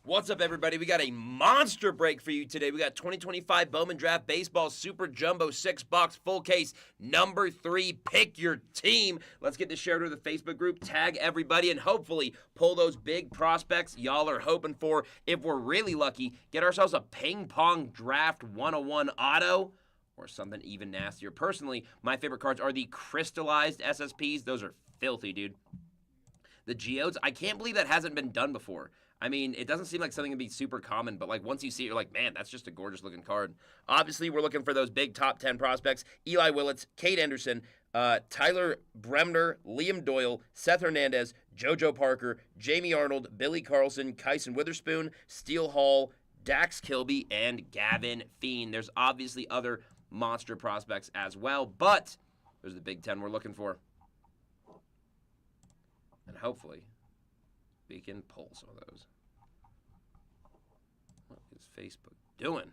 What's up, everybody? We got a monster break for you today. We got 2025 Bowman Draft Baseball Super Jumbo 6-box full case number 3. Pick your team. Let's get this shared to the Facebook group. Tag everybody and hopefully pull those big prospects y'all are hoping for. If we're really lucky, get ourselves a Ping Pong Draft 101 auto or something even nastier. Personally, my favorite cards are the crystallized SSPs. Those are filthy, dude. The Geodes, I can't believe that hasn't been done before. I mean, it doesn't seem like something to be super common, but like once you see it, you're like, man, that's just a gorgeous looking card. Obviously, we're looking for those big top 10 prospects. Eli Willits, Kate Anderson, Tyler Bremner, Liam Doyle, Seth Hernandez, JoJo Parker, Jamie Arnold, Billy Carlson, Kyson Witherspoon, Steele Hall, Dax Kilby, and Gavin Fiend. There's obviously other monster prospects as well, but there's the big 10 we're looking for. And hopefully, we can pull some of those. What is Facebook doing?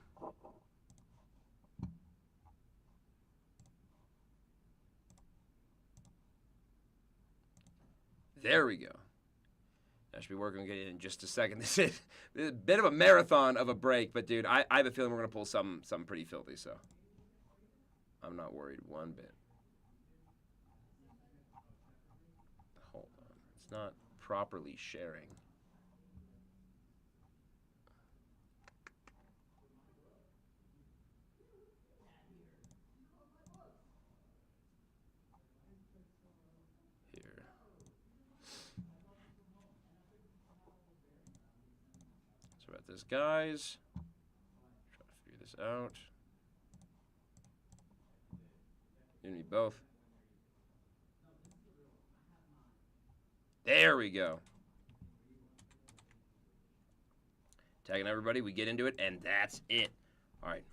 There we go. I should be working on getting it in just a second. This is a bit of a marathon of a break, but dude, I have a feeling we're going to pull something pretty filthy, so I'm not worried one bit. Hold on. It's not properly sharing. Here. So about this, guys. Try to figure this out. You need both. There we go. Tagging everybody, we get into it, and that's it. All right.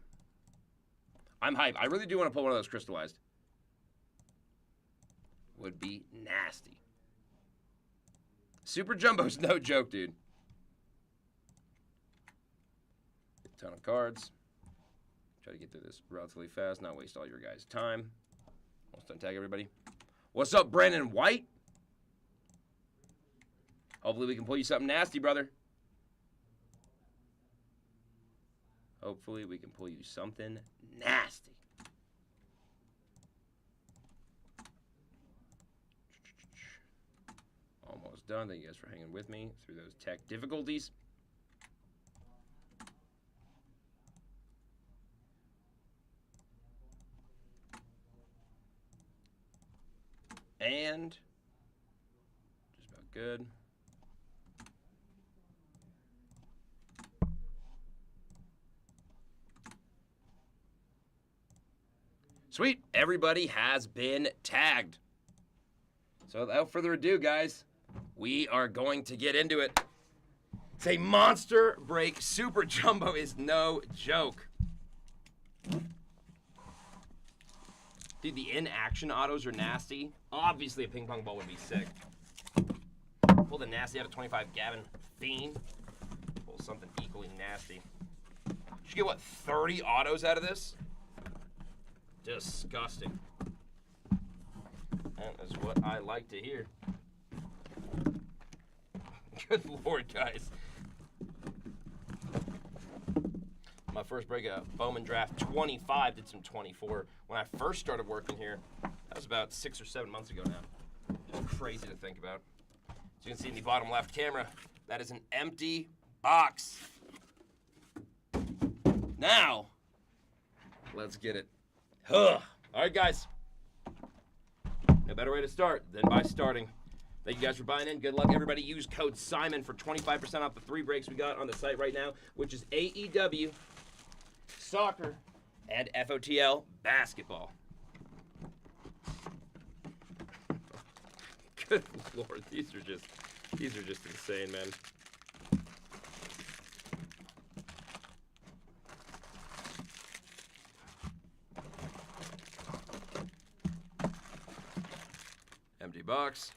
I'm hyped. I really do want to pull one of those crystallized. Would be nasty. Super Jumbo's no joke, dude. A ton of cards. Try to get through this relatively fast, not waste all your guys' time. Almost done. Tag everybody. What's up, Brandon White? Hopefully we can pull you something nasty, brother. Hopefully we can pull you something nasty. Almost done. Thank you guys for hanging with me through those tech difficulties. And just about good. Sweet. Everybody has been tagged. So without further ado, guys, we are going to get into it. It's a monster break. Super Jumbo is no joke. Dude, the in-action autos are nasty. Obviously, a ping pong ball would be sick. Pull the nasty out of 25 Gavin Fiend. Pull something equally nasty. Should get, what, 30 autos out of this? Disgusting. That is what I like to hear. Good Lord, guys. My first breakout, Bowman Draft 25, did some 24. When I first started working here, that was about 6 or 7 months ago now. Just crazy to think about. As you can see in the bottom left camera, that is an empty box. Now, let's get it. All right, guys. No better way to start than by starting. Thank you guys for buying in. Good luck, everybody. Use code SIMON for 25% off the 3 breaks we got on the site right now, which is AEW, soccer, and FOTL basketball. Good Lord, these are just insane, man. Empty box.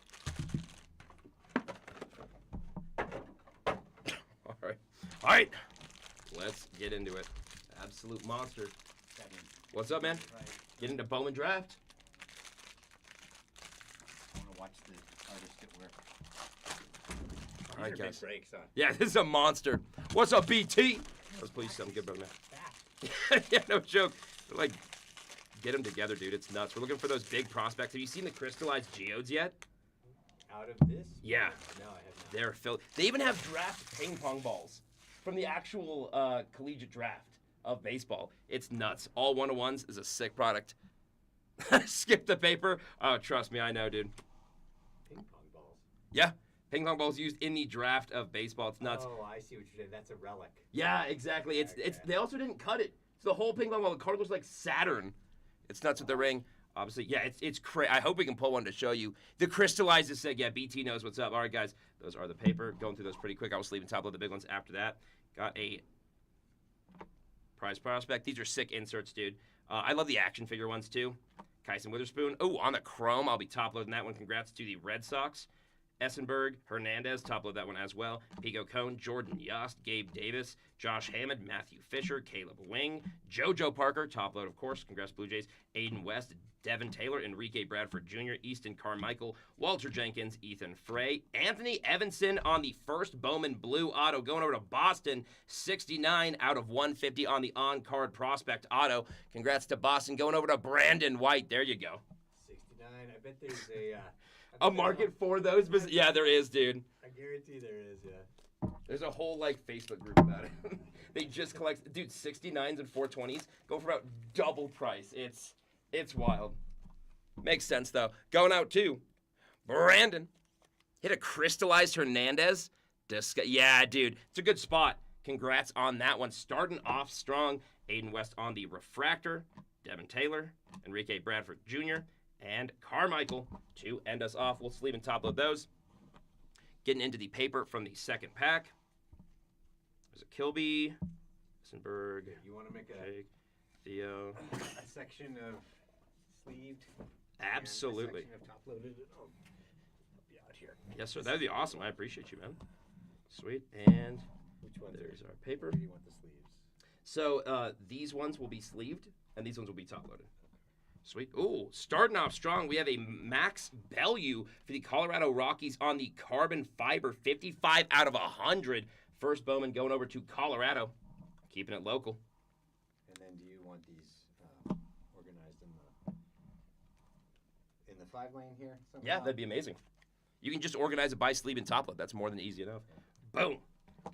All right, let's get into it. Absolute monster. What's up, man? Right. Get into Bowman Draft. I want to watch the artist at work. All right, guys. Big breaks, huh? Yeah, this is a monster. What's up, BT? Let's play something good, brother. Yeah, no joke. Like, get them together, dude. It's nuts. We're looking for those big prospects. Have you seen the crystallized geodes yet? Out of this? Yeah. No, I have not. They're filled. They even have draft ping pong balls from the actual collegiate draft of baseball. It's nuts. All 101s is a sick product. Skip the paper. Oh, trust me, I know, dude. Ping pong balls. Yeah. Ping pong balls used in the draft of baseball. It's nuts. Oh, I see what you're saying. That's a relic. Yeah, exactly. It's they also didn't cut it. So the whole ping pong ball, the card looks like Saturn. It's nuts with the ring. Obviously, yeah, it's crazy. I hope we can pull one to show you. The crystallized is sick. Yeah, BT knows what's up. All right, guys, those are the paper. Going through those pretty quick. I will sleeve and top load the big ones after that. Got a prize prospect. These are sick inserts, dude. I love the action figure ones too. Kyson Witherspoon. Oh, on the chrome, I'll be top loading that one. Congrats to the Red Sox. Essenberg, Hernandez, top load that one as well. Pico Cone, Jordan Yost, Gabe Davis, Josh Hammond, Matthew Fisher, Caleb Wing, JoJo Parker, top load, of course. Congrats, Blue Jays. Aiden West, Devin Taylor, Enrique Bradford Jr., Easton Carmichael, Walter Jenkins, Ethan Frey, Anthony Evanson on the first Bowman Blue auto. Going over to Boston, 69 out of 150 on the on-card prospect auto. Congrats to Boston. Going over to Brandon White. There you go. 69. I bet there's a... A market for those? Yeah, there is, dude. I guarantee there is, yeah. There's a whole, Facebook group about it. They just collect... Dude, 69s and 420s go for about double price. It's wild. Makes sense, though. Going out, too. Brandon. Hit a crystallized Hernandez. Yeah, dude. It's a good spot. Congrats on that one. Starting off strong. Aiden West on the refractor. Devin Taylor. Enrique Bradford Jr., and Carmichael to end us off. We'll sleeve and top load those. Getting into the paper from the second pack. There's a Kilby, Essenberg, You want to make Jake, Theo. a section of sleeved? Absolutely. And a section of top loaded? I'll help you out here. Yes, sir. That'd be awesome. I appreciate you, man. Sweet. And Which ones there's are, our paper. where do you want the sleeves? So these ones will be sleeved, and these ones will be top loaded. Sweet. Ooh, starting off strong, we have a Max Bellew for the Colorado Rockies on the carbon fiber, 55 out of 100. First Bowman going over to Colorado, keeping it local. And then do you want these organized in the 5-lane here? Somehow? Yeah, that'd be amazing. You can just organize it by sleeve and top load. That's more than easy enough. Boom.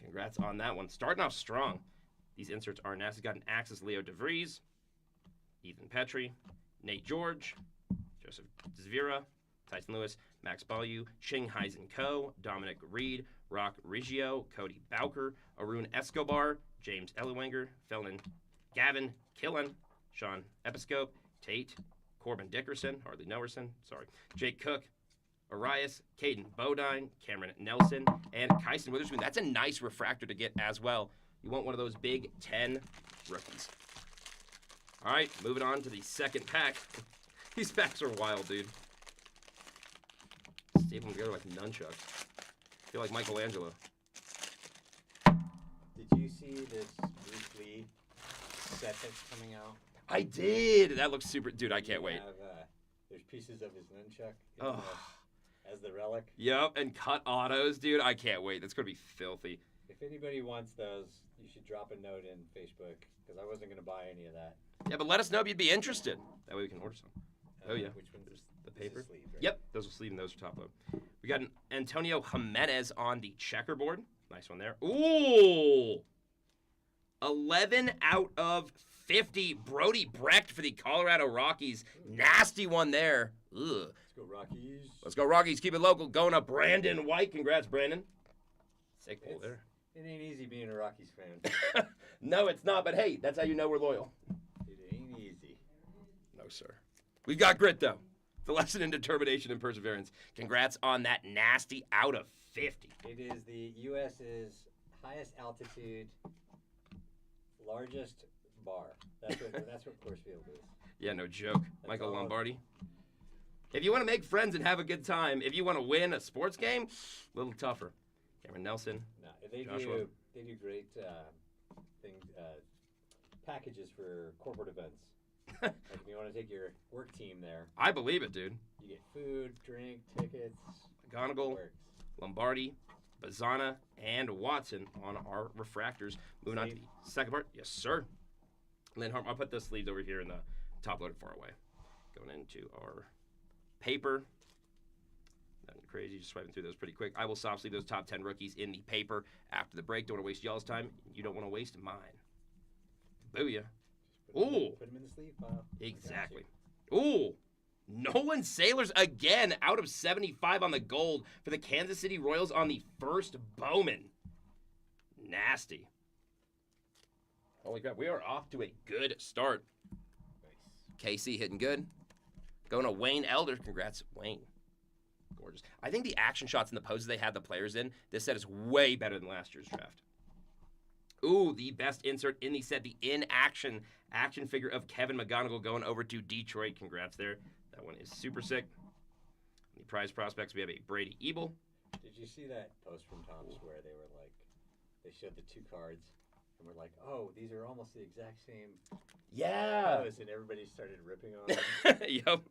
Congrats on that one. Starting off strong. These inserts are nasty. Got an Axis Leo DeVries, Ethan Petrie, Nate George, Joseph Zvira, Tyson Lewis, Max Bellew, Ching Heisen Ko, Dominic Reed, Rock Riggio, Cody Bowker, Arun Escobar, James Elliwanger, Felon Gavin Killen, Sean Episcope, Tate, Corbin Dickerson, hardly Nowerson, sorry, Jake Cook, Arias, Caden Bodine, Cameron Nelson, and Kyson Witherspoon. That's a nice refractor to get as well. You want one of those Big 10 rookies. All right, moving on to the second pack. These packs are wild, dude. Staple them together like nunchucks. I feel like Michelangelo. Did you see this Bruce Lee set that's coming out? I did. That looks super. Dude, I can't wait. There's pieces of his nunchuck as the relic. Yep, and cut autos, dude. I can't wait. That's going to be filthy. If anybody wants those, you should drop a note in Facebook, because I wasn't going to buy any of that. Yeah, but let us know if you'd be interested. That way we can order some. Oh, yeah. Which one's There's the paper. sleeve, right? Yep, those are sleeve and those are top load. We got an Antonio Jimenez on the checkerboard. Nice one there. Ooh! 11 out of 50. Brody Brecht for the Colorado Rockies. Nasty one there. Ugh. Let's go Rockies. Let's go Rockies. Keep it local. Going up Brandon White. Congrats, Brandon. Sick pull there. It ain't easy being a Rockies fan. No, it's not. But hey, that's how you know we're loyal. It ain't easy. No, sir. We've got grit, though. The lesson in determination and perseverance. Congrats on that nasty out of 50. It is the U.S.'s highest altitude, largest bar. That's what Coors Field is. Yeah, no joke. Michael Lombardi. If you want to make friends and have a good time, if you want to win a sports game, a little tougher. Cameron Nelson. No, they do great packages for corporate events. Like if you want to take your work team there, I believe it, dude. you get food, drink, tickets. McGonigal, Works. Lombardi, Bazana, and Watson on our refractors. Moving on to the second part. Yes, sir. Lindholm, I'll put the sleeves over here in the top loaded far away. Going into our paper. Nothing crazy, just swiping through those pretty quick. I will soft sleeve those top 10 rookies in the paper after the break. Don't want to waste y'all's time. You don't want to waste mine. Booyah. Ooh. Put them in the sleeve pile. Exactly. Ooh. Nolan Sailors again out of 75 on the gold for the Kansas City Royals on the first Bowman. Nasty. Holy crap, we are off to a good start. Nice. KC hitting good. Going to Wayne Elder. Congrats, Wayne. Gorgeous. I think the action shots and the poses they had the players in, this set is way better than last year's draft. Ooh, the best insert in the set, the in-action action figure of Kevin McGonigal going over to Detroit. Congrats there. That one is super sick. The prize prospects, we have a Brady Ebel. Did you see that post from Tom's where they were like, they showed the two cards and we're like, oh, these are almost the exact same Yeah. pose, and everybody started ripping on them. Yep.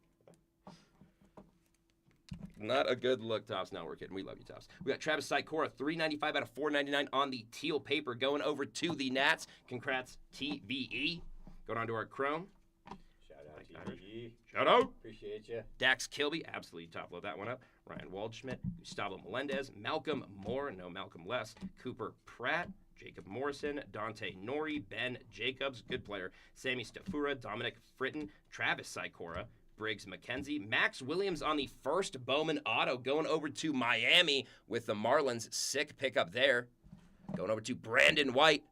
Not a good look, Tops. No, we're kidding. We love you, Tops. We got Travis Sikora, $3.95 out of $4.99 on the teal paper, going over to the Nats. Congrats, TVE. Going on to our Chrome. Shout out TVE. Shout out. Appreciate you. Dax Kilby, absolutely top load that one up. Ryan Waldschmidt, Gustavo Melendez, Malcolm Moore, no Malcolm Less, Cooper Pratt, Jacob Morrison, Dante Nori, Ben Jacobs, good player, Sammy Stafura, Dominic Fritton, Travis Sikora, Briggs McKenzie, Max Williams on the first Bowman auto, going over to Miami with the Marlins. Sick pickup there. Going over to Brandon White.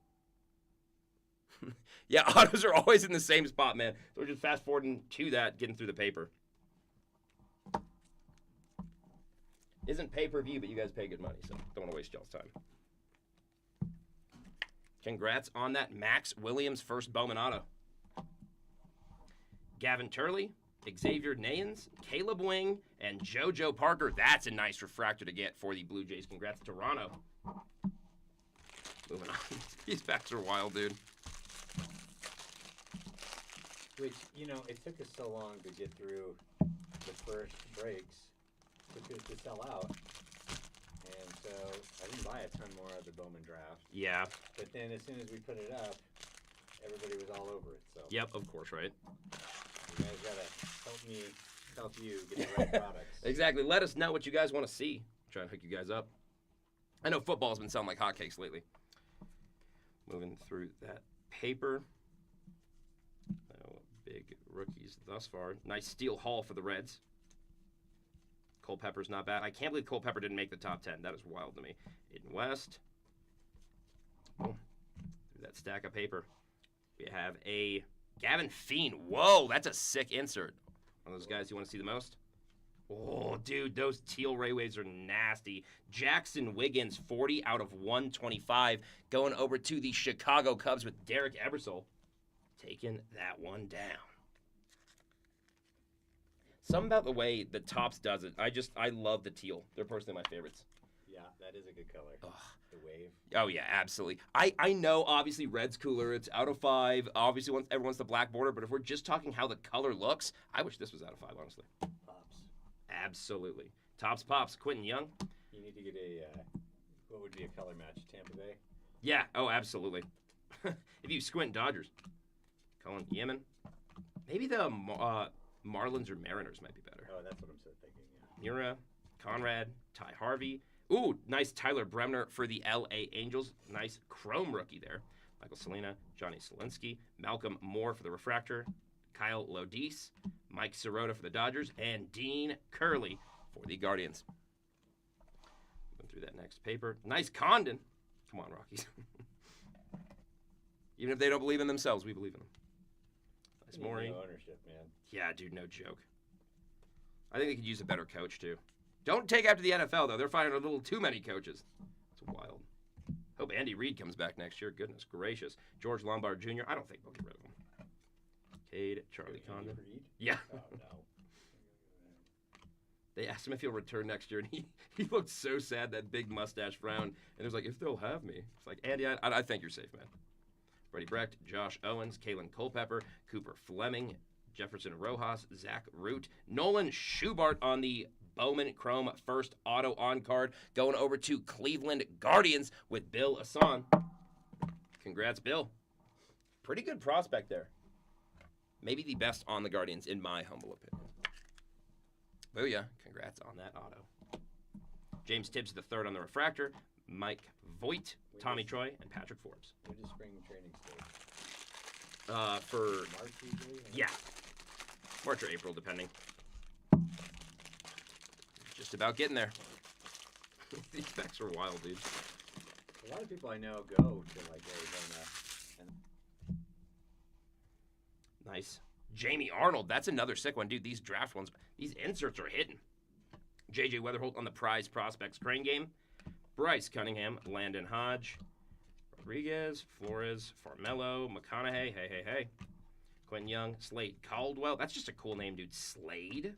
Yeah, autos are always in the same spot, man. So we're just fast forwarding to that, getting through the paper. Isn't pay-per-view, but you guys pay good money, so don't want to waste y'all's time. Congrats on that Max Williams first Bowman auto. Gavin Turley, Xavier Nayans, Caleb Wing, and JoJo Parker. That's a nice refractor to get for the Blue Jays. Congrats, Toronto. Moving on. These packs are wild, dude. Which, you know, it took us so long to get through the first breaks to sell out. And so I didn't buy a ton more of the Bowman draft. Yeah. But then as soon as we put it up, everybody was all over it. So Yep, of course, right? you guys got to help you get the right products. Exactly. Let us know what you guys want to see. Try and hook you guys up. I know football's been selling like hotcakes lately. Moving through that paper. Big rookies thus far. Nice steel haul for the Reds. Culpepper's not bad. I can't believe Culpepper didn't make the top 10. That is wild to me. Aiden West. Boom. Through that stack of paper. We have a Gavin Fiend. Whoa, that's a sick insert. One of those guys you want to see the most? Oh, dude, those teal Ray Waves are nasty. Jackson Wiggins, 40 out of 125. Going over to the Chicago Cubs with Derek Ebersol. Taking that one down. Something about the way the Topps does it. I love the teal. They're personally my favorites. Yeah, that is a good color. Ugh. The wave. Oh, yeah, absolutely. I know, obviously, red's cooler. It's out of 5. Obviously, everyone wants the black border. But if we're just talking how the color looks, I wish this was out of 5, honestly. Pops. Absolutely. Topps Pops. Quentin Young. You need to get what would be a color match? Tampa Bay? Yeah. Oh, absolutely. If you squint, Dodgers. Colin Yemen. Maybe the Marlins or Mariners might be better. Oh, that's what I'm thinking, yeah. Mura, Conrad, Ty Harvey. Ooh, nice Tyler Bremner for the L.A. Angels. Nice chrome rookie there. Michael Selena, Johnny Selinsky, Malcolm Moore for the Refractor, Kyle Lodice, Mike Sirota for the Dodgers, and Dean Curley for the Guardians. Going through that next paper. Nice Condon. Come on, Rockies. Even if they don't believe in themselves, we believe in them. Nice Maury. No ownership, man. Yeah, dude, no joke. I think they could use a better coach, too. Don't take after the NFL, though. They're finding a little too many coaches. It's wild. Hope Andy Reid comes back next year. Goodness gracious. George Lombard Jr., I don't think they'll get rid of him. Cade, Charlie Condon. Yeah. Oh, no. They asked him if he'll return next year, and he looked so sad, that big mustache frown. And it was like, if they'll have me. It's like, Andy, I think you're safe, man. Freddie Brecht, Josh Owens, Kalen Culpepper, Cooper Fleming, Jefferson Rojas, Zach Root, Nolan Schubart on the Bowman Chrome first auto on card. Going over to Cleveland Guardians with Bill Asan. Congrats, Bill. Pretty good prospect there. Maybe the best on the Guardians, in my humble opinion. Booyah. Congrats on that auto. James Tibbs III on the refractor. Mike Voigt, Tommy Troy, and Patrick Forbes. When does spring training start? For March usually? yeah, March or April, depending. Just about getting there. These specs are wild, dude. A lot of people I know go to like Arizona. And Nice. Jamie Arnold, that's another sick one, dude. These draft ones, these inserts are hidden. JJ Weatherholt on the prize prospects crane game. Bryce Cunningham, Landon Hodge, Rodriguez, Flores, Farmello, McConaughey, hey. Quentin Young, Slade Caldwell. That's just a cool name, dude. Slade.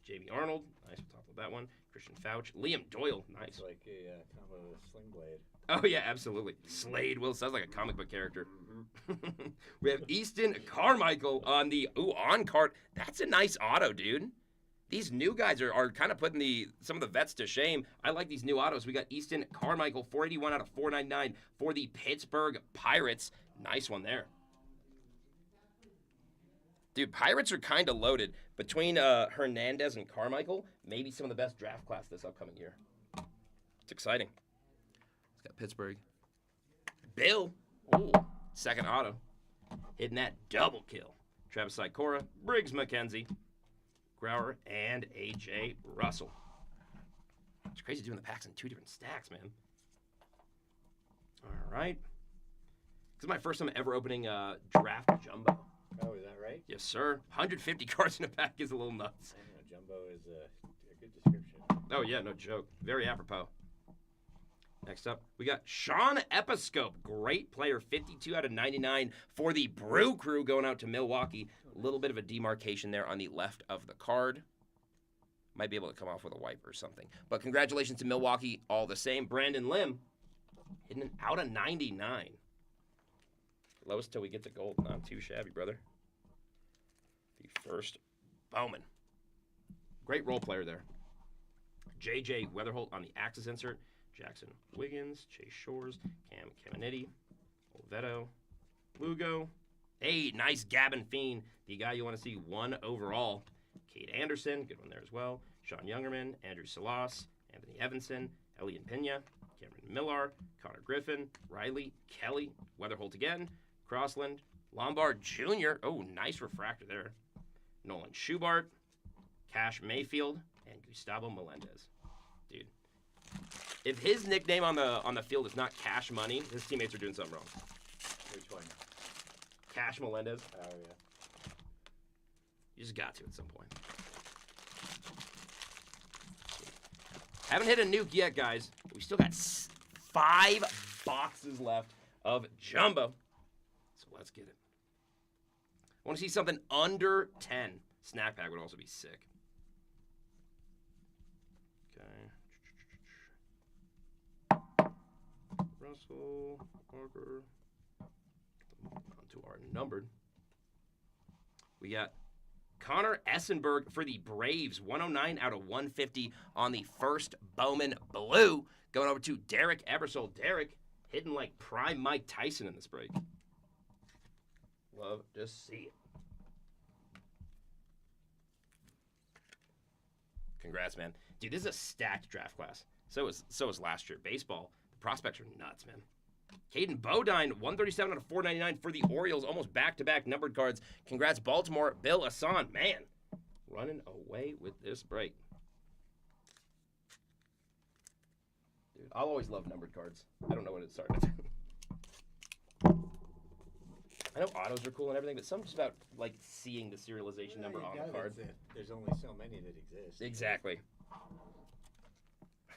Jamie Arnold, nice on top of that one. Christian Fouch, Liam Doyle, nice. it's like a combo with Sling Blade. Oh, yeah, absolutely. Slade Will sounds like a comic book character. We have Easton Carmichael on the on card. That's a nice auto, dude. These new guys are kind of putting some of the vets to shame. I like these new autos. We got Easton Carmichael, 481 out of 499 for the Pittsburgh Pirates. Nice one there. Dude, Pirates are kind of loaded. Between Hernandez and Carmichael, maybe some of the best draft class this upcoming year. It's exciting. It's got Pittsburgh. Bill. Ooh, second auto. Hitting that double kill. Travis Sikora, Briggs McKenzie, Grauer, and A.J. Russell. It's crazy doing the packs in two different stacks, man. All right. This is my first time ever opening draft jumbo. Oh, is that right? Yes, sir. 150 cards in a pack is a little nuts. I know, jumbo is a good description. Oh, yeah, no joke. Very apropos. Next up, we got Sean Episcope. Great player, 52 out of 99 for the Brew Crew going out to Milwaukee. A little bit of a demarcation there on the left of the card. Might be able to come off with a wipe or something. But congratulations to Milwaukee all the same. Brandon Lim hitting an out of 99. Lowest till we get to gold. Not too shabby, brother. The first Bowman. Great role player there. J.J. Weatherholt on the Axis insert. Jackson Wiggins, Chase Shores, Cam Caminetti, Olvedo, Lugo. Hey, nice Gavin Fiend, the guy you want to see 1 overall. Cade Anderson, good one there as well. Sean Youngerman, Andrew Salas, Anthony Evanson, Elian Pena, Cameron Millar, Connor Griffin, Riley, Kelly, Weatherholt again, Crossland, Lombard Jr. Oh, nice refractor there. Nolan Schubart, Cash Mayfield, and Gustavo Melendez. Dude. If his nickname on the field is not Cash Money, his teammates are doing something wrong. Which one? Cash Melendez. Oh, yeah. You just got to at some point. Haven't hit a nuke yet, guys. But we still got 5 boxes left of jumbo. So let's get it. I want to see something under 10. Snack pack would also be sick. Russell, Parker, onto our numbered. We got Connor Essenberg for the Braves, 109 out of 150 on the first Bowman Blue. Going over to Derek Ebersol. Derek hitting like prime Mike Tyson in this break. Love to see it. Congrats, man. Dude, this is a stacked draft class. So is last year. Baseball. Prospects are nuts, man. Caden Bodine, 137 out of 499 for the Orioles. Almost back-to-back numbered cards. Congrats, Baltimore. Bill Asan, man. Running away with this break. Dude, I'll always love numbered cards. I don't know what it started. I know autos are cool and everything, but something just about, like, seeing the serialization number on the card. There's only so many that exist. Exactly.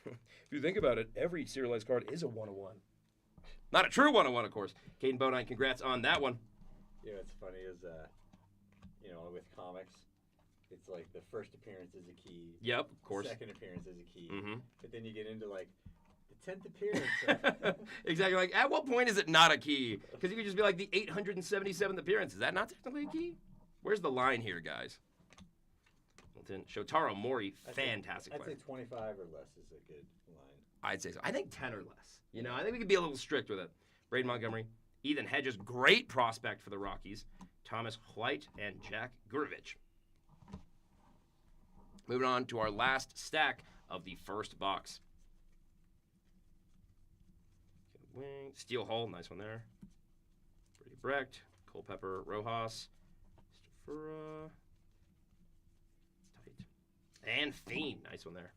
If you think about it, every serialized card is a 101. Not a true 101, of course. Caden Bodine, congrats on that one. Yeah, what's funny is, with comics, it's like the first appearance is a key. Yep, of course. Second appearance is a key. Mm-hmm. But then you get into, like, the 10th appearance. Exactly. Like, at what point is it not a key? Because you could just be like the 877th appearance. Is that not technically a key? Where's the line here, guys? Hamilton. Shotaro Mori, fantastic I'd player. say 25 or less is a good line. I'd say so. I think 10 or less. You know, I think we could be a little strict with it. Braden Montgomery, Ethan Hedges, great prospect for the Rockies. Thomas White and Jack Gurevich. Moving on to our last stack of the first box. Wing, Steel Hull, nice one there. Brady Brecht, Culpepper, Rojas, Stafura, tight, and Fiend, nice one there.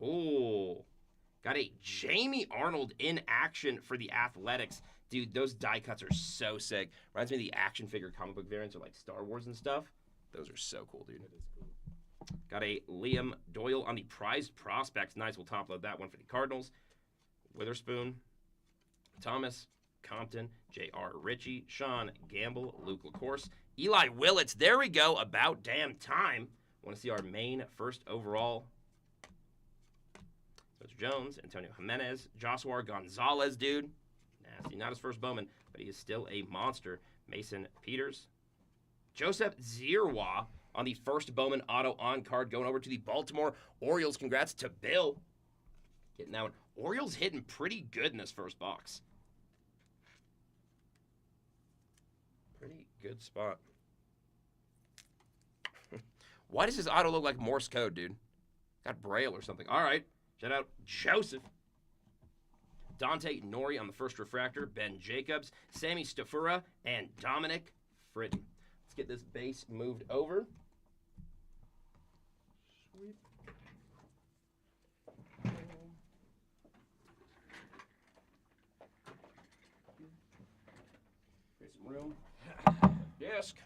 Oh, got a Jamie Arnold in action for the Athletics. Dude, those die cuts are so sick. Reminds me of the action figure comic book variants of like Star Wars and stuff. Those are so cool, dude. That is cool. Got a Liam Doyle on the prized prospects. Nice, we'll top load that one for the Cardinals. Witherspoon, Thomas, Compton, J.R. Ritchie, Sean Gamble, Luke LaCourse, Eli Willits. There we go. About damn time. Want to see our main first overall. Spencer Jones, Antonio Jimenez, Joshua Gonzalez, dude. Nasty. Not his first Bowman, but he is still a monster. Mason Peters. Joseph Zierwa on the first Bowman auto on card going over to the Baltimore Orioles. Congrats to Bill. Getting that one. Orioles hitting pretty good in this first box. Pretty good spot. Why does his auto look like Morse code, dude? Got Braille or something. All right. Shout out Joseph. Dante Nori on the first refractor. Ben Jacobs, Sammy Stafura, and Dominic Fritton. Let's get this base moved over. Sweet. Here's some room. Desk.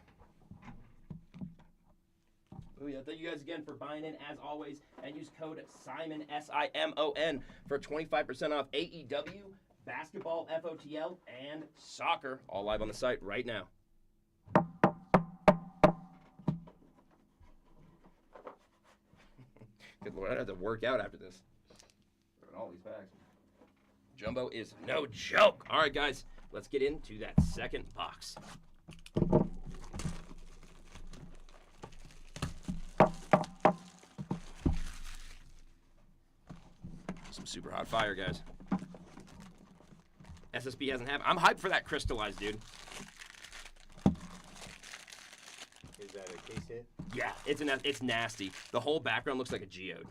Oh yeah, thank you guys again for buying in as always, and use code SIMON SIMON for 25% off AEW, basketball, FOTL, and soccer. All live on the site right now. Good Lord, I'd have to work out after this. All these packs. Jumbo is no joke. All right, guys, let's get into that second box. Some super hot fire, guys. SSB hasn't happened. I'm hyped for that crystallized, dude. Is that a case hit? Yeah, it's nasty. The whole background looks like a geode.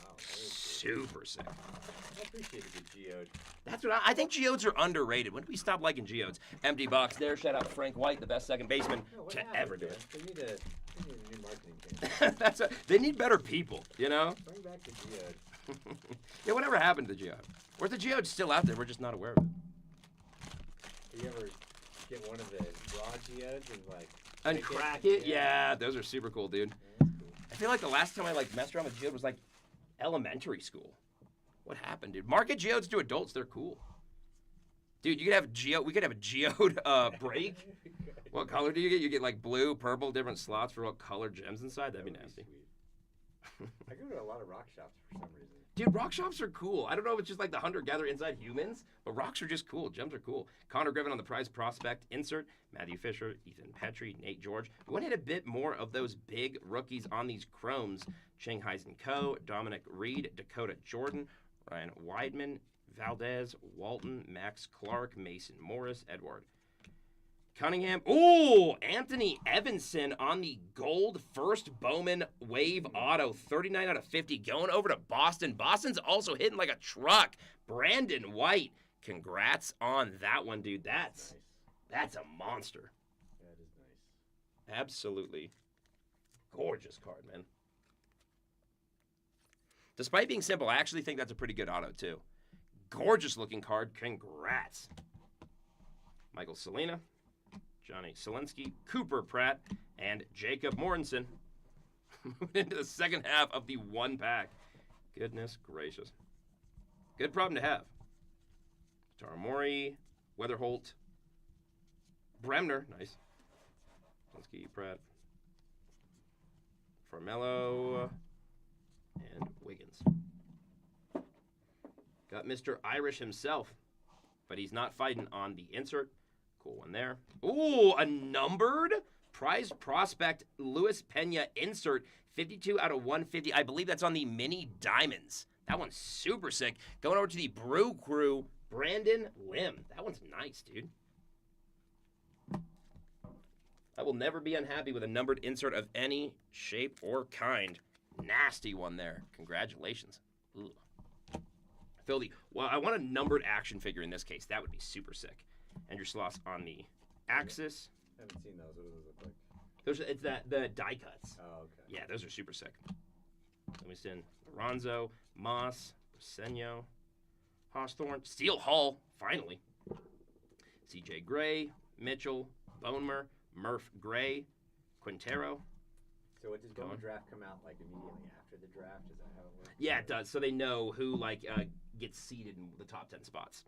Oh, that is Super sick. I appreciate a good geode. That's what I think geodes are underrated. When do we stop liking geodes? Empty box there. Shout out Frank White, the best second baseman No, to happened, ever do man? it. They need a new marketing campaign. They need better people, you know? Bring back the geode. Yeah, whatever happened to the geode? Or is the geode still out there? We're just not aware of it. Do you ever get one of the raw geodes and like And break crack it? Yeah. Yeah, those are super cool, dude. Yeah, that's cool. I feel like the last time I messed around with geode was like elementary school. What happened, dude? Market geodes to adults, they're cool. Dude, you could have geode. We could have a geode break. What color do you get? You get like blue, purple, different slots for what color gems inside. That'd be That would nasty. sweet. I go to a lot of rock shops for some reason. Dude, rock shops are cool. I don't know if it's just like the hunter-gatherer inside humans, but rocks are just cool. Gems are cool. Connor Griffin on the prize prospect insert. Matthew Fisher, Ethan Petrie, Nate George. We want to hit a bit more of those big rookies on these chromes. Cheng Heisen Co., Dominic Reed, Dakota Jordan, Ryan Weidman, Valdez, Walton, Max Clark, Mason Morris, Edward Cunningham. Ooh, Anthony Evanson on the gold first Bowman Wave Auto. 39 out of 50 going over to Boston. Boston's also hitting like a truck. Brandon White. Congrats on that one, dude. Nice. That's a monster. That is nice. Absolutely gorgeous card, man. Despite being simple, I actually think that's a pretty good auto, too. Gorgeous looking card. Congrats. Michael Selena, Johnny Selinsky, Cooper Pratt, and Jacob Mortensen. Moving into the second half of the one pack. Goodness gracious. Good problem to have. Taramori, Weatherholt, Bremner, nice. Selinsky, Pratt, Farmello, and Wiggins. Got Mr. Irish himself, but he's not fighting on the insert. Cool one there. Ooh, a numbered Prize Prospect Luis Pena insert, 52 out of 150. I believe that's on the Mini Diamonds. That one's super sick. Going over to the Brew Crew, Brandon Lim. That one's nice, dude. I will never be unhappy with a numbered insert of any shape or kind. Nasty one there. Congratulations. Ugh. Filthy. Well, I want a numbered action figure in this case. That would be super sick. And your slots on the Axis. I haven't seen those. What do those look like? It's the die cuts. Oh, okay. Yeah, those are super sick. Let me send Lorenzo, Moss, Briseño, Hawthorne, Steel Hall, finally. CJ Gray, Mitchell, Bonemer, Murph Gray, Quintero. So what does Bowman draft come out like immediately after the draft? Is that how it works? Yeah, it does. So they know who gets seeded in the top 10 spots.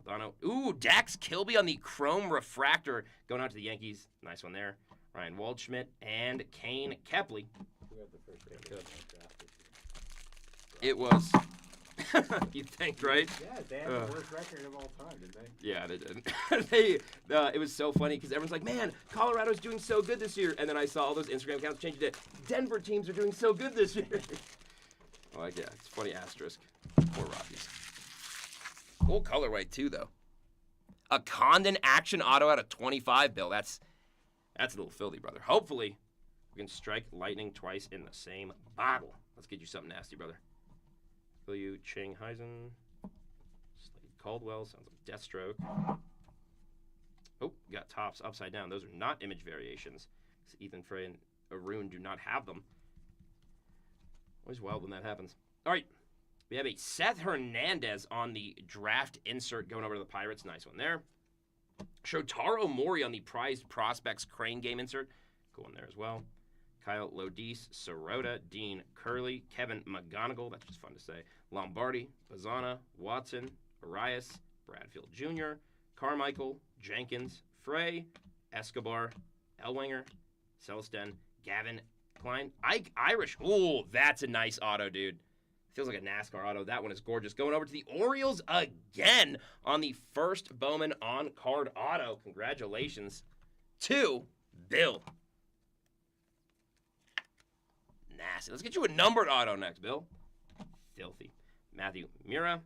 Aldano. Ooh, Dax Kilby on the Chrome Refractor going out to the Yankees. Nice one there. Ryan Waldschmidt and Kane Kepley. Who had the first pick in the draft this year? It was. You think, right? Yeah, they had the worst record of all time, didn't they? Yeah, they did. It was so funny because everyone's like, man, Colorado's doing so good this year. And then I saw all those Instagram accounts change it to Denver teams are doing so good this year. Like, yeah, it's funny asterisk. Poor Rockies. Cool colorway, too, though. A Condon Action Auto out of 25, Bill. That's a little filthy, brother. Hopefully, we can strike lightning twice in the same bottle. Let's get you something nasty, brother. Will you Ching Heisen? Slade Caldwell. Sounds like Deathstroke. Oh, you got tops upside down. Those are not image variations. Ethan Frey and Arun do not have them. Always wild when that happens. All right. We have a Seth Hernandez on the draft insert going over to the Pirates. Nice one there. Shotaro Mori on the Prized Prospects Crane game insert. Cool one there as well. Kyle Lodis, Sirota, Dean Curley, Kevin McGonigal, that's just fun to say, Lombardi, Bazana, Watson, Arias, Bradfield Jr., Carmichael, Jenkins, Frey, Escobar, Elwanger, Celestin, Gavin Klein, Ike Irish. Ooh, that's a nice auto, dude. Feels like a NASCAR auto. That one is gorgeous. Going over to the Orioles again on the first Bowman on-card auto. Congratulations to Bill. Nasty. Let's get you a numbered auto next, Bill. Filthy. Matthew Mura,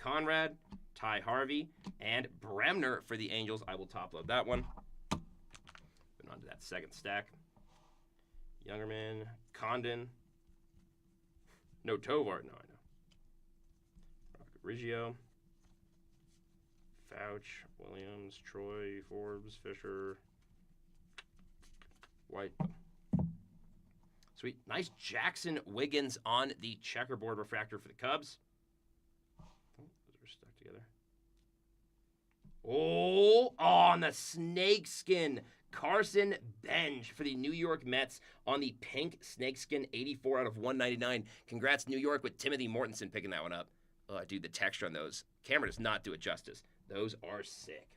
Conrad, Ty Harvey, and Bremner for the Angels. I will top load that one. Moving on to that second stack. Youngerman, Condon. No, Tovar. No, I know. Riggio. Fouch, Williams, Troy, Forbes, Fisher, White. Sweet. Nice Jackson Wiggins on the checkerboard refractor for the Cubs. Oh, those are stuck together. Oh, on the snakeskin. Carson Benj for the New York Mets on the pink snakeskin 84 out of 199. Congrats, New York, with Timothy Mortensen picking that one up. Oh, dude, the texture on those. Camera does not do it justice. Those are sick.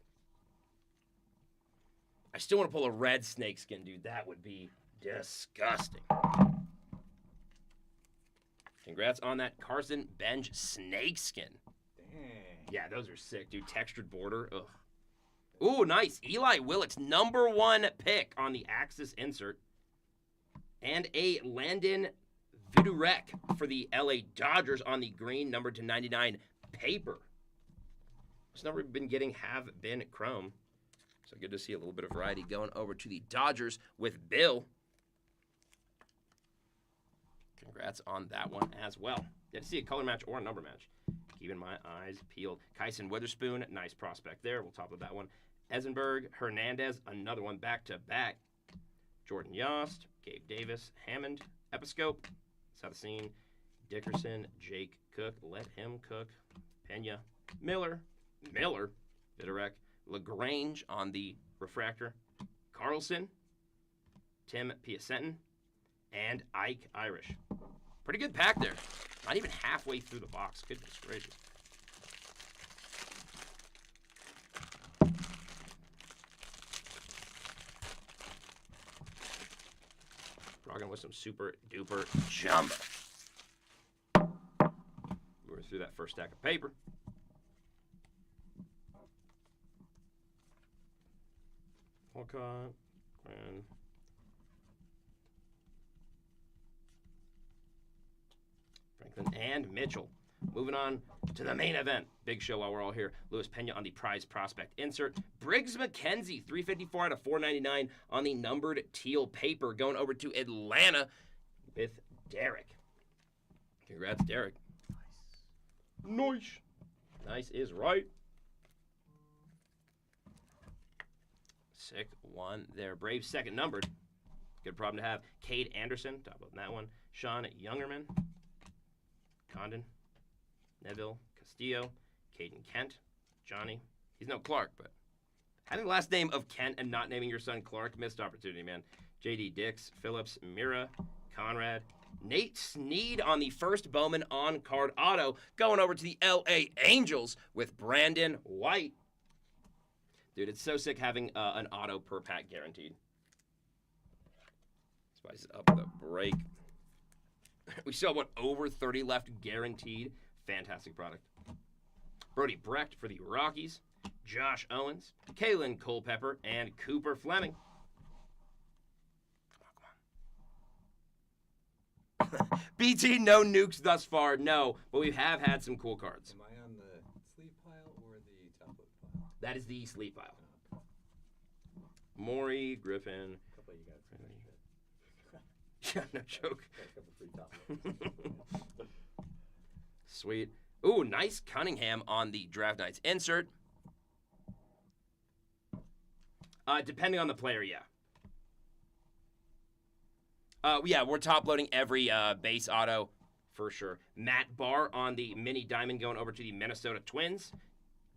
I still want to pull a red snakeskin, dude. That would be disgusting. Congrats on that Carson Benj snakeskin. Dang. Yeah, those are sick, dude. Textured border. Ugh. Ooh, nice. Eli Willits, #1 pick on the Axis insert. And a Landon Vidurek for the LA Dodgers on the green, numbered to 99 paper. This number we've been getting have been chrome. So good to see a little bit of variety going over to the Dodgers with Bill. Congrats on that one as well. Did see a color match or a number match. Keeping my eyes peeled. Kyson Witherspoon, nice prospect there. We'll top of that one. Eisenberg, Hernandez, another one back-to-back. Jordan Yost, Gabe Davis, Hammond, Episcope, Sathasine, Dickerson, Jake Cook, let him cook. Pena, Miller, Vidorek, LaGrange on the refractor, Carlson, Tim Piacentin, and Ike Irish. Pretty good pack there. Not even halfway through the box. Goodness gracious. Rocking with some super duper jumbo. We're through that first stack of paper. Walcott, And Franklin and Mitchell. Moving on to the main event. Big show while we're all here. Luis Pena on the prize prospect insert. Briggs McKenzie, 354 out of 499 on the numbered teal paper. Going over to Atlanta with Derek. Congrats, Derek. Nice. Nice is right. Sick one there. Braves second numbered. Good problem to have. Cade Anderson, top of that one. Sean Youngerman. Condon. Neville Castillo. Caden Kent. Johnny. He's no Clark, but having the last name of Kent and not naming your son Clark, missed opportunity, man. J.D. Dix. Phillips. Mira. Conrad. Nate Snead on the first Bowman on-card auto. Going over to the L.A. Angels with Brandon White. Dude, it's so sick having an auto per pack guaranteed. Spice up the break. We still have, what, over 30 left guaranteed. Fantastic product. Brody Brecht for the Rockies. Josh Owens. Kalen Culpepper. And Cooper Fleming. BT, no nukes thus far, no. But we have had some cool cards. Am I on the sleeve pile or the top load pile? That is the sleep pile. Maury, Griffin. A couple of you guys. Yeah, no joke. Got a couple free top loads. Sweet. Ooh, nice Cunningham on the draft nights insert. Depending on the player, yeah. Yeah, we're top loading every base auto for sure. Matt Barr on the mini diamond going over to the Minnesota Twins.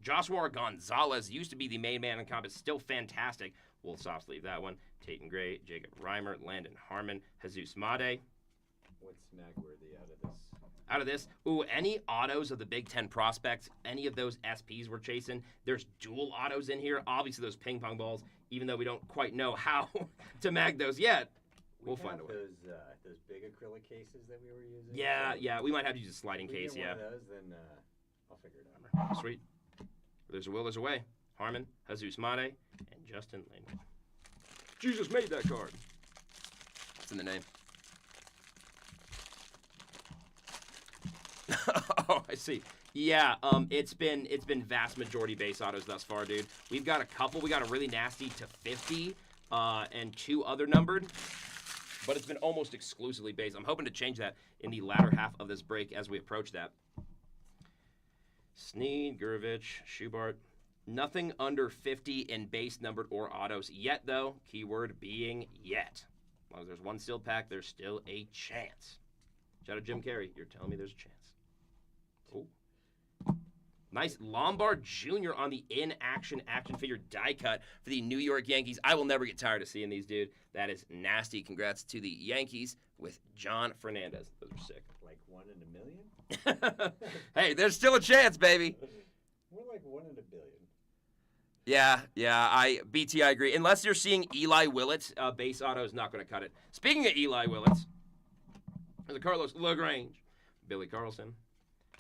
Joshua Gonzalez used to be the main man in comp, is still fantastic. We'll soft sleeve that one. Tatum Gray, Jacob Reimer, Landon Harmon, Jesus Made. What's Magworthy out of this? Out of this, ooh, any autos of the Big Ten prospects, any of those SPs we're chasing, there's dual autos in here. Obviously, those ping pong balls, even though we don't quite know how to mag those yet, we'll find a way. Those big acrylic cases that we were using. Yeah, we might have to use a sliding case, If we get yeah. one of those, then I'll figure it out. Sweet. Where there's a will, there's a way. Harmon, Jesus Made, and Justin Lane. Jesus made that card. It's in the name. Oh, I see. Yeah, it's been vast majority base autos thus far, dude. We've got a couple. We got a really nasty to 50, and 2 other numbered. But it's been almost exclusively base. I'm hoping to change that in the latter half of this break as we approach that. Snead, Gurvich, Schubart. Nothing under 50 in base numbered or autos yet, though. Keyword being yet. As long as there's one sealed pack, there's still a chance. Shout out Jim Carrey. You're telling me there's a chance. Cool. Nice Lombard Jr. on the in-action action figure die cut for the New York Yankees. I will never get tired of seeing these, dude. That is nasty. Congrats to the Yankees with John Fernandez. Those are sick. Like 1 in a million? Hey, there's still a chance, baby. More like 1 in a billion. Yeah, BT, I agree. Unless you're seeing Eli Willett, base auto is not going to cut it. Speaking of Eli Willett, there's a Carlos LaGrange, Billy Carlson,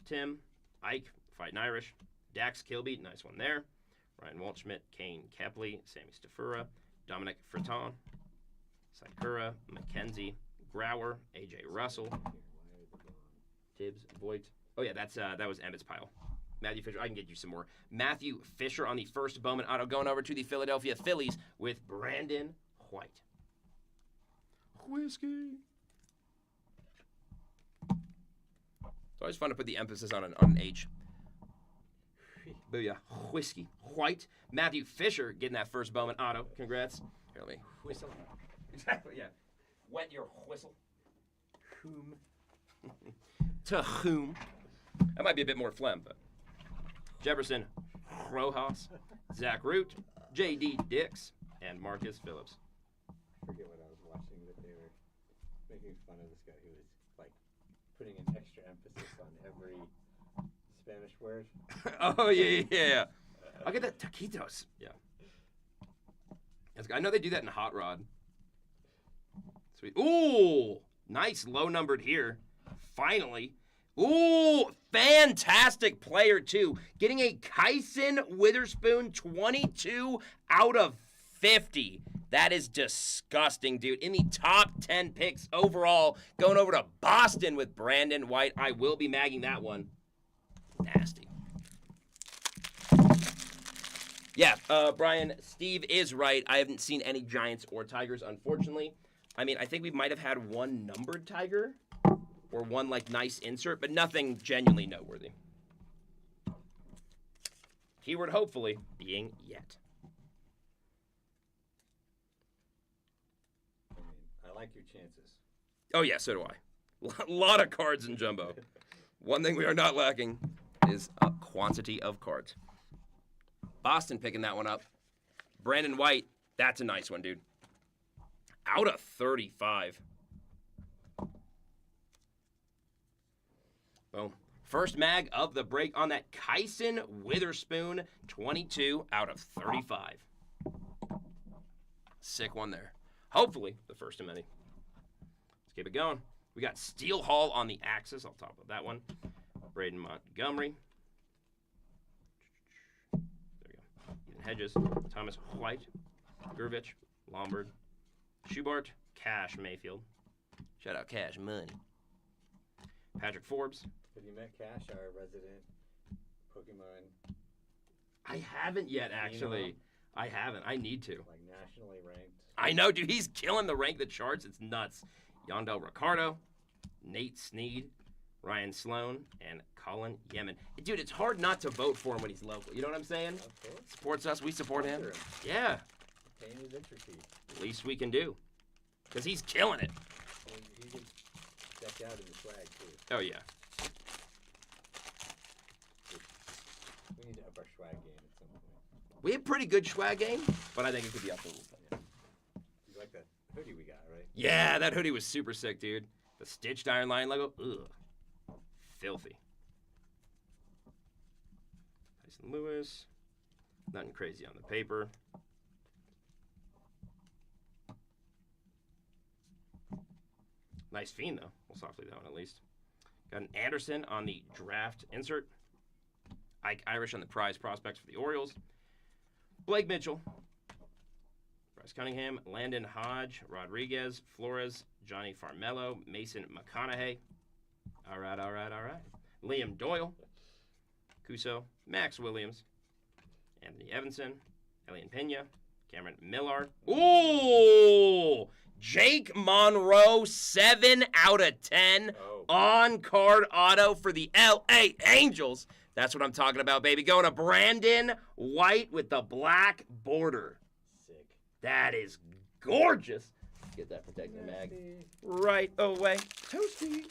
Tim, Ike, Fighting Irish, Dax Kilby, nice one there, Ryan Waldschmidt, Kane Kepley, Sammy Stafura, Dominic Fritton, Sakura, McKenzie, Grauer, AJ Russell, Tibbs, Voigt. Oh yeah, that was Emmett's pile. Matthew Fisher, I can get you some more. Matthew Fisher on the first Bowman auto going over to the Philadelphia Phillies with Brandon White. Whiskey. It's always fun to put the emphasis on an H. Booyah. Whiskey. White. Matthew Fisher getting that first Bowman auto. Congrats. Here, let me whistle. Exactly, yeah. Wet your whistle. Whom? To whom? That might be a bit more phlegm, but. Jefferson Rojas, Zach Root, J.D. Dix, and Marcus Phillips. I forget what I was watching, but they were making fun of this guy who was, like, putting an extra emphasis on every Spanish word. Oh, yeah. I'll get that taquitos. Yeah. I know they do that in Hot Rod. Sweet. Ooh, nice low numbered here. Finally. Ooh, fantastic player, too. Getting a Kyson Witherspoon 22 out of 50. That is disgusting, dude. In the top 10 picks overall, going over to Boston with Brandon White. I will be magging that one. Nasty. Yeah, Brian, Steve is right. I haven't seen any Giants or Tigers, unfortunately. I mean, I think we might have had one numbered Tiger or one, like, nice insert, but nothing genuinely noteworthy. Keyword hopefully being yet. I mean, I like your chances. Oh, yeah, so do I. A lot of cards in Jumbo. One thing we are not lacking is a quantity of cards. Boston picking that one up. Brandon White, that's a nice one, dude. Out of 35. Boom. First mag of the break on that Kyson Witherspoon, 22 out of 35. Sick one there. Hopefully, the first of many. Let's keep it going. We got Steel Hall on the Axis. I'll talk about that one. Braden Montgomery. There we go. Ethan Hedges. Thomas White. Gurvich. Lombard. Schubart. Cash Mayfield. Shout out Cash Money. Patrick Forbes. Have you met Cash, our resident Pokemon? I haven't yet, actually. You know? I haven't. I need to. Like nationally ranked. I know, dude. He's killing the rank the charts. It's nuts. Yondel Ricardo, Nate Snead, Ryan Sloan, and Colin Yemen. Dude, it's hard not to vote for him when he's local. You know what I'm saying? Of course. Supports us. We support him. Sponsor him. Yeah. Paying his entry fee. Least we can do. Because he's killing it. And he gets decked out in the swag, too. Oh, yeah. We need to up our swag game at some point. We have pretty good swag game, but I think it could be up a little bit. You like that hoodie we got, right? Yeah, that hoodie was super sick, dude. The stitched Iron Lion logo. Ugh. Filthy. Tyson Lewis. Nothing crazy on the paper. Nice fiend, though. We'll softly that one at least. Got an Anderson on the draft insert. Ike Irish on the prize prospects for the Orioles. Blake Mitchell. Bryce Cunningham. Landon Hodge. Rodriguez. Flores. Johnny Farmello. Mason McConaughey. All right. Liam Doyle. Cuso. Max Williams. Anthony Evanson. Elian Pena. Cameron Millard. Ooh! Jake Monroe, 7 out of 10 on-card auto for the LA Angels. That's what I'm talking about, baby. Going to Brandon White with the black border. Sick. That is gorgeous. Get that protecting mag right away. Toasty.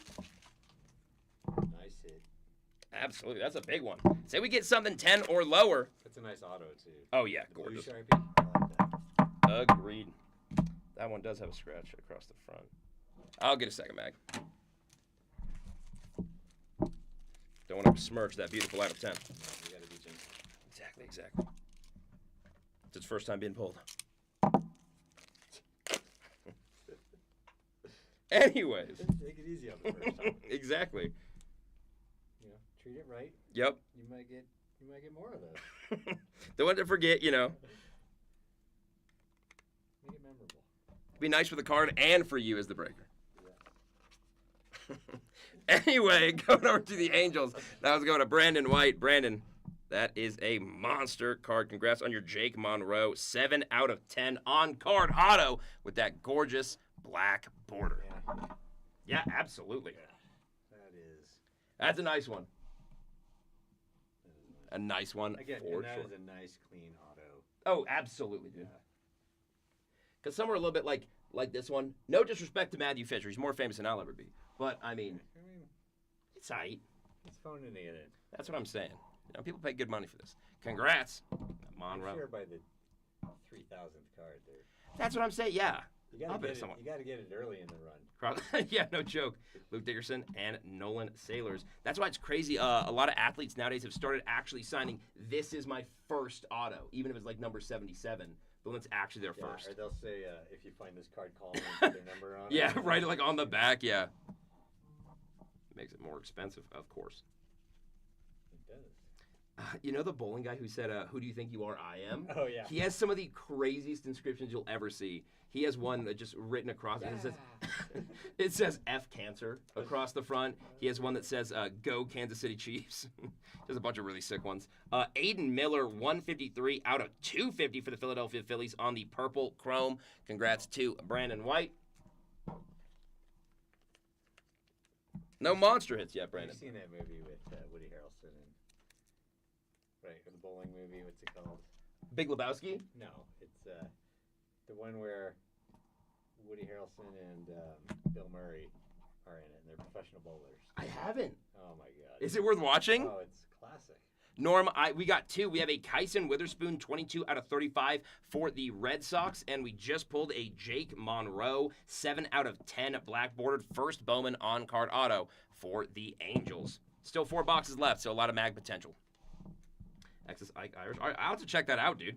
Nice hit. Absolutely. That's a big one. Say we get something 10 or lower. That's a nice auto, too. Oh, yeah. The blue Gorgeous. Sharpie. I like that. Agreed. That one does have a scratch across the front. I'll get a second mag. Don't want to besmirch that beautiful out of 10. No, we gotta be gentle. Exactly. It's its first time being pulled. Anyways. Take it easy on the first time. Exactly. You know, treat it right. Yep. You might get more of those. Don't want to forget, you know. Make it memorable. Be nice for the card and for you as the breaker. Anyway, going over to the Angels. That was going to Brandon White. Brandon, that is a monster card. Congrats on your Jake Monroe. 7 out of 10 on-card auto with that gorgeous black border. Yeah. Yeah, absolutely. That is. That's a nice one. A nice one Again, for and that sure. is a nice, clean auto. Oh, absolutely, dude. Because some are a little bit like this one. No disrespect to Matthew Fisher. He's more famous than I'll ever be. But, I mean, it's tight. It's phoning it in. That's what I'm saying. You know, people pay good money for this. Congrats, Monroe. Sure, by the 3,000th card there. That's what I'm saying. Yeah. You I'll gotta bet get it. someone. You gotta get it early in the run. Yeah, no joke. Luke Dickerson and Nolan Sailors. That's why it's crazy. A lot of athletes nowadays have started actually signing, this is my first auto, even if it's like number 77. The one that's actually their first. Or they'll say, if you find this card, call them and put their number on it. Yeah, right, like on the back, yeah. Makes it more expensive, of course. It does. You know the bowling guy who said, "Who do you think you are? I am." Oh yeah. He has some of the craziest inscriptions you'll ever see. He has one that just written across it. It says F Cancer across the front. He has one that says Go Kansas City Chiefs. There's a bunch of really sick ones. Aiden Miller, 153 out of 250 for the Philadelphia Phillies on the purple chrome. Congrats to Brandon White. No monster hits yet, Brandon. Have you seen that movie with Woody Harrelson and the bowling movie? What's it called? Big Lebowski? No, it's the one where Woody Harrelson and Bill Murray are in it, and they're professional bowlers. I haven't. Oh my god. Is it worth watching? Oh, it's classic. Norm, we got 2. We have a Kyson Witherspoon, 22 out of 35 for the Red Sox, and we just pulled a Jake Monroe, 7 out of 10 black bordered first Bowman on-card auto for the Angels. Still 4 boxes left, so a lot of mag potential. Excess Ike Irish. All right, I'll have to check that out, dude.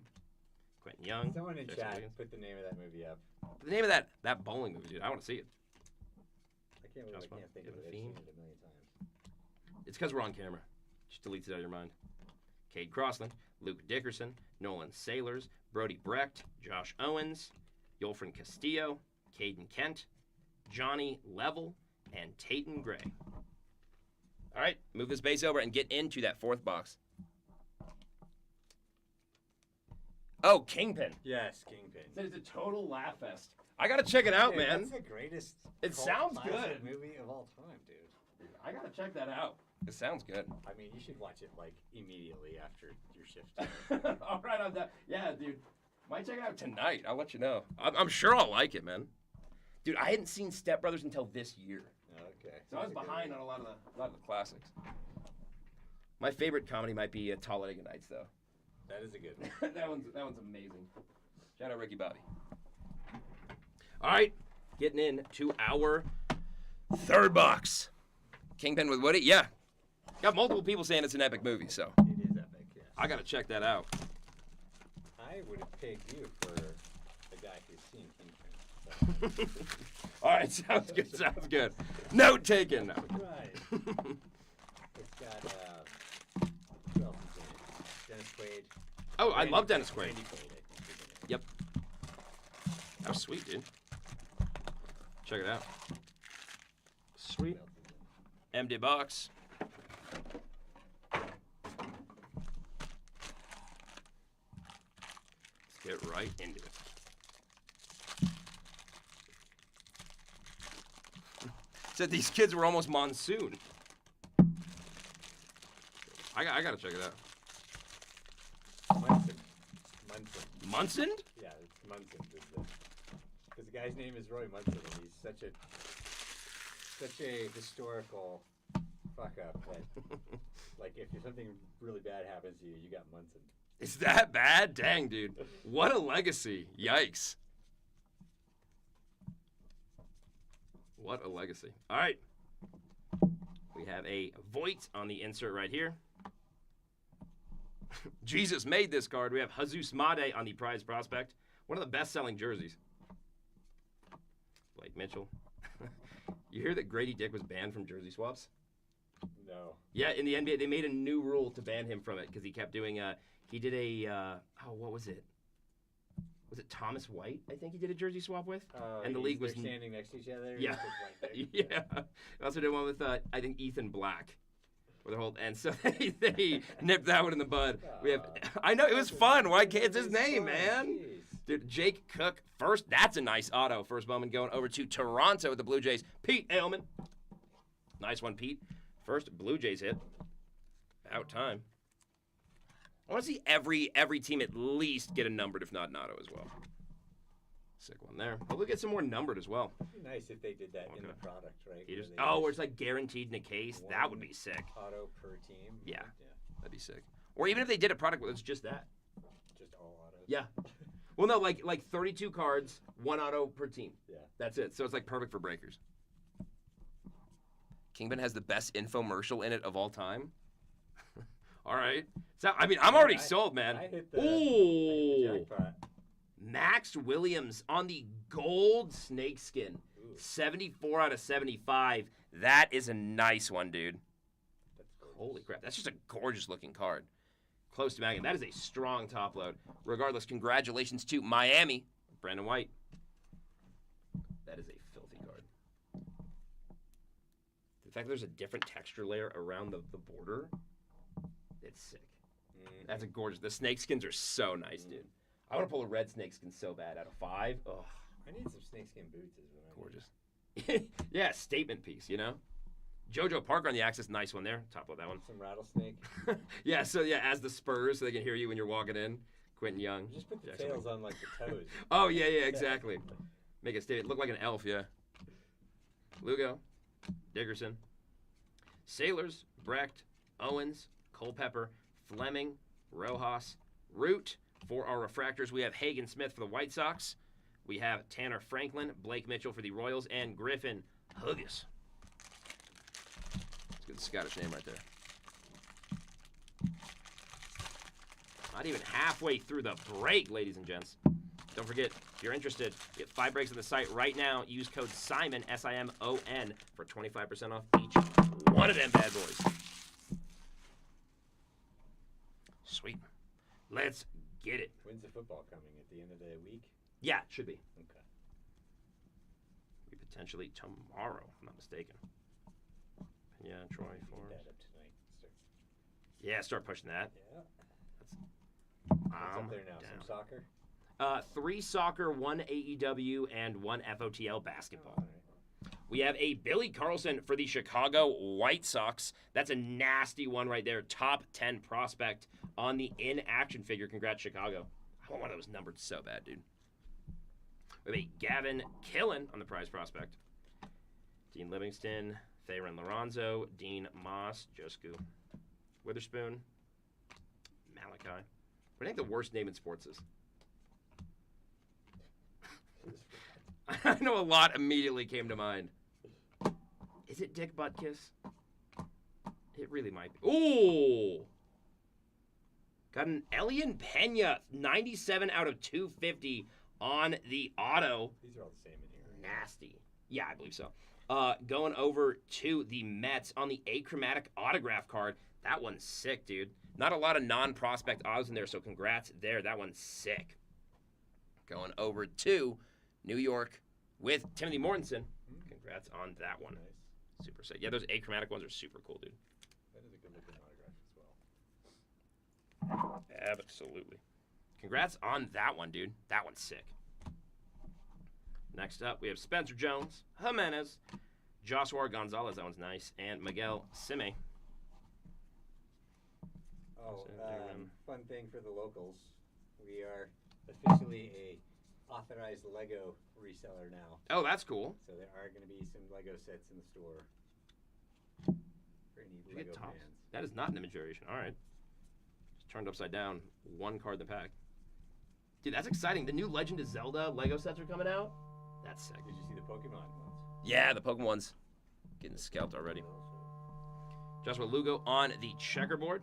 Quentin Young. Someone in Jason chat Williams. put the name of that movie up. The name of that bowling movie, dude. I want to see it. I can't believe I can't think of it. I've seen it a million times. It's because we're on camera. Just deletes it out of your mind. Cade Crossland, Luke Dickerson, Nolan Sailors, Brody Brecht, Josh Owens, Yolfrin Castillo, Caden Kent, Johnny Level, and Tayton Gray. All right, move this base over and get into that 4th box. Oh, Kingpin. Yes, Kingpin. That is a total laugh fest. I gotta check it out, Dude, man. That's the greatest. It cult sounds classic good. movie of all time, dude. I gotta check that out. It sounds good. I mean, you should watch it like immediately after your shift. All right, on that. Yeah, dude. Might check it out tonight. I'll let you know. I'm sure I'll like it, man. Dude, I hadn't seen Step Brothers until this year, Okay. so I was behind on a lot of the classics. My favorite comedy might be Talladega Nights, though. That is a good one. that one's amazing. Shout out Ricky Bobby. All right, getting into our 3rd box. Kingpin with Woody, yeah. Got multiple people saying it's an epic movie, so It is epic, yes. I gotta check that out. I would have pegged you for the guy who's seen Kingpin. So. All right, sounds good. Sounds good. Note taken. Right. It's got, who else is in it? Dennis Quaid. Oh, I love Dennis Quaid. Randy Quaid, I think, is in it. Yep. That was sweet, dude. Check it out. Sweet. Who else is in it? Empty box. Let's get right into it. Said these kids were almost monsoon. I gotta check it out. Munson. Munson? Yeah, it's Munson. Because the guy's name is Roy Munson, and he's such a historical fuck up that, like, if something really bad happens to you, you got Munson. Is that bad? Dang, dude. What a legacy. Yikes. What a legacy. All right. We have a Voight on the insert right here. Jesus made this card. We have Jesus Made on the prize prospect. One of the best-selling jerseys. Blake Mitchell. You hear that Grady Dick was banned from jersey swaps? No. Yeah, in the NBA, they made a new rule to ban him from it because he kept doing, he did a, what was it? Was it Thomas White, I think he did a jersey swap with? And the league was... They're standing next to each other? Yeah. It's just like Yeah. I also did one with, I think, Ethan Black. Where the whole, and so they nipped that one in the bud. We have, I know, it was fun. Why can't it's his name, man? Jeez. Dude, Jake Cook first. That's a nice auto. First Bowman going over to Toronto with the Blue Jays. Pete Ailman. Nice one, Pete. First Blue Jays hit. About time. I want to see every team at least get a numbered, if not an auto as well. Sick one there. Hopefully get some more numbered as well. It'd be nice if they did that in Okay. the product, right? You just, Where they where it's like guaranteed in a case. That would be sick. auto per team. Yeah. That'd be sick. Or even if they did a product where it's just that. Just all autos. Yeah. Well, no, like 32 cards, one auto per team. Yeah. That's it. So it's like perfect for breakers. Kingpin has the best infomercial in it of all time. All right. So I mean, I'm already sold, man. I hit the Ooh. jackpot. Max Williams on the gold snakeskin. Ooh. 74 out of 75. That is a nice one, dude. That's gorgeous. Holy crap. That's just a gorgeous looking card. close to Magan. That is a strong top load. Regardless, congratulations to Miami, Brandon White. That is a filthy card. The fact that there's a different texture layer around the border, it's sick. That's a gorgeous. The snake skins are so nice, dude. I want to pull a red snake skin so bad out of 5. Oh, I need some snakeskin boots. Is what I need. gorgeous. Yeah, statement piece, you know? JoJo Parker on the Axis, nice one there. Top of that one. Some rattlesnake. Yeah, so yeah, as the Spurs, so they can hear you when you're walking in. Quentin Young. Just put the Jackson tails Wing. on like the toes. Oh, yeah, exactly. Make it statement. Look like an elf, yeah. Lugo, Dickerson, Sailors, Brecht, Owens, Culpepper, Fleming, Rojas, Root. For our refractors, we have Hagen Smith for the White Sox. We have Tanner Franklin, Blake Mitchell for the Royals, and Griffin Huggis. That's a good Scottish name right there. Not even halfway through the break, ladies and gents. Don't forget, if you're interested, get 5 breaks on the site right now. Use code SIMON, S-I-M-O-N, for 25% off each one of them bad boys. Sweet. Let's get it. When's the football coming? At the end of the week? Yeah, it should be. Okay. Maybe potentially tomorrow, if I'm not mistaken. Yeah, Troy, Get Forrest. that up tonight. Yeah, start pushing that. Yeah. That's What's up there now? down. Some soccer? 3 soccer, 1 AEW, and 1 FOTL basketball. All right. We have a Billy Carlson for the Chicago White Sox. That's a nasty one right there. Top 10 prospect on the in-action figure. Congrats, Chicago. I want one of those numbered so bad, dude. We have a Gavin Killen on the prize prospect. Dean Livingston, Theron Lorenzo, Dean Moss, Josku Witherspoon, Malachi. What do you think the worst name in sports is? I know a lot immediately came to mind. Is it Dick Butkiss? It really might be. Ooh! Got an Elian Pena, 97 out of 250 on the auto. These are all the same in here. Nasty. Yeah, I believe so. Going over to the Mets on the achromatic autograph card. That one's sick, dude. Not a lot of non-prospect autos in there, so congrats there. That one's sick. Going over to New York with Timothy Mortensen. Congrats on that one. Nice. Super sick. Yeah, those achromatic ones are super cool, dude. That is a good looking autograph as well. Absolutely. Congrats on that one, dude. That one's sick. Next up, we have Spencer Jones, Jimenez, Joshua Gonzalez. That one's nice. And Miguel Sime. Oh, So, everyone- fun thing for the locals. We are officially a authorized Lego reseller now. Oh, that's cool. So there are going to be some Lego sets in the store for any Did you Lego get Topps? fans. That is not an image variation. All right. Just turned upside down. 1 card in the pack. Dude, that's exciting. The new Legend of Zelda Lego sets are coming out. That's sick. Did you see the Pokemon ones? Yeah, the Pokemon ones. Getting scalped already. Joshua Lugo on the checkerboard.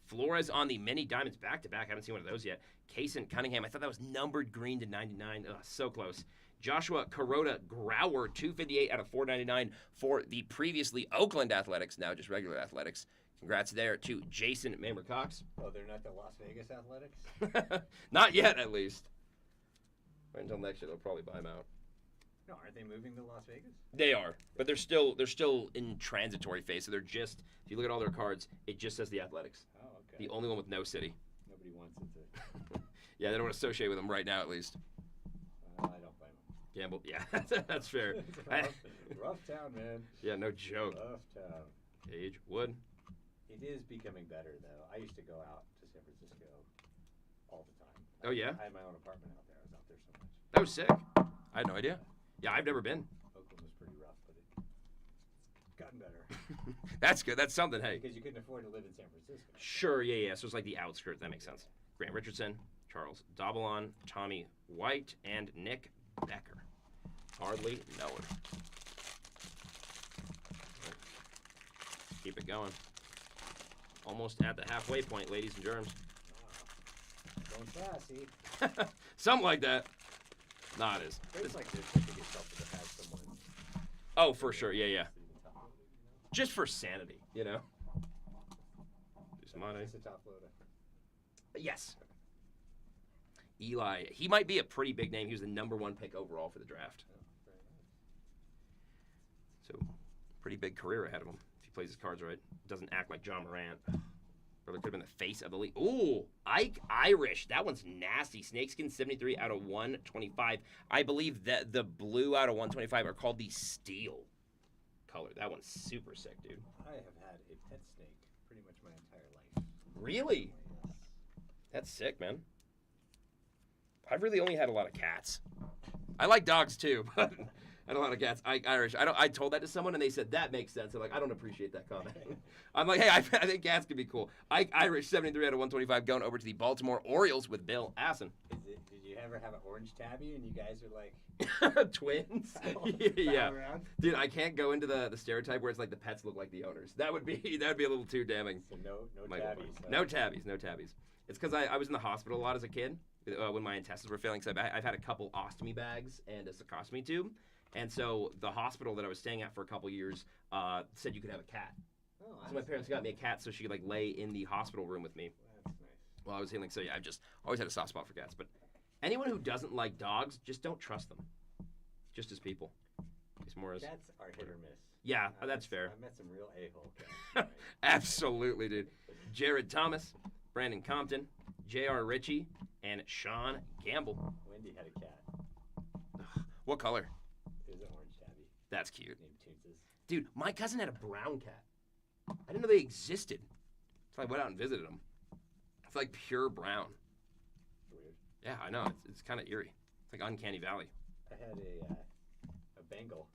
Flores on the mini diamonds back-to-back. Haven't seen one of those yet. Kaysen Cunningham. I thought that was numbered green to 99. Ugh, so close. Joshua Kuroda Grauer, 258 out of 499 for the previously Oakland Athletics, now just regular Athletics. Congrats there to Jason Mammer-Cox. Oh, they're not the Las Vegas Athletics? Not yet, at least. Wait until next year. They'll probably buy them out. No, aren't they moving to Las Vegas? They are, but they're still in transitory phase. So they're just, if you look at all their cards, it just says the Athletics. Oh, okay. The only one with no city. Nobody wants it to. Yeah, they don't want to associate with them right now, at least. I don't blame them. Gamble. Yeah, that's fair. It's a rough town, man. Yeah, no joke. Rough town. Age Wood. It is becoming better, though. I used to go out to San Francisco all the time. Oh, yeah? I had my own apartment out there. I was out there so much. That was sick. I had no idea. Yeah, I've never been. Oakland was pretty rough, but it's gotten better. That's good. That's something. Hey. Because you couldn't afford to live in San Francisco. Sure. Yeah. So it's like the outskirts. That makes sense. Grant Richardson, Charles Dobalon, Tommy White, and Nick Becker. Hardly know it. Keep it going. Almost at the halfway point, ladies and germs. Going sassy. Something like that. Nah, it is. It's like this to get yourself to have someone. Oh, for sure. Yeah. Just for sanity, you know? Samade. It's a top loader. Yes. Eli. He might be a pretty big name. He was the #1 pick overall for the draft. Oh, very nice. So, pretty big career ahead of him if he plays his cards right. Doesn't act like John Morant. Brother could have been the face of the league. Ooh, Ike Irish. That one's nasty. Snakeskin 73 out of 125. I believe that the blue out of 125 are called the steel color. That one's super sick, dude. I have had a pet snake pretty much my entire life. Really? Yes. That's sick, man. I've really only had a lot of cats. I like dogs too, but I had a lot of cats. Irish. I told that to someone and they said that makes sense. I'm like, I don't appreciate that comment. I'm like, hey, I think cats can be cool. Irish 73 out of 125 going over to the Baltimore Orioles with Bill Assen. Did you ever have an orange tabby and you guys are like Twins. bow Yeah. around? Dude, I can't go into the stereotype where it's like the pets look like the owners. That would be a little too damning. So no My tabbies. God. No tabbies. It's because I was in the hospital a lot as a kid when my intestines were failing. So I've had a couple ostomy bags and a sarcostomy tube. And so the hospital that I was staying at for a couple years said you could have a cat. Oh, So my parents got me a cat so she could like lay in the hospital room with me That's nice. while I was healing. So yeah, I've just always had a soft spot for cats. But anyone who doesn't like dogs, just don't trust them. Just as people. It's more as Cats are hit or miss. yeah, I've that's met- fair. I've met some real a-hole cats. Right? Absolutely, dude. Jared Thomas, Brandon Compton, J.R. Ritchie, and Sean Gamble. Wendy had a cat. What color? It was an orange tabby That's cute. named Toonses. Dude, my cousin had a brown cat. I didn't know they existed. So I went out and visited them. It's like pure brown. Weird. Yeah, I know. It's kind of eerie. It's like Uncanny Valley. I had a Bengal.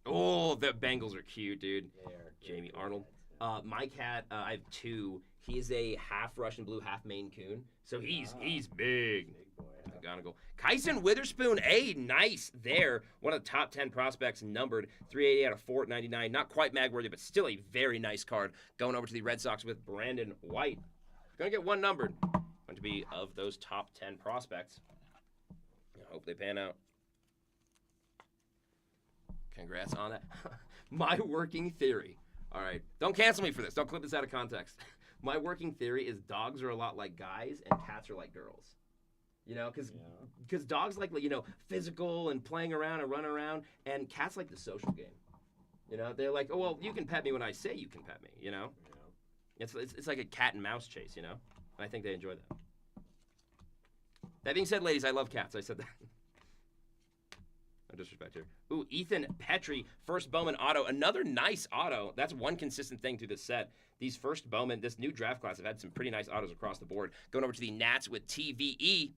Oh, the Bengals are cute, dude. They are Jamie cool Arnold. cats, My cat, I have two. He is a half Russian blue, half Maine Coon. So he's Ah. big. Big boy. Huh? McGonagall. Kyson Witherspoon, nice there. One of the top 10 prospects, numbered 380 out of 499. Not quite mag-worthy, but still a very nice card. Going over to the Red Sox with Brandon White. Going to get one numbered. Going to be of those top 10 prospects. I hope they pan out. Congrats on that. My working theory. All right. Don't cancel me for this. Don't clip this out of context. My working theory is dogs are a lot like guys and cats are like girls. You know, because dogs like, you know, physical and playing around and running around, and cats like the social game. You know, they're like, oh, well, you can pet me when I say you can pet me, you know? It's like a cat and mouse chase, you know? And I think they enjoy that. That being said, ladies, I love cats. I said that. No disrespect here. Ooh, Ethan Petrie, first Bowman auto. Another nice auto. That's one consistent thing through this set. These first Bowman, this new draft class, have had some pretty nice autos across the board. Going over to the Nats with TVE. Nice.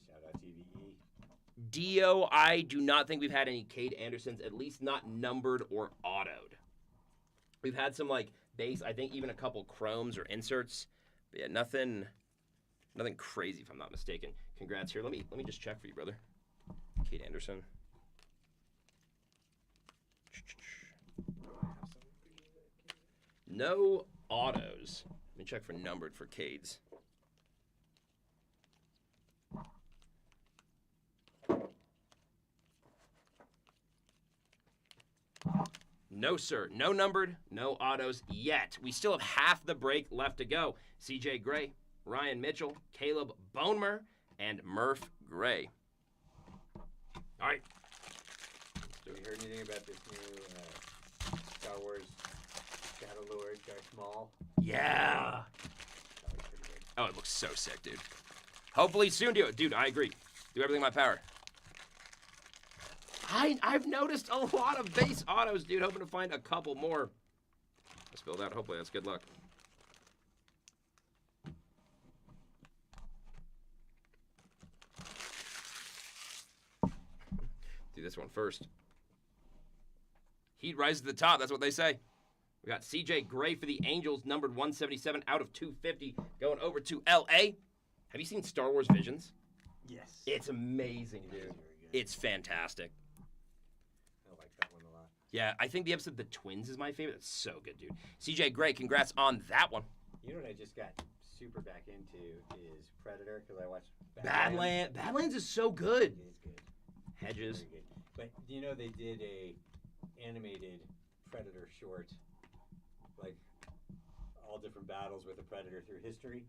Shout out TVE. Dio, I do not think we've had any Cade Andersons, at least not numbered or autoed. We've had some like base, I think even a couple chromes or inserts. But yeah, nothing crazy if I'm not mistaken. Congrats here. Let me just check for you, brother. Cade Anderson. No autos. Let me check for numbered for Cades. No, sir. No numbered, no autos yet. We still have half the break left to go. CJ Gray, Ryan Mitchell, Caleb Bonemer, and Murph Gray. All right. Have you heard anything about this new Star Wars Shadow Lord, Darth Maul? Yeah. That looks pretty good. Oh, it looks so sick, dude. Hopefully soon, dude. I agree. Do everything in my power. I've noticed a lot of base autos, dude. Hoping to find a couple more. I spilled out. Hopefully that's good luck. Do this one first. Heat rises to the top. That's what they say. We got CJ Gray for the Angels, numbered 177 out of 250, going over to LA. Have you seen Star Wars Visions? Yes. It's amazing, That is dude. very good. It's fantastic. I like that one a lot. Yeah, I think the episode The Twins is my favorite. It's so good, dude. CJ Gray, congrats on that one. You know what I just got super back into is Predator because I watched Badlands is so good. It is good. Hedges. Very good. But do you know they did a animated Predator short, like all different battles with a Predator through history.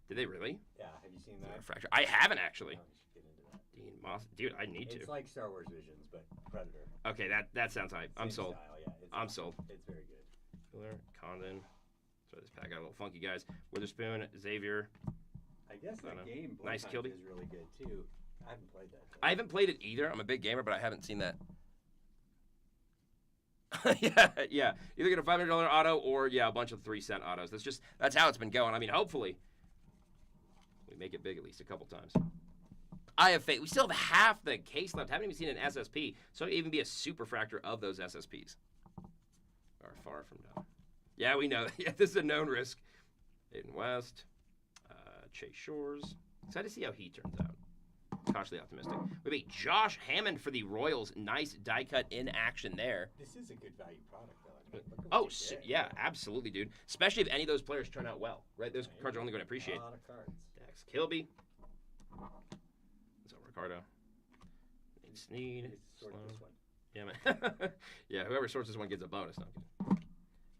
Did they really? Yeah, have you seen that? Fracture. I haven't actually. Oh, you should get into that. Dean Moss, dude, I need to. It's like Star Wars Visions, but Predator. Okay, that sounds hype. I'm Same sold. Style, yeah, it's I'm awesome. sold. It's very good. Miller, Condon. Sorry, this pack got a little funky, guys. Witherspoon, Xavier. I guess that game Nice Bloodhound Kilby. is really good too. I haven't played that. I haven't played it either. I'm a big gamer, but I haven't seen that. yeah. Either get a $500 auto or a bunch of 3-cent autos. That's how it's been going. I mean, hopefully we make it big at least a couple times. I have faith. We still have half the case left. Haven't even seen an SSP, so it'd even be a super fractor of those SSPs. Are far from done. Yeah, we know. Yeah, this is a known risk. Aiden West, Chase Shores. Excited to see how he turns out. Cautiously optimistic. We have a Josh Hammond for the Royals. Nice die cut in action there. This is a good value product, though. I mean, look at Oh, what you get. yeah, absolutely, dude. Especially if any of those players turn out well, right? Those cards are only going to appreciate. A lot of cards. Dax Kilby. So Ricardo. Nate Snead. Sort Sloan. this one. Yeah, man. Yeah, whoever sorts this one gets a bonus. No, I'm kidding.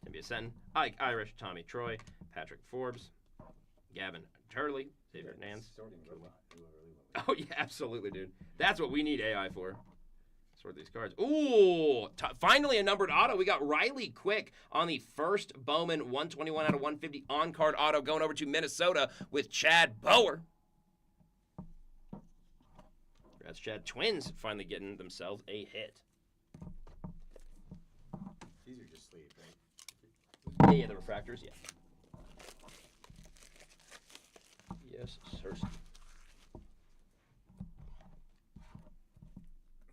Timby Ascent. Ike Irish. Tommy Troy. Patrick Forbes. Gavin Turley. Xavier Yeah, Nance. sorting robot. Oh, yeah, absolutely, dude. That's what we need AI for. Sort these cards. Ooh, finally a numbered auto. We got Riley Quick on the first Bowman 121 out of 150 on-card auto going over to Minnesota with Chad Bower. Congrats, Chad. Twins finally getting themselves a hit. These are just sleeves, right? Yeah, the refractors, yeah. Yes, sir. I'm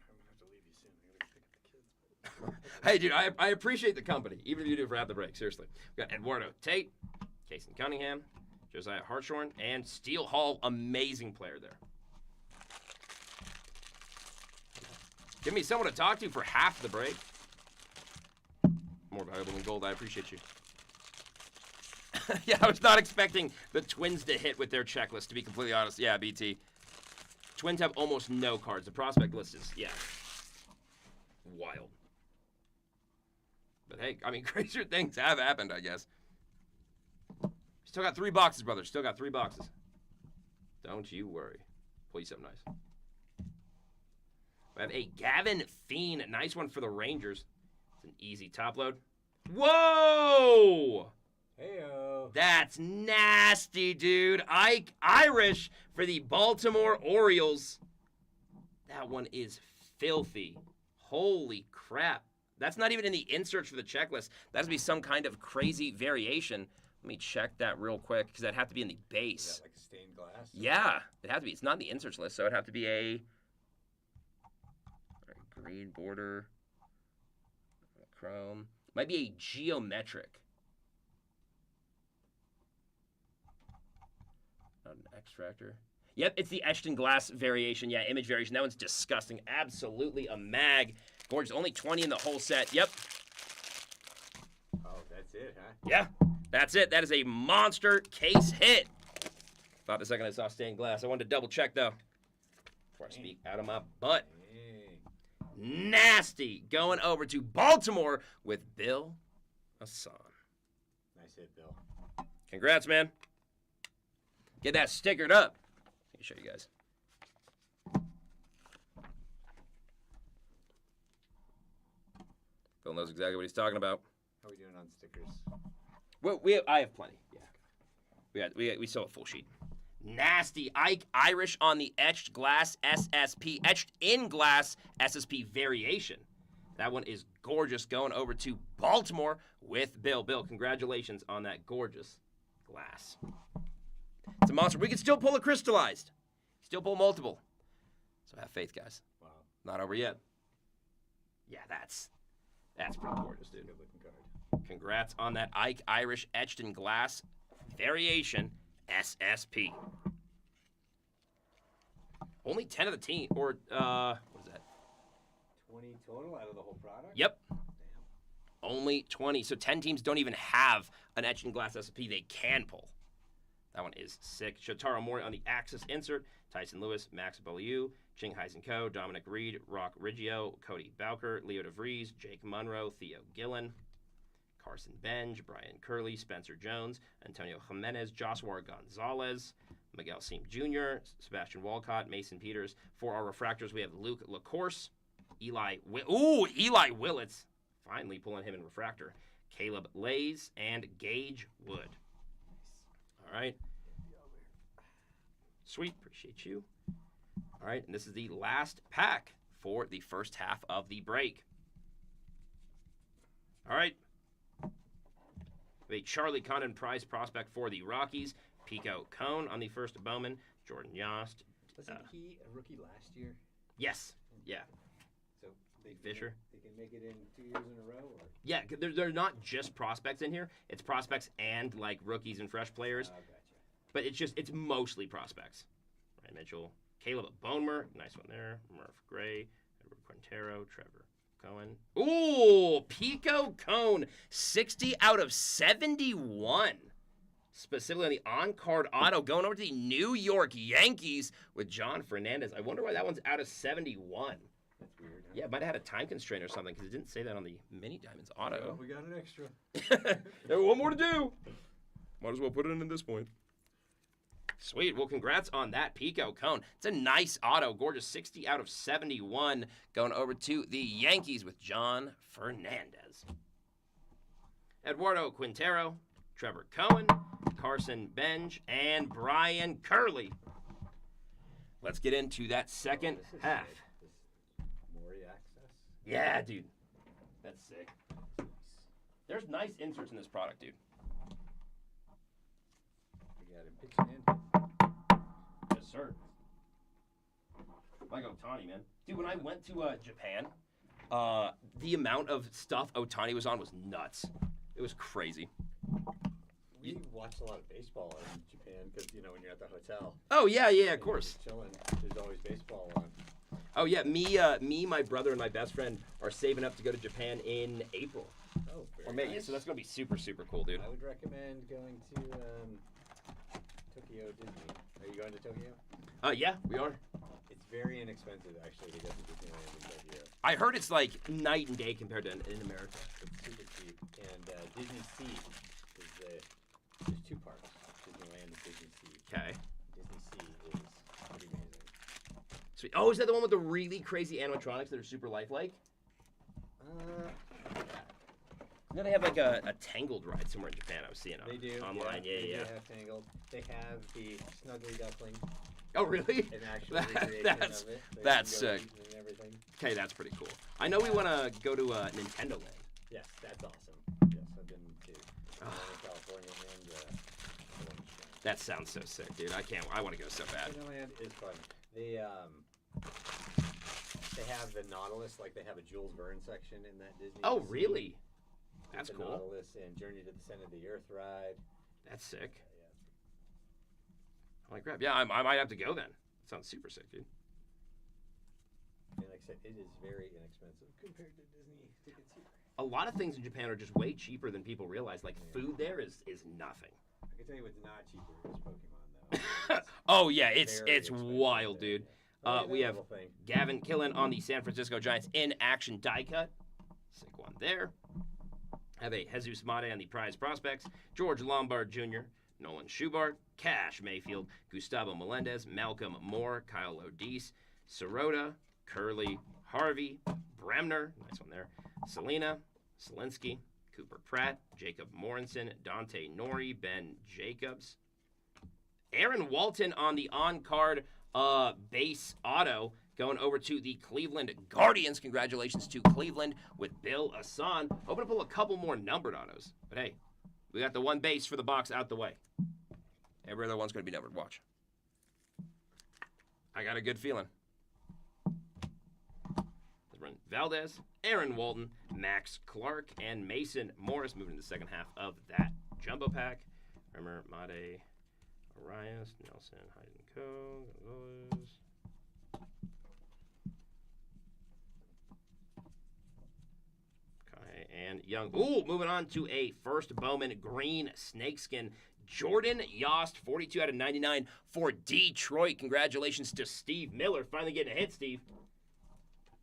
gonna have to leave you soon. I gotta pick up the kids. Hey, dude, I appreciate the company, even if you do it for half the break. Seriously. We got Eduardo Tate, Casey Cunningham, Josiah Hartshorn, and Steele Hall. Amazing player there. Give me someone to talk to for half the break. More valuable than gold. I appreciate you. Yeah, I was not expecting the Twins to hit with their checklist, to be completely honest. Yeah, BT. Twins have almost no cards. The prospect list is, wild. But hey, I mean, crazier things have happened, I guess. Still got 3 boxes, brother. Still got 3 boxes. Don't you worry. Please, something nice. We have a Gavin Fiend. Nice one for the Rangers. It's an easy top load. Whoa! Heyo. That's nasty, dude. Ike Irish for the Baltimore Orioles. That one is filthy. Holy crap. That's not even in the inserts for the checklist. That has to be some kind of crazy variation. Let me check that real quick, because that'd have to be in the Is base. that like a stained glass? Yeah, it has to be. It's not in the inserts list, so it'd have to be a green border, chrome. Might be a geometric. Not an extractor. Yep, it's the etched in glass variation. Yeah, image variation. That one's disgusting. Absolutely a mag. Gorgeous. Only 20 in the whole set. Yep. Oh, that's it, huh? Yeah, that's it. That is a monster case hit. Thought the second I saw stained glass. I wanted to double check, though, before I speak out of my butt. Dang. Nasty. Going over to Baltimore with Bill Hassan. Nice hit, Bill. Congrats, man. Get that stickered up. Let me show you guys. Bill knows exactly what he's talking about. How are we doing on stickers? I have plenty. Yeah, we still have a full sheet. Nasty Ike Irish on the etched glass SSP, etched in glass SSP variation. That one is gorgeous. Going over to Baltimore with Bill. Bill, congratulations on that gorgeous glass. It's a monster. We can still pull a crystallized. Still pull multiple. So have faith, guys. Wow. Not over yet. Yeah, that's pretty gorgeous, dude. Good looking card. Congrats on that Ike Irish etched in glass variation SSP. Only 10 of the team, or what is that? 20 total out of the whole product? Yep. Damn. Only 20. So 10 teams don't even have an etched in glass SSP they can pull. That one is sick. Shotaro Mori on the Axis insert. Tyson Lewis, Max Beaulieu, Ching Heisen Co., Dominic Reed, Rock Riggio, Cody Bowker, Leo DeVries, Jake Munro, Theo Gillen, Carson Benj, Brian Curley, Spencer Jones, Antonio Jimenez, Joshua Gonzalez, Miguel Seam Jr., Sebastian Walcott, Mason Peters. For our refractors, we have Luke LaCourse, Eli Willits, finally pulling him in refractor, Caleb Lays, and Gage Wood. All right. Sweet, appreciate you. All right, and this is the last pack for the first half of the break. All right. We have a Charlie Condon prize prospect for the Rockies. Pico Cone on the first Bowman. Jordan Yost. Wasn't he a rookie last year? Yes. Yeah. So Big Fisher. They can make it in 2 years in a row? Or? Yeah, they're not just prospects in here. It's prospects and, like, rookies and fresh players. Oh, gotcha. But it's mostly prospects. Ryan Mitchell. Caleb Bonemer. Nice one there. Murph Gray. Edward Quintero. Trevor Cohen. Ooh, Pico Cone, 60 out of 71. Specifically on the on-card auto, going over to the New York Yankees with John Fernandez. I wonder why that one's out of 71. That's weird. Huh? Yeah, it might have had a time constraint or something because it didn't say that on the Mini Diamonds auto. Well, we got an extra. There one more to do. Might as well put it in at this point. Sweet. Well, congrats on that, Pico Cone. It's a nice auto. Gorgeous 60 out of 71 going over to the Yankees with John Fernandez. Eduardo Quintero, Trevor Cohen, Carson Benj, and Brian Curley. Let's get into that second This is half. sick. This Maury access. Yeah, dude. That's sick. Nice. There's nice inserts in this product, dude. We got him pitching in. Yes, sir. Like Otani, man. Dude, when I went to Japan, the amount of stuff Otani was on was nuts. It was crazy. We watched a lot of baseball in Japan because, you know, when you're at the hotel. Oh, yeah, of and course. you're chilling. There's always baseball on. Oh, yeah, me, my brother, and my best friend are saving up to go to Japan in April. Oh, very Or May. nice. Yeah, so that's going to be super, super cool, dude. I would recommend going to Tokyo Disney. Are you going to Tokyo? Yeah, we are. It's very inexpensive, actually, to go to Disneyland in Tokyo. I heard it's like night and day compared to in America. It's super cheap. And Disney Sea is there's two parks, Disneyland and Disney Sea. Okay. Disney Sea is pretty amazing. Sweet. Oh, is that the one with the really crazy animatronics that are super lifelike? No, they have like a Tangled ride somewhere in Japan. I was seeing They do. online. They Yeah. do have Tangled. They have the Snuggly Duckling, Oh, really? an actual recreation That's of it. They that's can go sick. eat and everything. Okay, that's pretty cool. I know we want to go to Nintendo Land. Yes, that's awesome. Yes, I've been to one in California and one in That sounds so sick, dude. I want to go so bad. Disneyland is fun. They have the Nautilus, like they have a Jules Verne section in that Disney. Oh, Sea. really? With That's the cool. Nautilus and Journey to the Center of the Earth ride. That's sick. Yeah. Holy crap. Yeah, I might have to go then. Sounds super sick, dude. And like I said, it is very inexpensive compared to Disney tickets here. A lot of things in Japan are just way cheaper than people realize. Like, food there is nothing. I can tell you what's not cheaper is Pokemon, though. Oh, yeah, it's Very expensive wild, there, dude. yeah. Look at We that have little thing. Gavin Killen on the San Francisco Giants in action die cut. Sick one there. Have a Jesus Mate on the prize prospects. George Lombard Jr., Nolan Schubart, Cash Mayfield, Gustavo Melendez, Malcolm Moore, Kyle Lodice, Sirota, Curley, Harvey, Bremner, nice one there, Selena, Selinsky, Cooper Pratt, Jacob Morinson, Dante Nori, Ben Jacobs, Aaron Walton on the on-card base auto going over to the Cleveland Guardians. Congratulations to Cleveland with Bill Asan. Hoping to pull a couple more numbered autos. But hey, we got the one base for the box out the way. Every other one's going to be numbered. Watch. I got a good feeling. Let's run Valdez, Aaron Walton, Max Clark, and Mason Morris moving to the second half of that jumbo pack. Remember, Made, Arias, Nelson, Hayden Co, Gonzalez. Okay, and Young. Ooh, moving on to a first Bowman green snakeskin. Jordan Yost, 42 out of 99 for Detroit. Congratulations to Steve Miller. Finally getting a hit, Steve.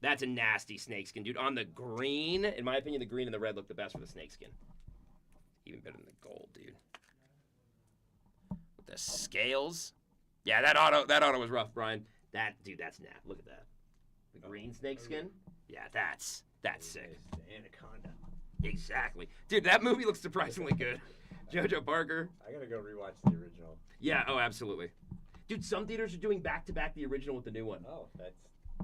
That's a nasty snakeskin, dude. On the green, in my opinion, the green and the red look the best for the snakeskin. gold, dude. With the scales. Yeah, that auto was rough, Brian. Dude, that's nat. Look at that. The green snakeskin. Yeah, that's sick. The Anaconda. Exactly. Dude, that movie looks surprisingly good. JoJo Parker. I gotta go rewatch the original. Yeah, oh, absolutely. Dude, some theaters are doing back-to-back the original with the new one. Oh,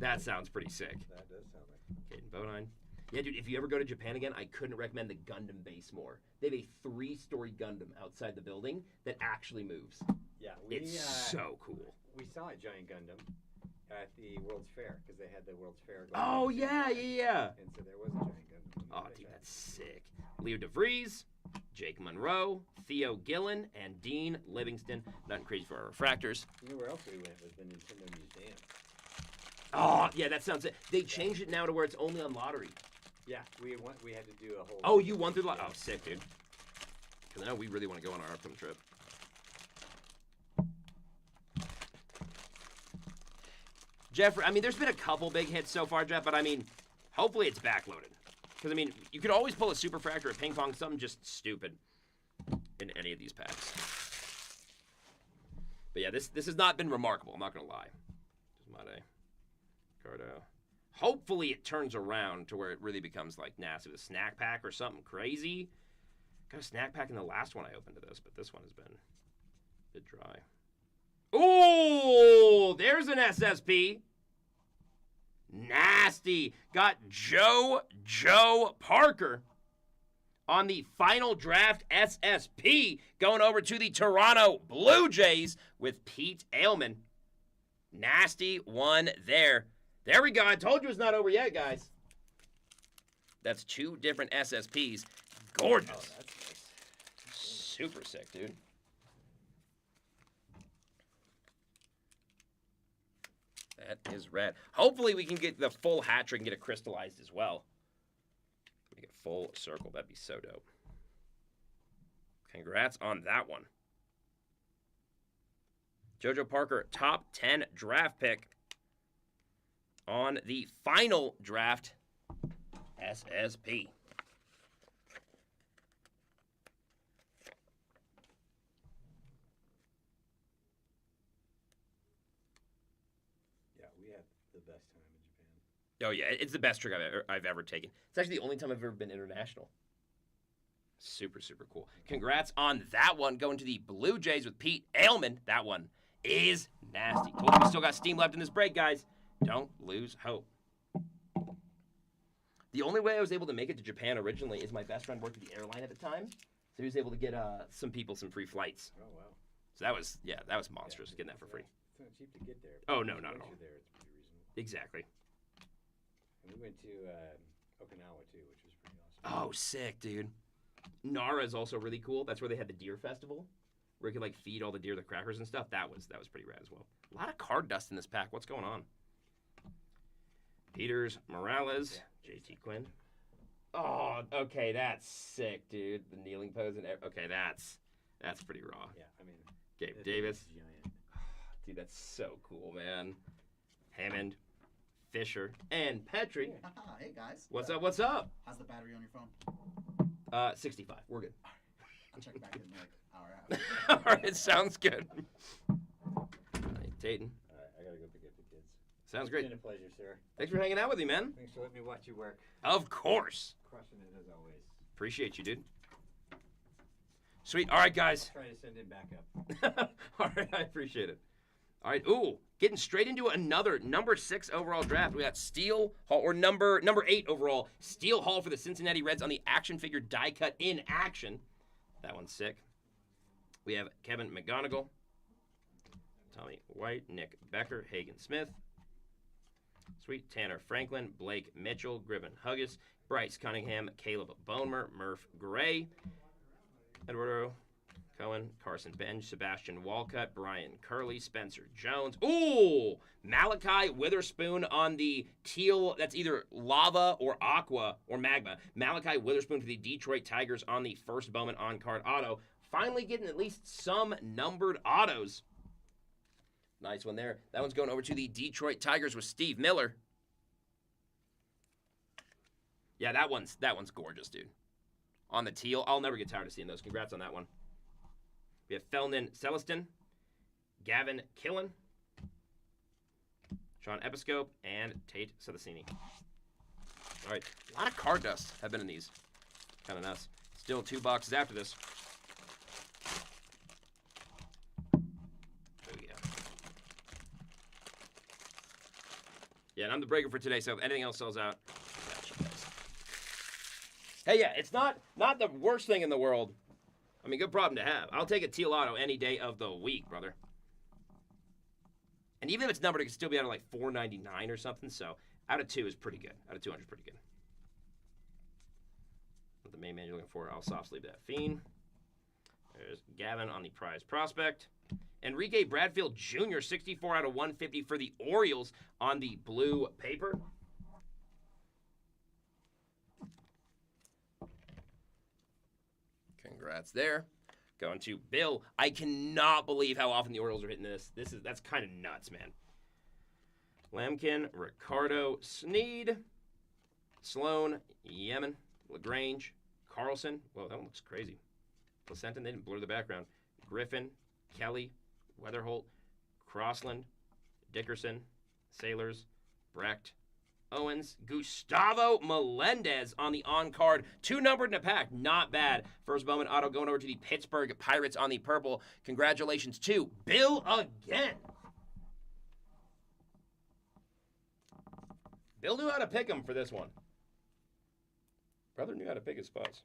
That sounds pretty sick. that does sound like. Caden Bowman. Yeah, dude, if you ever go to Japan again, I couldn't recommend the Gundam base more. They have a 3-story Gundam outside the building that actually moves. Yeah, It's so cool. We saw a giant Gundam at the World's Fair because they had the World's Fair. going Oh, on. yeah. And so there was a giant Gundam. Oh, dude, that's sick. Leo DeVries, Jake Monroe, Theo Gillen, and Dean Livingston. Nothing crazy for our refractors. You know where else we went was the Nintendo Museum. Oh, yeah, that sounds it. They changed it now to where it's only on lottery. Yeah, we had to do a whole. Oh, you won through the Oh, sick, dude. Because I know we really want to go on our upcoming trip. Jeffrey, I mean, there's been a couple big hits so far, Jeff, but I mean, hopefully it's backloaded. Because, I mean, you could always pull a super fractor at ping pong, something just stupid in any of these packs. But yeah, this has not been remarkable, I'm not going to lie. Just Made. Cardo. Hopefully it turns around to where it really becomes like nasty with a snack pack or something crazy. Got a snack pack in the last one I opened to this, but this one has been a bit dry. Ooh, there's an SSP. Nasty. Got Joe Parker on the final draft SSP going over to the Toronto Blue Jays with Pete Ailman. Nasty one there. There we go. I told you it's not over yet, guys. That's 2 different SSPs. Gorgeous. Oh, that's nice. Super sick, dude. That is rad. Hopefully we can get the full hat trick and get it crystallized as well. Make it full circle. That'd be so dope. Congrats on that one. JoJo Parker, top 10 draft pick on the final draft SSP. Yeah, we had the best time in Japan. Oh yeah, it's the best trick I've ever taken. It's actually the only time I've ever been international. Super, super cool. Congrats on that one. Going to the Blue Jays with Pete Ailman. That one is nasty. Told you we still got steam left in this break, guys. Don't lose hope. The only way I was able to make it to Japan originally is my best friend worked at the airline at the time, so he was able to get some people some free flights. Oh wow. So that was monstrous, getting that for free. It's not cheap to get there. Oh, no, Once not at all. you're there, it's pretty reasonable. Exactly. And we went to Okinawa too, which was pretty awesome. Oh, sick, dude. Nara is also really cool. That's where they had the deer festival, where you could like feed all the deer the crackers and stuff. That was pretty rad as well. A lot of card dust in this pack. What's going on? Peters, Morales, JT Quinn. Oh, okay, that's sick, dude. The kneeling pose and okay, that's pretty raw. Yeah, I mean, Gabe that Davis. thing is giant. Dude, that's so cool, man. Hammond, Fisher, and Petrie. Hey guys. What's up? What's up? How's the battery on your phone? 65. We're good. I'll check back in like an hour after. All right, sounds good. All right, Tayton. All right, I gotta go pick up the kids. Sounds It's great. been a pleasure, sir. Thanks for hanging out with me, man. Thanks for letting me watch you work. Of course. Crushing it as always. Appreciate you, dude. Sweet. All right, guys. Try to send in backup. All right, I appreciate it. All right, ooh, getting straight into another number 6 overall draft. We got Steel Hall, or number 8 overall, Steel Hall for the Cincinnati Reds on the action figure die cut in action. That one's sick. We have Kevin McGonigal, Tommy White, Nick Becker, Hagen Smith, sweet, Tanner Franklin, Blake Mitchell, Griffin Huggis, Bryce Cunningham, Caleb Bonemer, Murph Gray, Eduardo Cohen, Carson Benj, Sebastian Walcott, Brian Curley, Spencer Jones. Ooh! Malachi Witherspoon on the teal, that's either lava or aqua or magma. Malachi Witherspoon for the Detroit Tigers on the first Bowman on-card auto. Finally getting at least some numbered autos. Nice one there. That one's going over to the Detroit Tigers with Steve Miller. Yeah, that one's gorgeous, dude. on the teal. I'll never get tired of seeing those. Congrats on that one. We have Felnin Celestin, Gavin Killen, Sean Episcope, and Tate Sedicini. All right, a lot of card dust have been in these. Kind of nuts. Still 2 boxes after this. Oh, yeah. Yeah, and I'm the breaker for today, so if anything else sells out, I got you guys. Hey, yeah, it's not the worst thing in the world. I mean, good problem to have. I'll take a teal auto any day of the week, brother. And even if it's numbered, it can still be out of like $4.99 or something. So out of 2 is pretty good. Out of 200 is pretty good. What the main man you're looking for, I'll soft sleeve that Fiend. There's Gavin on the prize prospect. Enrique Bradfield Jr., 64 out of 150 for the Orioles on the blue paper. Congrats there. Going to Bill. I cannot believe how often the Orioles are hitting this. That's kind of nuts, man. Lamkin, Ricardo, Sneed, Sloan, Yemen, LaGrange, Carlson. Whoa, that one looks crazy. Placenton, they didn't blur the background. Griffin, Kelly, Weatherholt, Crossland, Dickerson, Sailors, Brecht, Owens, Gustavo Melendez on the on-card. 2 numbered in a pack. Not bad. First Bowman auto going over to the Pittsburgh Pirates on the purple. Congratulations to Bill again. Bill knew how to pick him for this one. Brother knew how to pick his spots.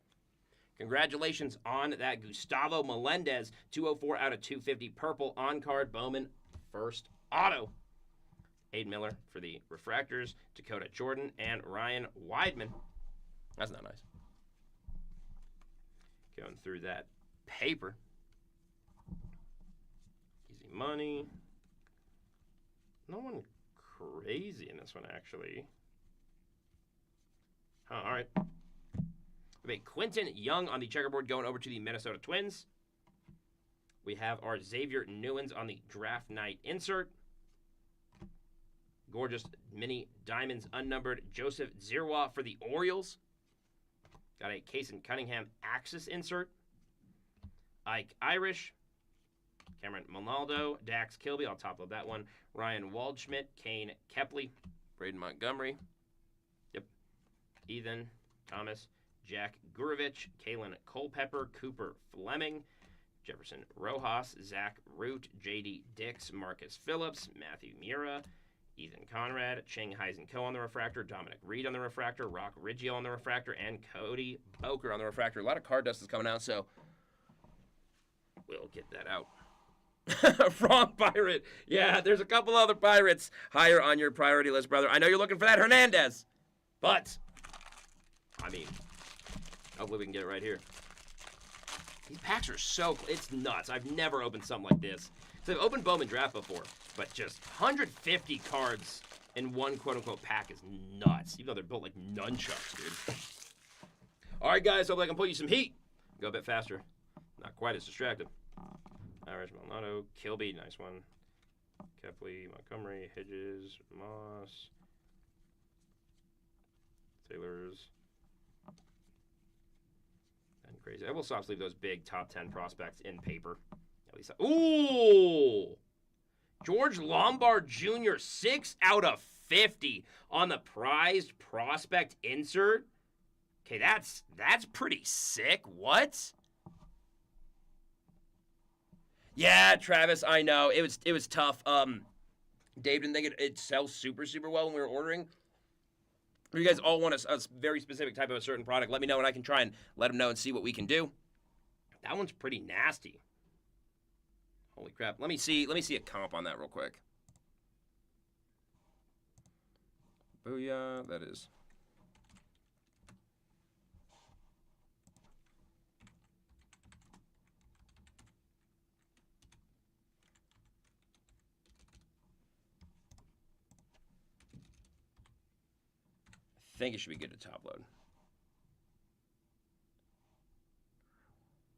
Congratulations on that Gustavo Melendez. 204 out of 250. Purple on-card Bowman first auto. Aiden Miller for the Refractors, Dakota Jordan, and Ryan Weidman. That's not nice. Going through that paper. Easy money. No one crazy in this one, actually. Oh, all right. We have Quentin Young on the checkerboard going over to the Minnesota Twins. We have our Xavier Newens on the draft night insert. Gorgeous mini diamonds unnumbered Joseph Zirwa for the Orioles. Got a Cason Cunningham Axis insert. Ike Irish. Cameron Monaldo. Dax Kilby. I'll top load that one. Ryan Waldschmidt. Kane Kepley. Braden Montgomery. Yep. Ethan Thomas. Jack Gurevich. Kalen Culpepper. Cooper Fleming. Jefferson Rojas. Zach Root. J.D. Dix. Marcus Phillips. Matthew Mura. Ethan Conrad, Cheng Heisen Ko on the refractor, Dominic Reed on the refractor, Rock Riggio on the refractor, and Cody Boker on the refractor. A lot of card dust is coming out, so we'll get that out. Wrong Pirate. Yeah, there's a couple other Pirates higher on your priority list, brother. I know you're looking for that Hernandez, but, I mean, hopefully we can get it right here. These packs are so, it's nuts. I've never opened something like this. So I've opened Bowman Draft before, but just 150 cards in one quote-unquote pack is nuts, even though they're built like nunchucks, dude. All right, guys, hopefully I can pull you some heat. Go a bit faster. Not quite as distracted. Irish Maldonado, Kilby, nice one. Kepley, Montgomery, Hedges, Moss, Sailors. And crazy. I will soft sleeve those big top 10 prospects in paper. At least. Ooh! George Lombard Jr., 6 out of 50 on the prized prospect insert. Okay, that's pretty sick. What? Yeah, Travis, I know. It was tough. Dave didn't think it sells super well when we were ordering. If you guys all want a very specific type of a certain product, let me know and I can try and let them know and see what we can do. That one's pretty nasty. Holy crap. Let me see a comp on that real quick. Booyah, that is. I think it should be good to top load.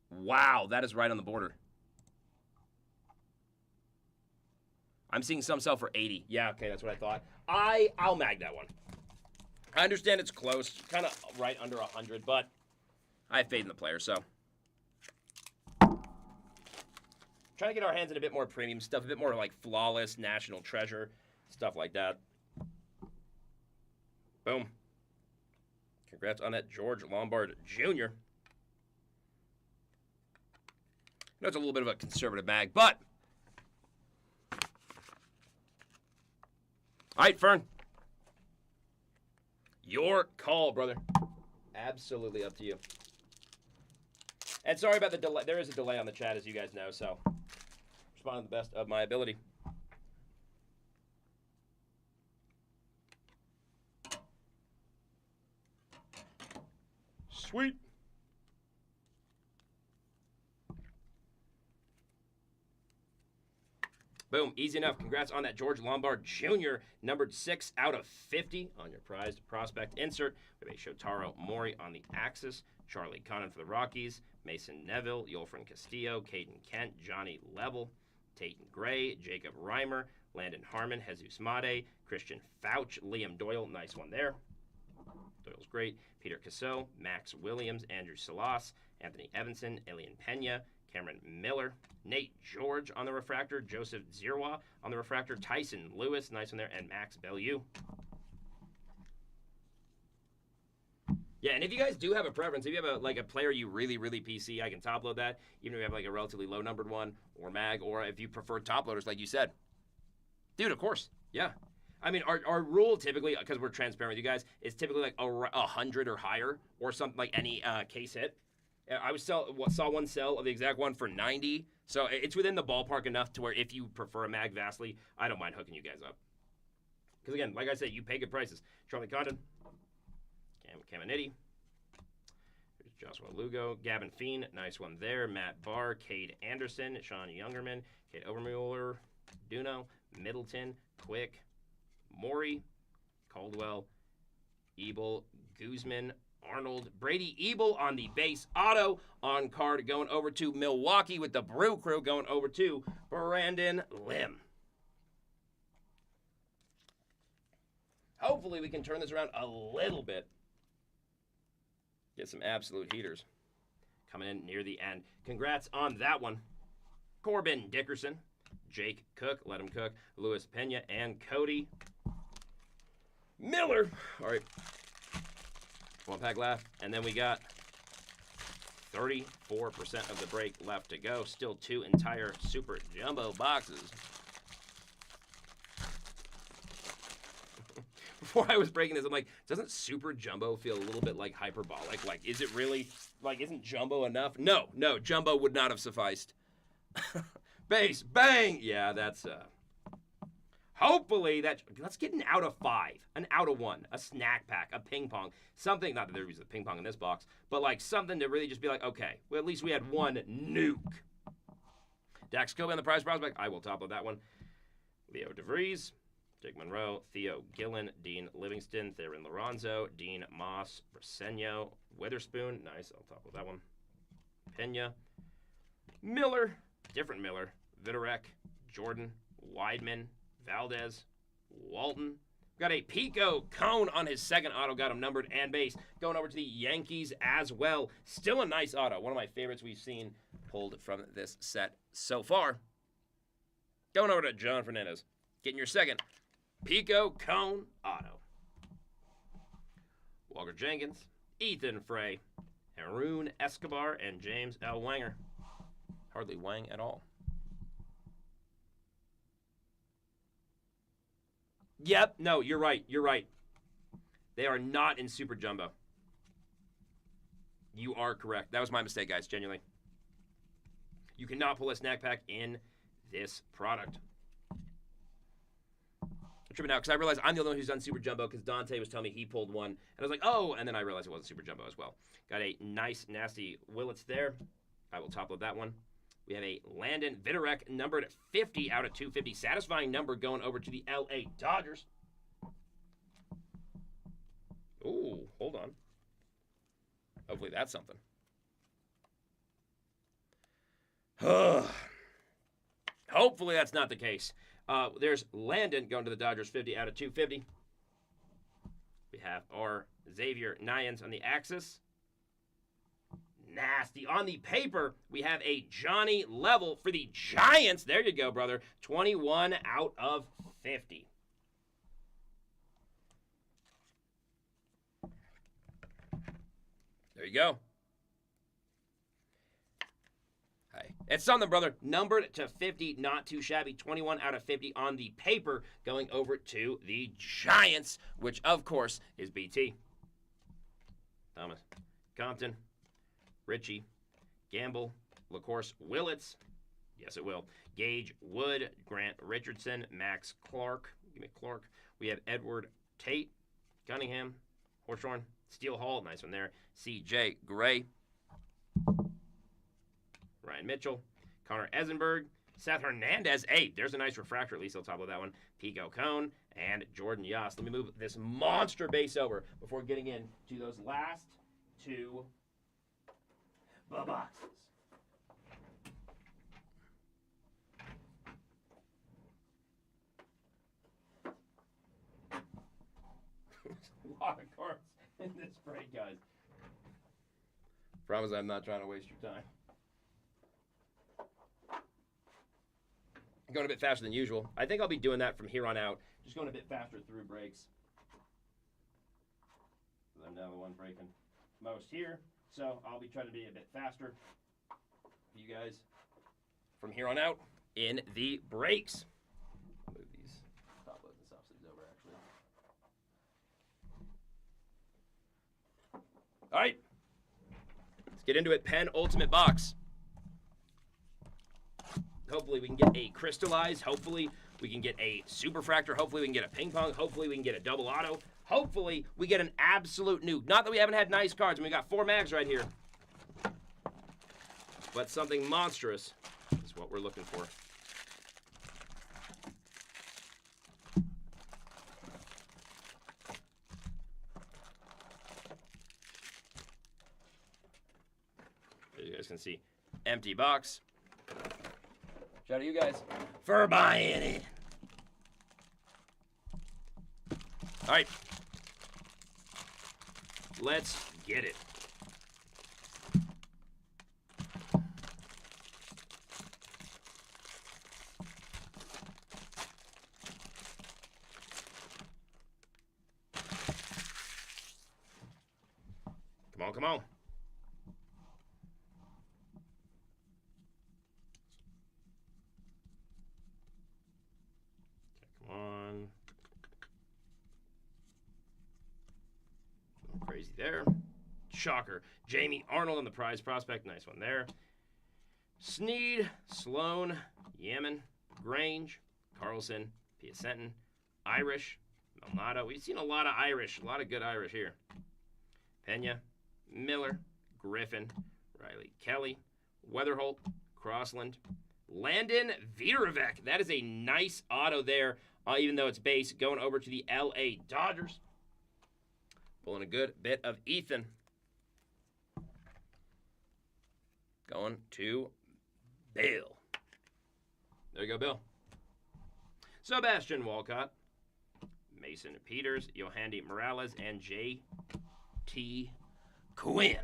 Wow, that is right on the border. I'm seeing some sell for 80. Yeah, okay, that's what I thought. I'll mag that one. I understand it's close, kind of right under 100, but I have faith in the player, so. Trying to get our hands in a bit more premium stuff, a bit more like flawless, national treasure, stuff like that. Boom. Congrats on that, George Lombard Jr. I know it's a little bit of a conservative bag, but. All right, Fern. Your call, brother. Absolutely up to you. And sorry about the delay. There is a delay on the chat, as you guys know, so respond to the best of my ability. Sweet. Boom, easy enough. Congrats on that, George Lombard Jr., numbered 6 out of 50 on your prized prospect insert. We have a Shotaro Mori on the Axis, Charlie Connon for the Rockies, Mason Neville, Yolfrin Castillo, Caden Kent, Johnny Level, Tayton Gray, Jacob Reimer, Landon Harmon, Jesus Made, Christian Fouch, Liam Doyle, nice one there. Doyle's great. Peter Casso, Max Williams, Andrew Salas, Anthony Evanson, Elian Pena, Cameron Miller, Nate George on the refractor, Joseph Zirwa on the refractor, Tyson Lewis, nice one there, and Max Bellew. Yeah, and if you guys do have a preference, if you have a player you really, really PC, I can top load that, even if you have like a relatively low numbered one, or mag, or if you prefer top loaders like you said. Dude, of course, yeah. I mean, our rule typically, because we're transparent with you guys, is typically like 100 or higher, or something like any case hit. I saw one sell of the exact one for 90, so it's within the ballpark enough to where if you prefer a mag vastly, I don't mind hooking you guys up. Because again, like I said, you pay good prices. Charlie Condon, Cam Caminiti, there's Joshua Lugo, Gavin Feen, nice one there. Matt Barr, Cade Anderson, Sean Youngerman, Kate Overmuller, Duno, Middleton, Quick, Maury, Caldwell, Ebel, Guzman, Arnold, Brady Ebel on the base auto on card going over to Milwaukee with the Brew Crew going over to Brandon Lim. Hopefully we can turn this around a little bit. Get some absolute heaters coming in near the end. Congrats on that one. Corbin Dickerson, Jake Cook, let him cook, Luis Pena, and Cody Miller. All right. One pack left, and then we got 34% of the break left to go. Still 2 entire Super Jumbo boxes. Before I was breaking this, I'm like, doesn't Super Jumbo feel a little bit like hyperbolic? Like, is it really, like, isn't Jumbo enough? No, Jumbo would not have sufficed. Base, bang! Yeah, that's, hopefully let's get an out of 5, an out of 1, a snack pack, a ping pong, something, not that there was a ping pong in this box, but like something to really just be like, okay, well at least we had one nuke. Dax Kobe on the prize prospect, I will top of that one. Leo DeVries, Jake Monroe, Theo Gillen, Dean Livingston, Theron Lorenzo, Dean Moss, Briseño, Witherspoon, nice, I'll top of that one. Pena, Miller, different Miller, Vitorek, Jordan, Weidman, Valdez, Walton. Got a Pico Cone on his second auto. Got him numbered and base. Going over to the Yankees as well. Still a nice auto. One of my favorites we've seen pulled from this set so far. Going over to John Fernandez. Getting your second Pico Cone auto. Walker Jenkins, Ethan Frey, Haroon Escobar, and James L. Wanger. Hardly Wang at all. Yep, no, you're right. They are not in Super Jumbo. You are correct. That was my mistake, guys, genuinely. You cannot pull a snack pack in this product. I'm tripping out because I realized I'm the only one who's done Super Jumbo because Dante was telling me he pulled one. And I was like, oh, and then I realized it wasn't Super Jumbo as well. Got a nice, nasty Willits there. I will top load that one. We have a Landon Vitorek numbered 50 out of 250. Satisfying number going over to the LA Dodgers. Ooh, hold on. Hopefully that's something. Hopefully that's not the case. There's Landon going to the Dodgers 50 out of 250. We have our Xavier Nyans on the Axis. nasty. On the paper, we have a Johnny Level for the Giants. There you go, brother. 21 out of 50. There you go. Hey, it's something, brother. Numbered to 50, not too shabby. 21 out of 50 on the paper, going over to the Giants, which, of course, is BT. Thomas, Compton, Richie, Gamble, LaCourse, Willits. Yes, it will. Gage, Wood, Grant Richardson, Max Clark. Give me Clark. We have Edward Tate, Cunningham, Horshorn, Steele Hall. Nice one there. C.J. Gray. Ryan Mitchell, Connor Esenberg, Seth Hernandez. Hey, there's a nice refractor, at least on top of that one. Pico Cone and Jordan Yost. Let me move this monster base over before getting into those last two boxes. A lot of cards in this break, guys. Promise I'm not trying to waste your time. Going a bit faster than usual. I think I'll be doing that from here on out. Just going a bit faster through breaks. I'm now the one breaking most here. So I'll be trying to be a bit faster for you guys from here on out in the breaks. Move these top loads and soft sleeves over, actually. All right. Let's get into it. Penultimate box. Hopefully we can get a crystallized. Hopefully we can get a superfractor. Hopefully we can get a ping pong. Hopefully we can get a double auto. Hopefully we get an absolute nuke. Not that we haven't had nice cards, and we got 4 mags right here. But something monstrous is what we're looking for. As you guys can see, empty box. Shout out to you guys for buying it. All right. Let's get it. Come on, come on. Crazy there. Shocker. Jamie Arnold on the prize prospect. Nice one there. Sneed, Sloan, Yemen, Grange, Carlson, Piacenton, Irish, Malnado. We've seen a lot of Irish. A lot of good Irish here. Pena, Miller, Griffin, Riley Kelly, Weatherholt, Crossland, Landon Vierovec. That is a nice auto there, even though it's base. Going over to the L.A. Dodgers. Pulling a good bit of Ethan. Going to Bill. There you go, Bill. Sebastian Walcott, Mason Peters, Yohandy Morales, and J.T. Quinn.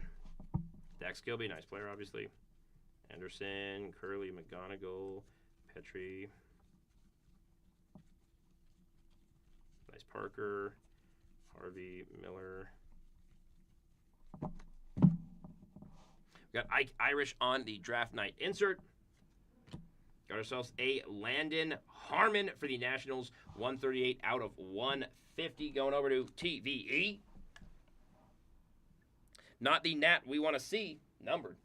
Dax Kilby, nice player, obviously. Anderson, Curley, McGonigal, Petrie. Nice Parker. Harvey, Miller. We got Ike Irish on the draft night insert. Got ourselves a Landon Harmon for the Nationals. 138 out of 150 going over to TVE. Not the Nat we want to see numbered.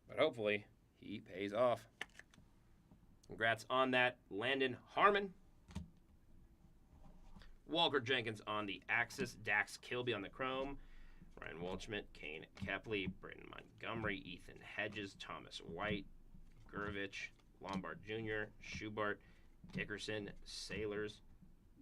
But hopefully he pays off. Congrats on that, Landon Harmon. Walker Jenkins on the Axis. Dax Kilby on the Chrome. Ryan Waldschmidt, Kane Kepley, Britton Montgomery, Ethan Hedges, Thomas White, Gurvich, Lombard Jr., Schubart, Dickerson, Sailors,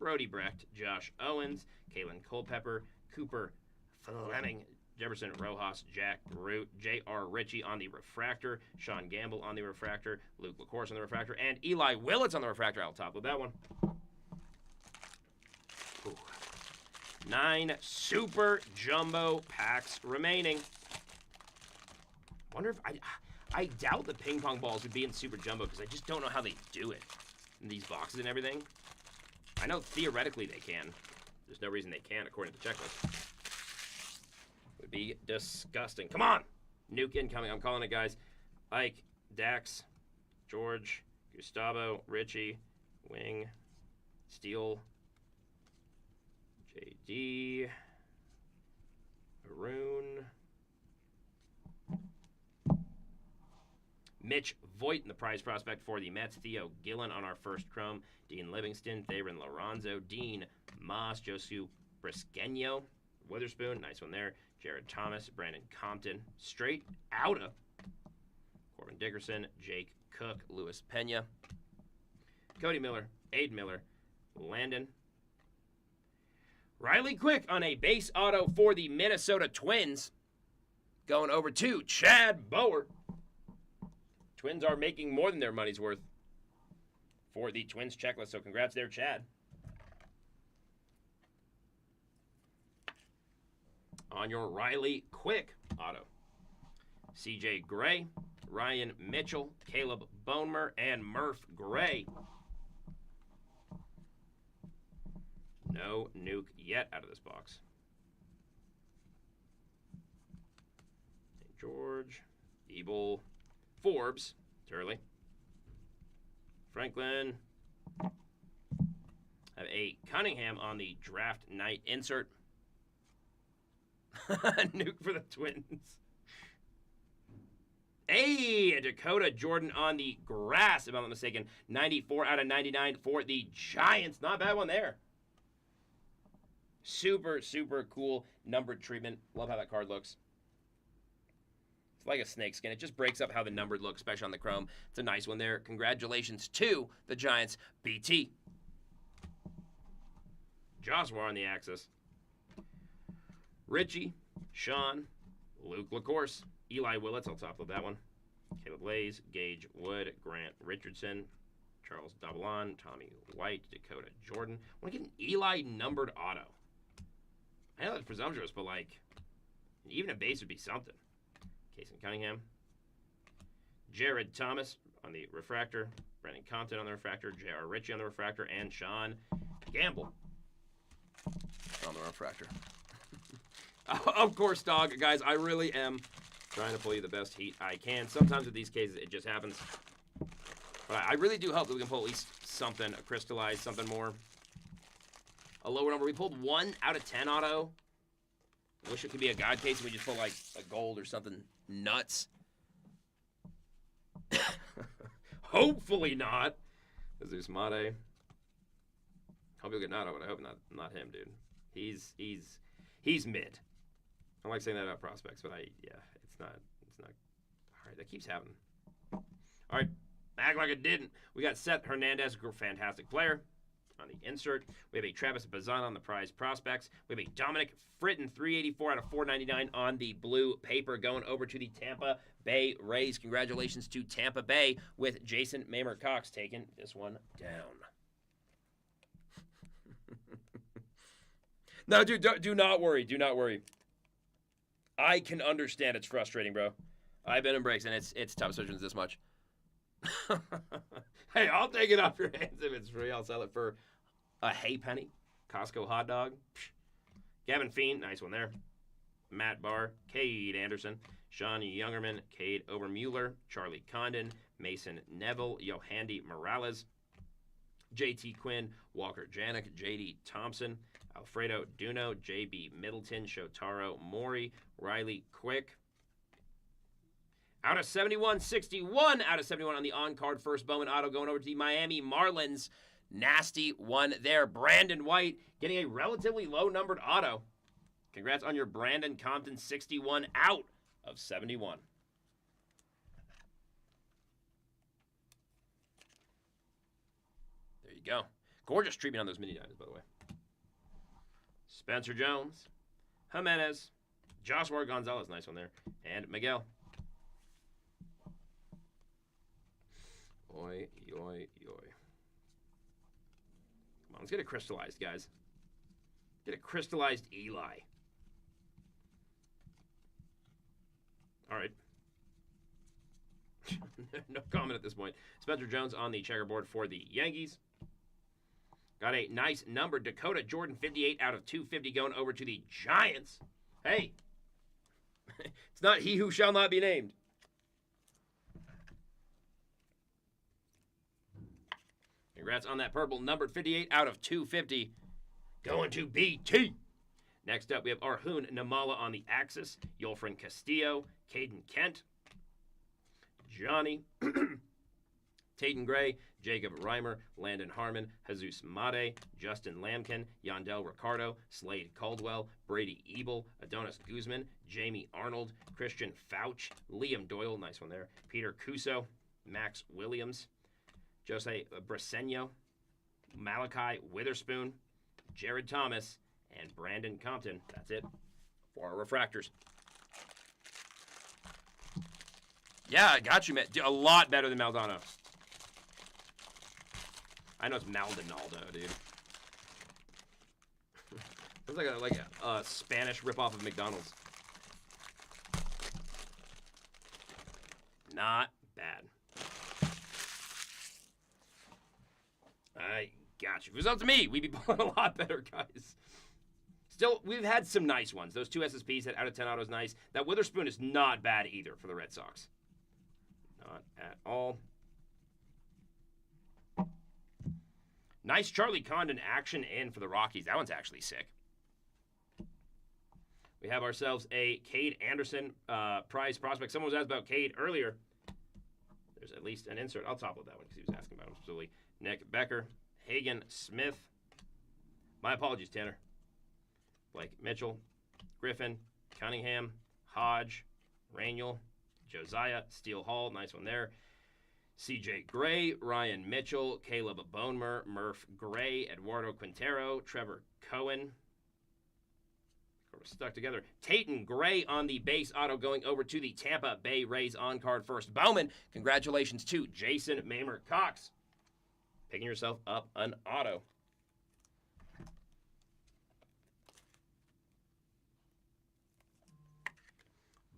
Brody Brecht, Josh Owens, Kalen Culpepper, Cooper Fleming, Jefferson Rojas, Jack Root, J.R. Ritchie on the Refractor, Sean Gamble on the Refractor, Luke LaCourse on the Refractor, and Eli Willits on the Refractor. I'll top with that one. 9 super jumbo packs remaining. wonder if I doubt the ping pong balls would be in Super Jumbo because I just don't know how they do it in these boxes and everything. I know theoretically they can. There's no reason they can't according to the checklist. Would be disgusting. Come on! Nuke incoming. I'm calling it, guys. Ike, Dax, George, Gustavo, Richie, Wing, Steele, JD, Haroon, Mitch Voigt in the prize prospect for the Mets. Theo Gillen on our first chrome. Dean Livingston, Theron Lorenzo, Dean Moss, Josu Brisqueño, Witherspoon, nice one there. Jared Thomas, Brandon Compton, straight out of Corbin Dickerson, Jake Cook, Luis Pena, Cody Miller, Aiden Miller, Landon, Riley Quick on a base auto for the Minnesota Twins. Going over to Chad Bower. Twins are making more than their money's worth for the Twins checklist, so congrats there, Chad. On your Riley Quick auto, CJ Gray, Ryan Mitchell, Caleb Bonemer, and Murph Gray. No nuke yet out of this box. St. George, Ebel, Forbes, Turley, Franklin. Have a Cunningham on the draft night insert. Nuke for the Twins. Hey, a Dakota Jordan on the grass, if I'm not mistaken. 94 out of 99 for the Giants. Not a bad one there. Super, super cool numbered treatment. Love how that card looks. It's like a snake skin. It just breaks up how the numbered look, especially on the chrome. It's a nice one there. Congratulations to the Giants. BT. Joshua on the axis. Richie, Sean, Luke LaCourse, Eli Willits, I'll top of that one. Caleb Lays, Gage Wood, Grant Richardson, Charles Davalon, Tommy White, Dakota Jordan. I want to get an Eli numbered auto. I know that's presumptuous, but like, even a base would be something. Casey Cunningham, Jared Thomas on the refractor, Brendan Compton on the refractor, J.R. Ritchie on the refractor, and Sean Gamble on the refractor. Of course, dog. Guys, I really am trying to pull you the best heat I can. Sometimes with these cases, it just happens. But I really do hope that we can pull at least something, a crystallized, something more. A lower number. We pulled 1 out of 10 auto. I wish it could be a God case and we just pull like a gold or something nuts. Hopefully not. Jesus Mate. Hope you'll get an auto, but I hope not him, dude. He's mid. I don't like saying that about prospects, but it's not. All right, that keeps happening. All right, act like it didn't. We got Seth Hernandez, fantastic player, on the insert. We have a Travis Bazan on the prize prospects. We have a Dominic Fritton, 384 out of 499 on the blue paper, going over to the Tampa Bay Rays. Congratulations to Tampa Bay with Jason Mamer Cox taking this one down. No, dude, do not worry. Do not worry. I can understand it's frustrating, bro. I've been in breaks, and it's tough, especially when it's this much. Hey, I'll take it off your hands if it's free. I'll sell it for a hay penny. Costco hot dog. Gavin Fiend, nice one there. Matt Barr, Cade Anderson, Sean Youngerman, Cade Obermueller, Charlie Condon, Mason Neville, Yohandy Morales, JT Quinn, Walker Janik, JD Thompson, Alfredo Duno, JB Middleton, Shotaro Mori, Riley Quick. Out of 71, 61 out of 71 on the on-card first Bowman auto going over to the Miami Marlins. Nasty one there. Brandon White getting a relatively low-numbered auto. Congrats on your Brandon Compton 61 out of 71. There you go. Gorgeous treatment on those mini diamonds, by the way. Spencer Jones, Jimenez, Joshua Gonzalez, nice one there, and Miguel. Oi, oi, oi. Come on, let's get it crystallized, guys. Get a crystallized Eli. All right. No comment at this point. Spencer Jones on the checkerboard for the Yankees. Got a nice number. Dakota Jordan, 58 out of 250, going over to the Giants. Hey, it's not he who shall not be named. Congrats on that purple, numbered 58 out of 250, going to BT. Next up, we have Arjun Namala on the Axis, Yolfrin Castillo, Caden Kent, Johnny, Tatum Gray, Jacob Reimer, Landon Harmon, Jesus Made, Justin Lamkin, Yandel Ricardo, Slade Caldwell, Brady Ebel, Adonis Guzman, Jamie Arnold, Christian Fauch, Liam Doyle, nice one there, Peter Cuso, Max Williams, Jose Briseno, Malachi Witherspoon, Jared Thomas, and Brandon Compton. That's it for our refractors. Yeah, I got you, man. A lot better than Maldonado. I know it's Maldonado, dude. It's like a Spanish ripoff of McDonald's. Not bad. I got you. If it was up to me, we'd be pulling a lot better, guys. Still, we've had some nice ones. Those two SSPs, that out of 10 auto is nice. That Witherspoon is not bad either for the Red Sox. Not at all. Nice Charlie Condon action in for the Rockies. That one's actually sick. We have ourselves a Cade Anderson prize prospect. Someone was asked about Cade earlier. There's at least an insert. I'll top load that one because he was asking about him specifically. Nick Becker, Hagen Smith. My apologies, Tanner. Blake Mitchell, Griffin, Cunningham, Hodge, Raniel, Josiah, Steele Hall. Nice one there. CJ Gray, Ryan Mitchell, Caleb Bonemer, Murph Gray, Eduardo Quintero, Trevor Cohen. We're stuck together. Tatum Gray on the base auto going over to the Tampa Bay Rays on card first. Bowman, congratulations to Jason Mamer Cox. Picking yourself up an auto.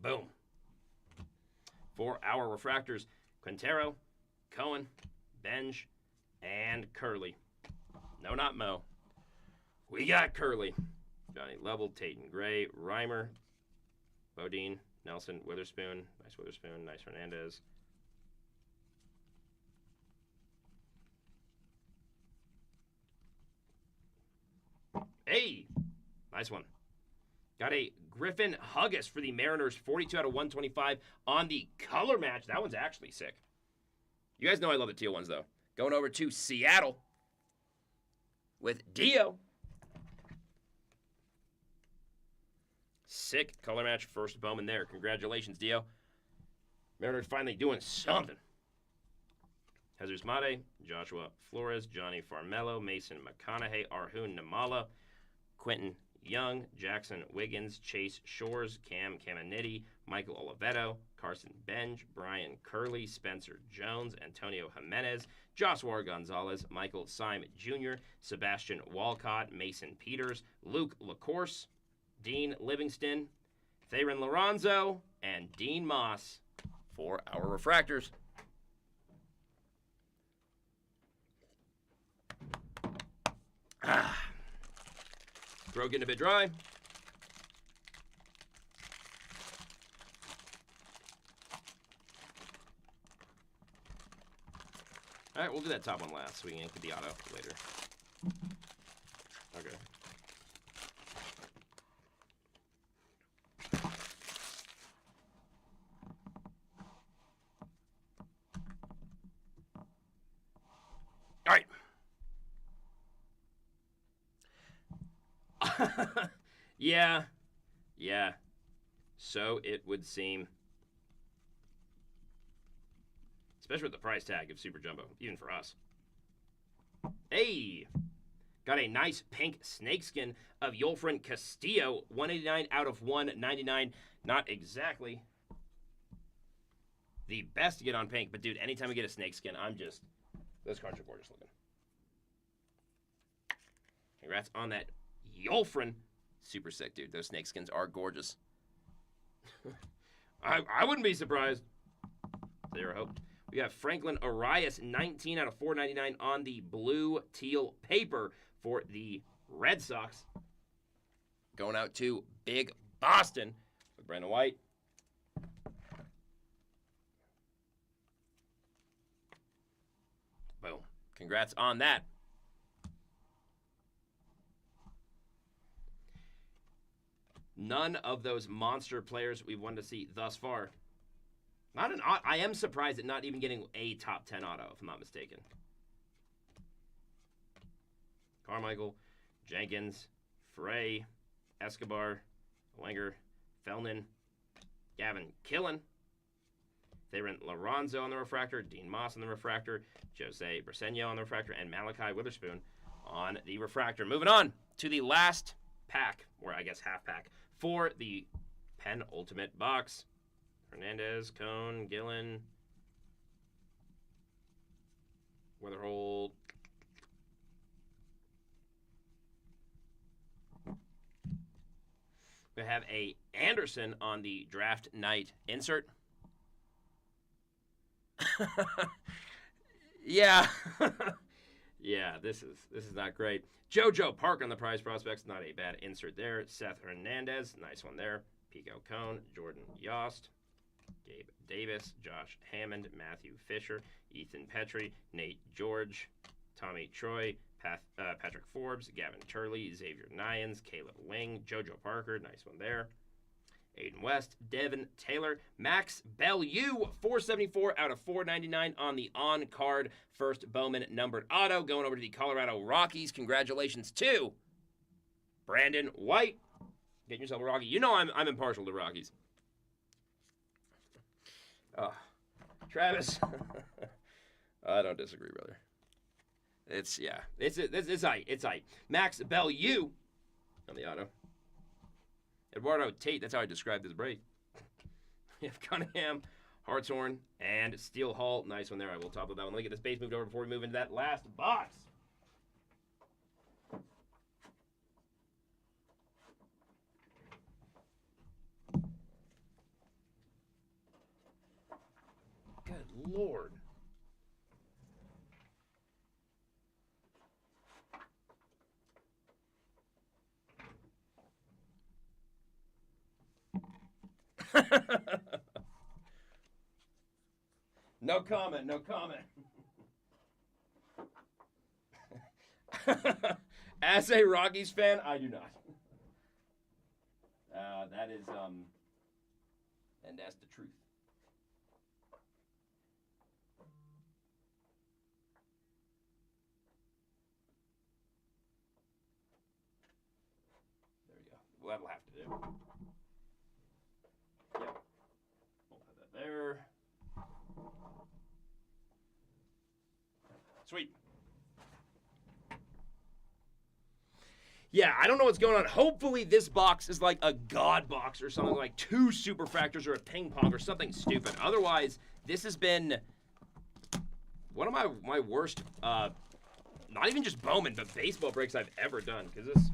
Boom. For our refractors, Quintero, Cohen, Benj, and Curley. No, not Mo. We got Curley. Johnny Lovell, Tatum Gray, Reimer, Bodine, Nelson, Witherspoon. Nice Hernandez. Hey, nice one. Got a Griffin Huggis for the Mariners, 42 out of 125 on the color match. That one's actually sick. You guys know I love the teal ones, though. Going over to Seattle with Dio. Sick color match, first Bowman there. Congratulations, Dio. Mariners finally doing something. Jesus Mate, Joshua Flores, Johnny Farmello, Mason McConaughey, Arjun Namala, Quentin Young, Jackson Wiggins, Chase Shores, Cam Caminiti, Michael Oliveto, Carson Benj, Brian Curley, Spencer Jones, Antonio Jimenez, Joshua Gonzalez, Michael Syme Jr., Sebastian Walcott, Mason Peters, Luke LaCourse, Dean Livingston, Theron Lorenzo, and Dean Moss for our refractors. Throat getting a bit dry. All right, we'll do that top one last so we can ink the auto later. Okay. All right. Yeah. So it would seem. Especially with the price tag of Super Jumbo, even for us. Hey! Got a nice pink snakeskin of Yolfrin Castillo, 189 out of 199. Not exactly the best to get on pink, but dude, anytime we get a snakeskin, those cards are gorgeous looking. Congrats on that Yolfrin. Super sick, dude. Those snakeskins are gorgeous. I wouldn't be surprised. Zero hope. We got Franklin Arias, 19 out of 499 on the blue teal paper for the Red Sox. Going out to Big Boston with Brandon White. Boom. Congrats on that. None of those monster players we've wanted to see thus far. I am surprised at not even getting a top 10 auto, if I'm not mistaken. Carmichael, Jenkins, Frey, Escobar, Wenger, Fellman, Gavin Killen, Theron Lorenzo on the refractor, Dean Moss on the refractor, Jose Briseño on the refractor, and Malachi Witherspoon on the refractor. Moving on to the last pack, or I guess half pack, for the penultimate box. Hernandez, Cone, Gillen, Weatherhold. We have a Anderson on the draft night insert. Yeah. Yeah, this is not great. JoJo Park on the prize prospects, not a bad insert there. Seth Hernandez, nice one there. Pico Cone, Jordan Yost, Gabe Davis, Josh Hammond, Matthew Fisher, Ethan Petrie, Nate George, Tommy Troy, Patrick Forbes, Gavin Turley, Xavier Nyans, Caleb Wing, JoJo Parker, nice one there. Aiden West, Devin Taylor, Max Bellew, 474 out of 499 on the on-card first Bowman numbered auto. Going over to the Colorado Rockies. Congratulations to Brandon White. Getting yourself a Rocky. You know I'm impartial to Rockies. Travis. I don't disagree, brother. It's aight. Max Bellew on the auto. Eduardo Tate, that's how I described this break. We have Cunningham, Hartshorn, and Steel Hall. Nice one there. I will top of that one. Let me get this base moved over before we move into that last box. Good Lord. No comment, no comment. As a Rockies fan, I do not. That is, and that's the truth. There we go. Well, that'll have to do. Yep. We'll put that there. Sweet. Yeah, I don't know what's going on. Hopefully this box is like a God box or something, like 2 superfractors or a ping pong or something stupid. Otherwise, this has been one of my worst, not even just Bowman, but baseball breaks I've ever done. Because this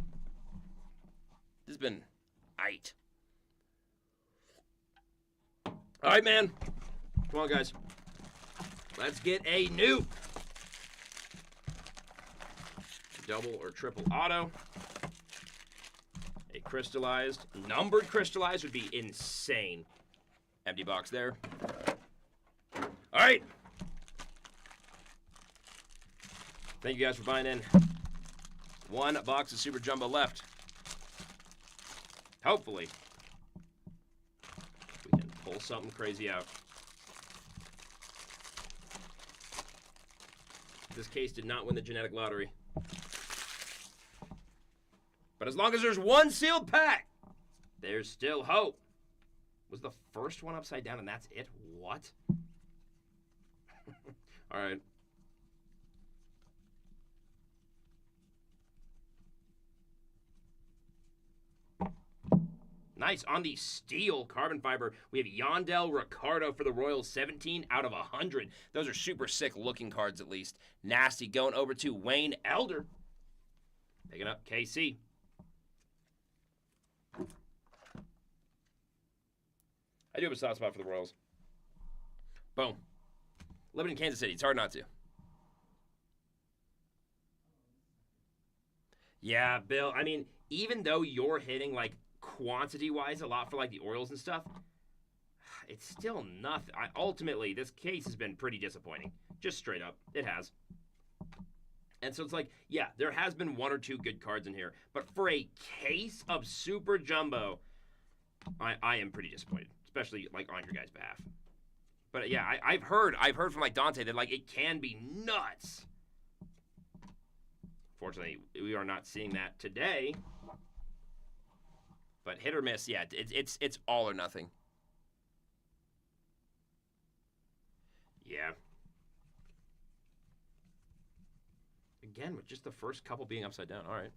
has been aight. All right, man. Come on, guys. Let's get a new double or triple auto. A crystallized, numbered crystallized would be insane. Empty box there. All right. Thank you guys for buying in. 1 box of Super Jumbo left. Hopefully, we can pull something crazy out. This case did not win the genetic lottery. But as long as there's 1 sealed pack, there's still hope. Was the first one upside down and that's it? What? All right. Nice. On the steel carbon fiber, we have Yandel Ricardo for the Royals, 17 out of 100. Those are super sick looking cards, at least. Nasty. Going over to Wayne Elder. Picking up KC. I do have a soft spot for the Royals. Boom. Living in Kansas City, it's hard not to. Yeah, Bill. I mean, even though you're hitting like quantity-wise a lot for like the Orioles and stuff, it's still nothing. Ultimately, this case has been pretty disappointing. Just straight up, it has. And so it's like, yeah, there has been one or two good cards in here, but for a case of Super Jumbo, I am pretty disappointed, especially like on your guys' behalf. But yeah, I've heard from like Dante that like it can be nuts. Fortunately, we are not seeing that today. But hit or miss, yeah, it's all or nothing. Yeah. Again, with just the first couple being upside down. All right.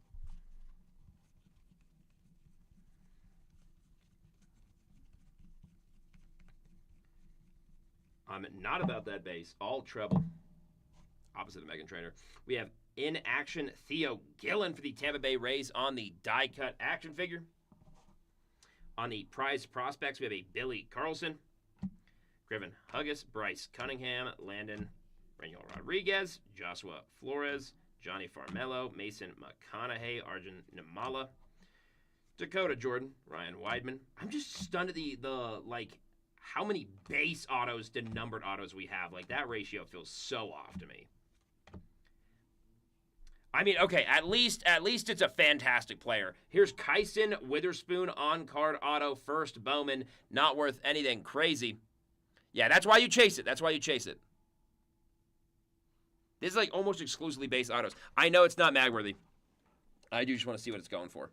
I'm not about that base. All treble. Opposite of Megan Trainor. We have in action Theo Gillen for the Tampa Bay Rays on the die cut action figure. On the prize prospects, we have a Billy Carlson, Griffin Huggis, Bryce Cunningham, Landon Raniel Rodriguez, Joshua Flores, Johnny Farmello, Mason McConaughey, Arjun Nimala, Dakota Jordan, Ryan Weidman. I'm just stunned at the like how many base autos to numbered autos we have. Like that ratio feels so off to me. I mean, okay, at least it's a fantastic player. Here's Kyson Witherspoon on-card auto, first Bowman, not worth anything crazy. Yeah, that's why you chase it. That's why you chase it. This is like almost exclusively base autos. I know it's not mag-worthy. I do just want to see what it's going for.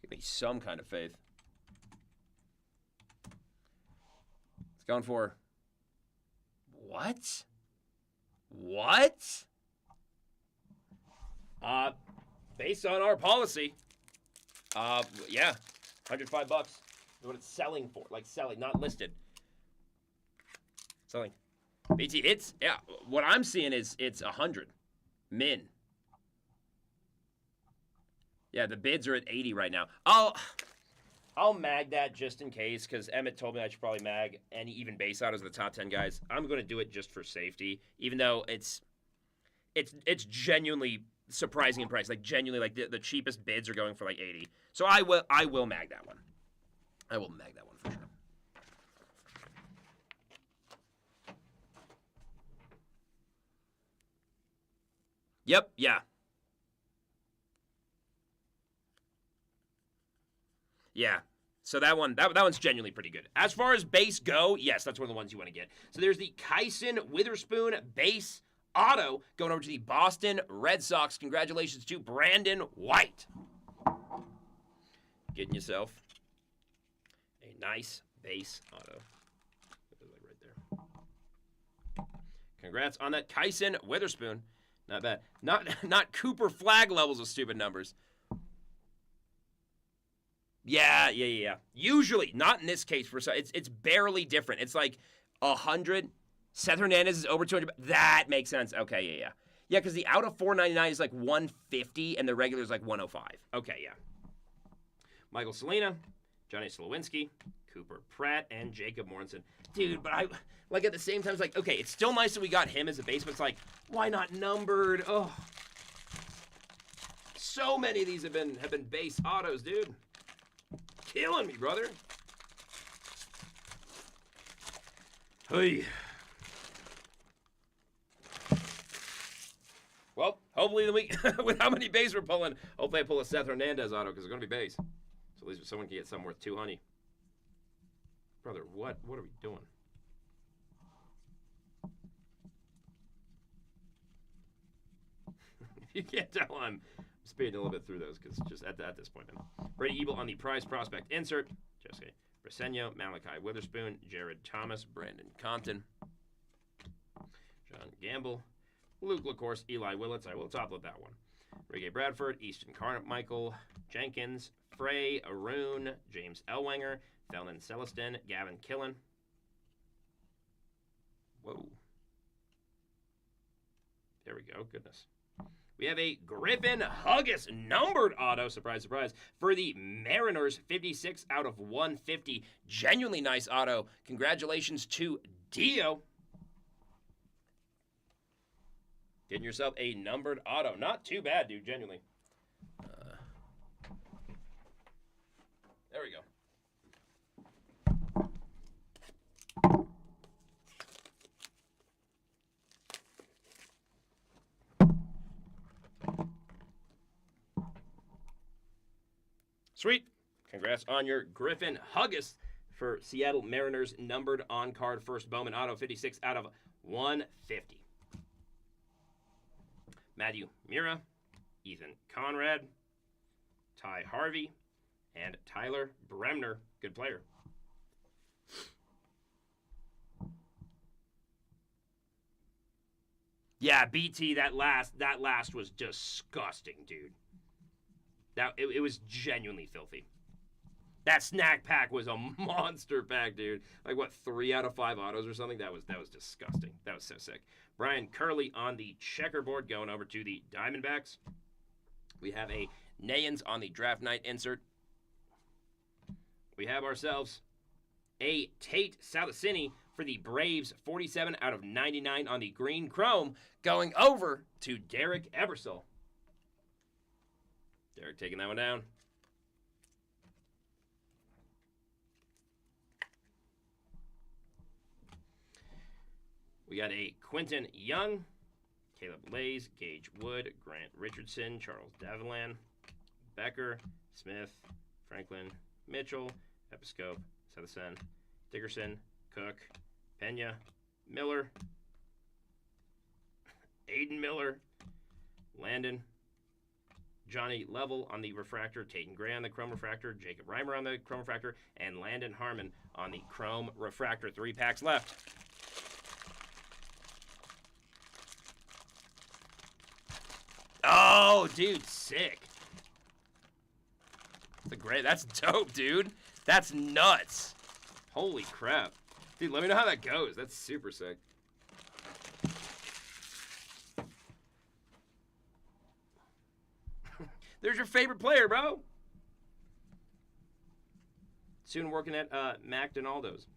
Give me some kind of faith. It's going for... What? What? Based on our policy, yeah, $105. What it's selling for, like selling, not listed. Selling. BT, it's, yeah, what I'm seeing is it's 100. Min. Yeah, the bids are at 80 right now. I'll mag that just in case, because Emmett told me I should probably mag any even base autos of the top 10 guys. I'm going to do it just for safety, even though it's genuinely surprising in price. Like genuinely, like the cheapest bids are going for like 80. So I will mag that one. I will mag that one for sure. Yep, yeah. Yeah. So that one's genuinely pretty good. As far as base go, yes, that's one of the ones you want to get. So there's the Kyson Witherspoon base auto going over to the Boston Red Sox. Congratulations to Brandon White. Getting yourself a nice base auto. Right there. Congrats on that Kyson Witherspoon. Not bad. Not Cooper Flag levels of stupid numbers. Yeah. Usually, not in this case. It's barely different. It's like 100. Seth Hernandez is over 200. That makes sense. Okay, yeah. Yeah, because the out of 499 is like 150, and the regular is like 105. Okay, yeah. Michael Selena, Johnny Slowinski, Cooper Pratt, and Jacob Morrison. Dude, but I like at the same time, it's like, okay, it's still nice that we got him as a base, but it's like, why not numbered? Oh, so many of these have been base autos, dude. Killing me, brother. Hey. Well, hopefully with how many base we're pulling, hopefully I pull a Seth Hernandez auto because it's going to be base. So at least someone can get something worth 200. Brother, what are we doing? You can't tell I'm speeding a little bit through those because just at this point now. Brady Ebel on the prize prospect insert. Jessica Briseno, Malachi Witherspoon, Jared Thomas, Brandon Compton, John Gamble, Luke LaCourse, Eli Willits. I will top load that one. Reggae Bradford, Easton Carmichael, Jenkins, Frey, Arun, James Elwanger, Felon Celestin, Gavin Killen. Whoa. There we go. Goodness. We have a Griffin Huggis numbered auto, surprise, surprise, for the Mariners, 56 out of 150. Genuinely nice auto. Congratulations to Dio. Getting yourself a numbered auto. Not too bad, dude, genuinely. There we go. Sweet. Congrats on your Griffin Huggis for Seattle Mariners, numbered on-card first Bowman auto, 56 out of 150. Matthew Mira, Ethan Conrad, Ty Harvey, and Tyler Bremner. Good player. Yeah, BT, that last was disgusting, dude. It was genuinely filthy. That snack pack was a monster pack, dude. Like, what, 3 out of 5 autos or something? That was disgusting. That was so sick. Brian Curley on the checkerboard going over to the Diamondbacks. We have a Nayans on the draft night insert. We have ourselves a Tate Salasini for the Braves, 47 out of 99 on the green chrome, going over to Derek Ebersol. Derek taking that one down. We got a Quentin Young, Caleb Lays, Gage Wood, Grant Richardson, Charles Davilan, Becker, Smith, Franklin, Mitchell, Episcope, Sethison, Dickerson, Cook, Pena, Miller, Aiden Miller, Landon, Johnny Level on the refractor, Tatum Gray on the chrome refractor, Jacob Reimer on the chrome refractor, and Landon Harmon on the chrome refractor. 3 packs left. Oh, dude, sick. That's dope, dude. That's nuts. Holy crap. Dude, let me know how that goes. That's super sick. There's your favorite player, bro. Soon working at McDonald's.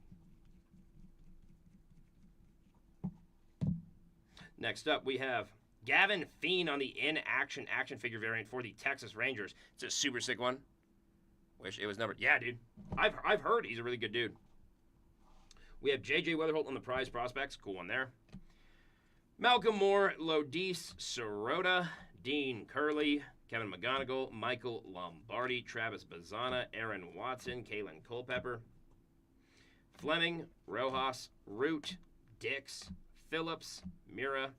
Next up, we have Gavin Fiend on the in-action action figure variant for the Texas Rangers. It's a super sick one. Wish it was numbered. Yeah, dude. I've heard he's a really good dude. We have J.J. Weatherholt on the prize prospects. Cool one there. Malcolm Moore, Lodis Sirota, Dean Curley, Kevin McGonigal, Michael Lombardi, Travis Bazana, Aaron Watson, Kalen Culpepper, Fleming, Rojas, Root, Dix, Phillips, Mira,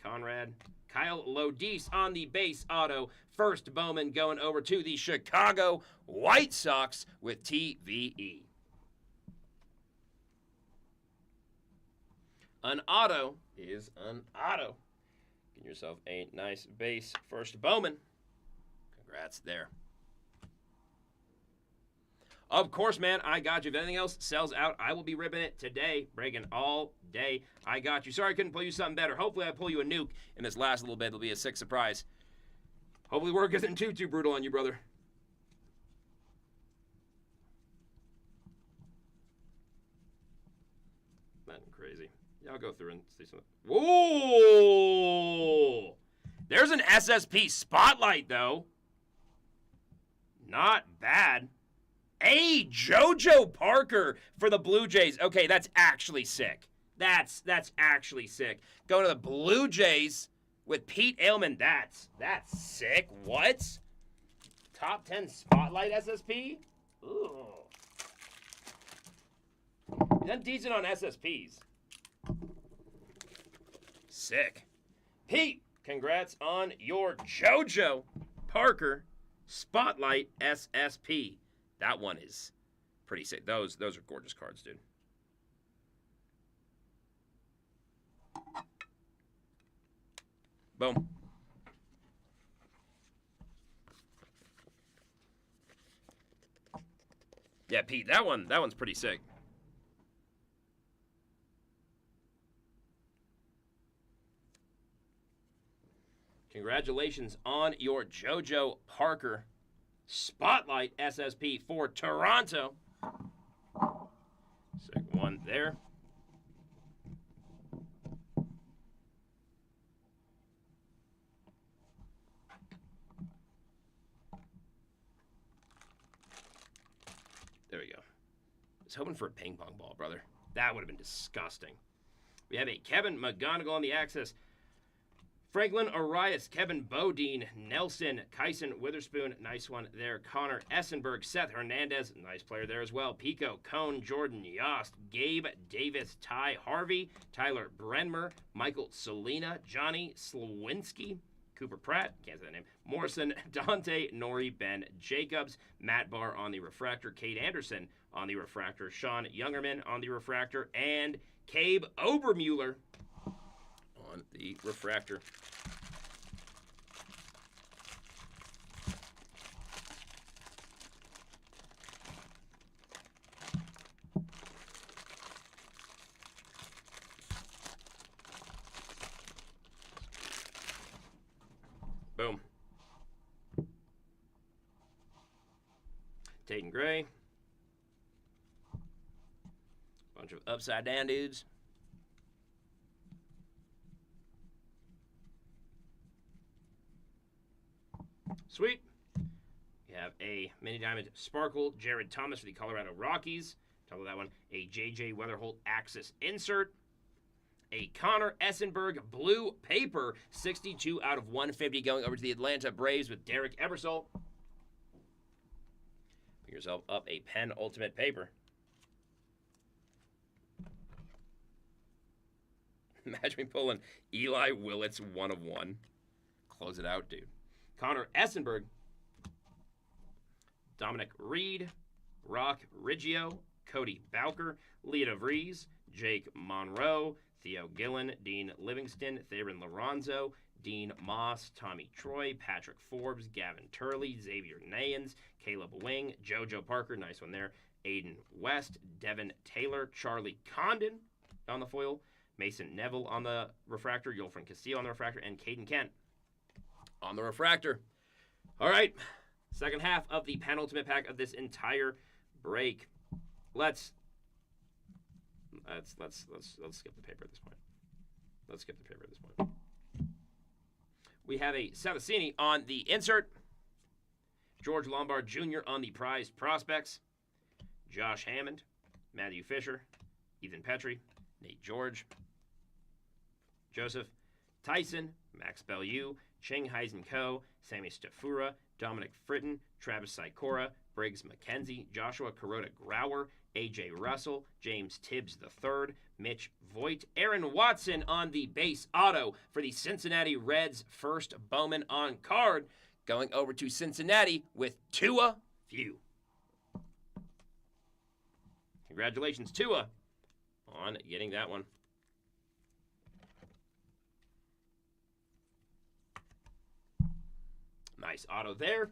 Conrad, Kyle Lodis on the base auto. First Bowman going over to the Chicago White Sox with TVE. An auto is an auto. Get yourself a nice base first Bowman. Congrats there. Of course, man, I got you. If anything else sells out, I will be ripping it today, breaking all day. I got you. Sorry I couldn't pull you something better. Hopefully I pull you a nuke in this last little bit. It'll be a sick surprise. Hopefully work isn't too brutal on you, brother. Nothing crazy. Yeah, I'll go through and see something. Whoa! There's an SSP spotlight, though. Not bad. Hey, JoJo Parker for the Blue Jays. Okay, that's actually sick. That's actually sick. Going to the Blue Jays with Pete Ailman. That's sick. What? Top 10 spotlight SSP? Ooh. He's done decent on SSPs. Sick. Pete, congrats on your JoJo Parker Spotlight SSP. That one is pretty sick. Those are gorgeous cards, dude. Boom. Yeah, Pete, that one's pretty sick. Congratulations on your JoJo Parker Spotlight SSP for Toronto. Second one there. hoping for a ping pong ball, brother. That would have been disgusting. We have a Kevin McGonigal on the Axis. Franklin Arias, Kevin Bodine, Nelson, Kyson Witherspoon, nice one there. Connor Essenberg, Seth Hernandez, nice player there as well. Pico, Cone, Jordan Yost, Gabe Davis, Ty Harvey, Tyler Brenmer, Michael Selena, Johnny Slawinski, Cooper Pratt, can't say that name, Morrison, Dante, Nori, Ben Jacobs, Matt Barr on the refractor, Kate Anderson on the refractor, Sean Youngerman on the refractor, and Cabe Obermueller on the refractor. Boom. Tatum Gray. Bunch of upside down dudes. Sweet. We have a mini diamond sparkle, Jared Thomas for the Colorado Rockies. Top of that one, a JJ Weatherholt Axis insert. A Connor Essenberg blue paper, 62 out of 150, going over to the Atlanta Braves with Derek Ebersol. Pick yourself up a Pen Ultimate paper. Imagine me pulling Eli Willits 1 of 1. Close it out, dude. Connor Essenberg, Dominic Reed, Rock Riggio, Cody Bowker, Lita Vries, Jake Monroe, Theo Gillen, Dean Livingston, Theron Lorenzo, Dean Moss, Tommy Troy, Patrick Forbes, Gavin Turley, Xavier Nayans, Caleb Wing, JoJo Parker, nice one there, Aiden West, Devin Taylor, Charlie Condon on the foil, Mason Neville on the refractor, Yolfran Castillo on the refractor, and Caden Kent on the refractor. All right, second half of the penultimate pack of this entire break. Let's skip the paper at this point. Let's skip the paper at this point. We have a Sabatini on the insert. George Lombard Jr. on the prized prospects. Josh Hammond, Matthew Fisher, Ethan Petrie, Nate George, Joseph Tyson, Max Bellew, Ching Heisen Ko, Sammy Stafura, Dominic Fritton, Travis Sikora, Briggs McKenzie, Joshua Kuroda Grauer, A.J. Russell, James Tibbs III, Mitch Voigt, Aaron Watson on the base auto for the Cincinnati Reds. First Bowman on card, going over to Cincinnati with Tua Few. Congratulations, Tua, on getting that one. Nice auto there.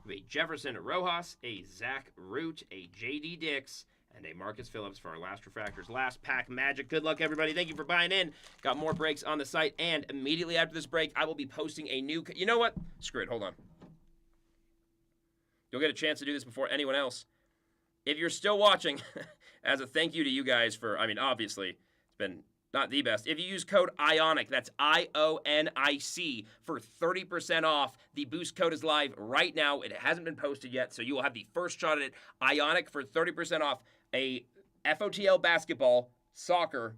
We have a Jefferson Rojas, a Zach Root, a J.D. Dix, and a Marcus Phillips for our last refractors. Last pack magic. Good luck, everybody. Thank you for buying in. Got more breaks on the site, and immediately after this break, I will be posting a new... You know what? Screw it. Hold on. You'll get a chance to do this before anyone else. If you're still watching, as a thank you to you guys for... I mean, obviously, it's been... not the best. If you use code IONIC, that's IONIC, for 30% off. The boost code is live right now. It hasn't been posted yet, so you will have the first shot at it. IONIC for 30% off a FOTL basketball, soccer,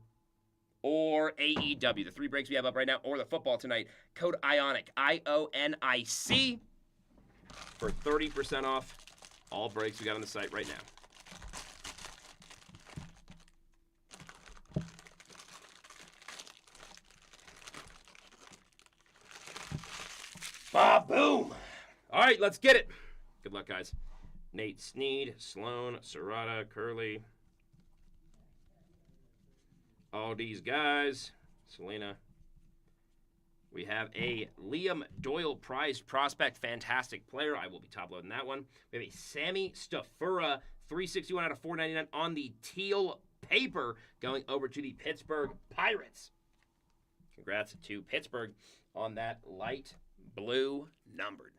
or AEW. The 3 breaks we have up right now, or the football tonight. Code IONIC, IONIC, for 30% off all breaks we got on the site right now. Boom! All right, let's get it. Good luck, guys. Nate Sneed, Sloan, Serrata, Curley. All these guys. Selena. We have a Liam Doyle prized prospect. Fantastic player. I will be top loading that one. We have a Sammy Stafura, 361 out of 499 on the teal paper, going over to the Pittsburgh Pirates. Congrats to Pittsburgh on that light blue numbered.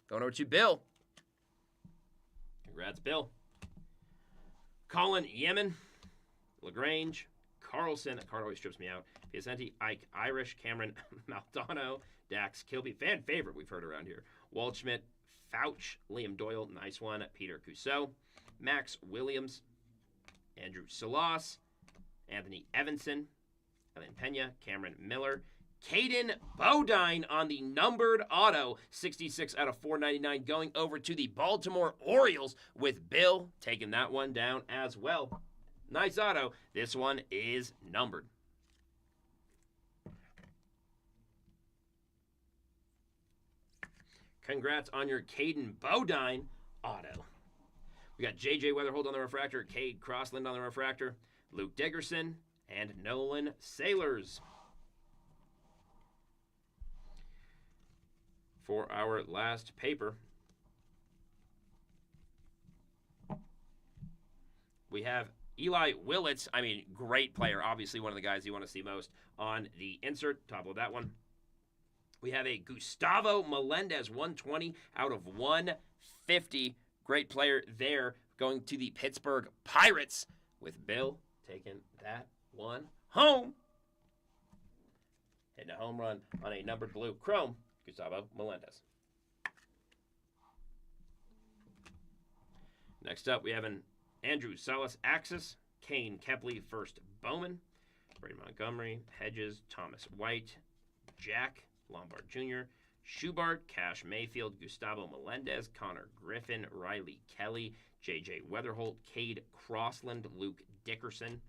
Going over to Bill. Congrats, Bill. Colin Yemen, LaGrange, Carlson. That card always trips me out. Piacenti, Ike Irish, Cameron Maldonado, Dax Kilby. Fan favorite we've heard around here. Waldschmidt, Fouch, Liam Doyle, nice one. Peter Cousseau, Max Williams, Andrew Salas, Anthony Evanson, Ellen Pena, Cameron Miller, Caden Bodine on the numbered auto, 66 out of 499, going over to the Baltimore Orioles with Bill taking that one down as well. Nice auto. This one is numbered. Congrats on your Caden Bodine auto. We got J.J. Weatherhold on the refractor, Cade Crossland on the refractor, Luke Dickerson, and Nolan Sailors. For our last paper, we have Eli Willits. I mean, great player. Obviously, one of the guys you want to see most on the insert. Top of that one. We have a Gustavo Melendez, 120 out of 150. Great player there, going to the Pittsburgh Pirates with Bill taking that one home. Hitting a home run on a numbered blue chrome, Gustavo Melendez. Next up, we have an Andrew Salas Axis, Kane Kepley, first Bowman, Brady Montgomery, Hedges, Thomas White, Jack Lombard Jr., Schubart, Cash Mayfield, Gustavo Melendez, Connor Griffin, Riley Kelly, J.J. Weatherholt, Cade Crossland, Luke Dickerson,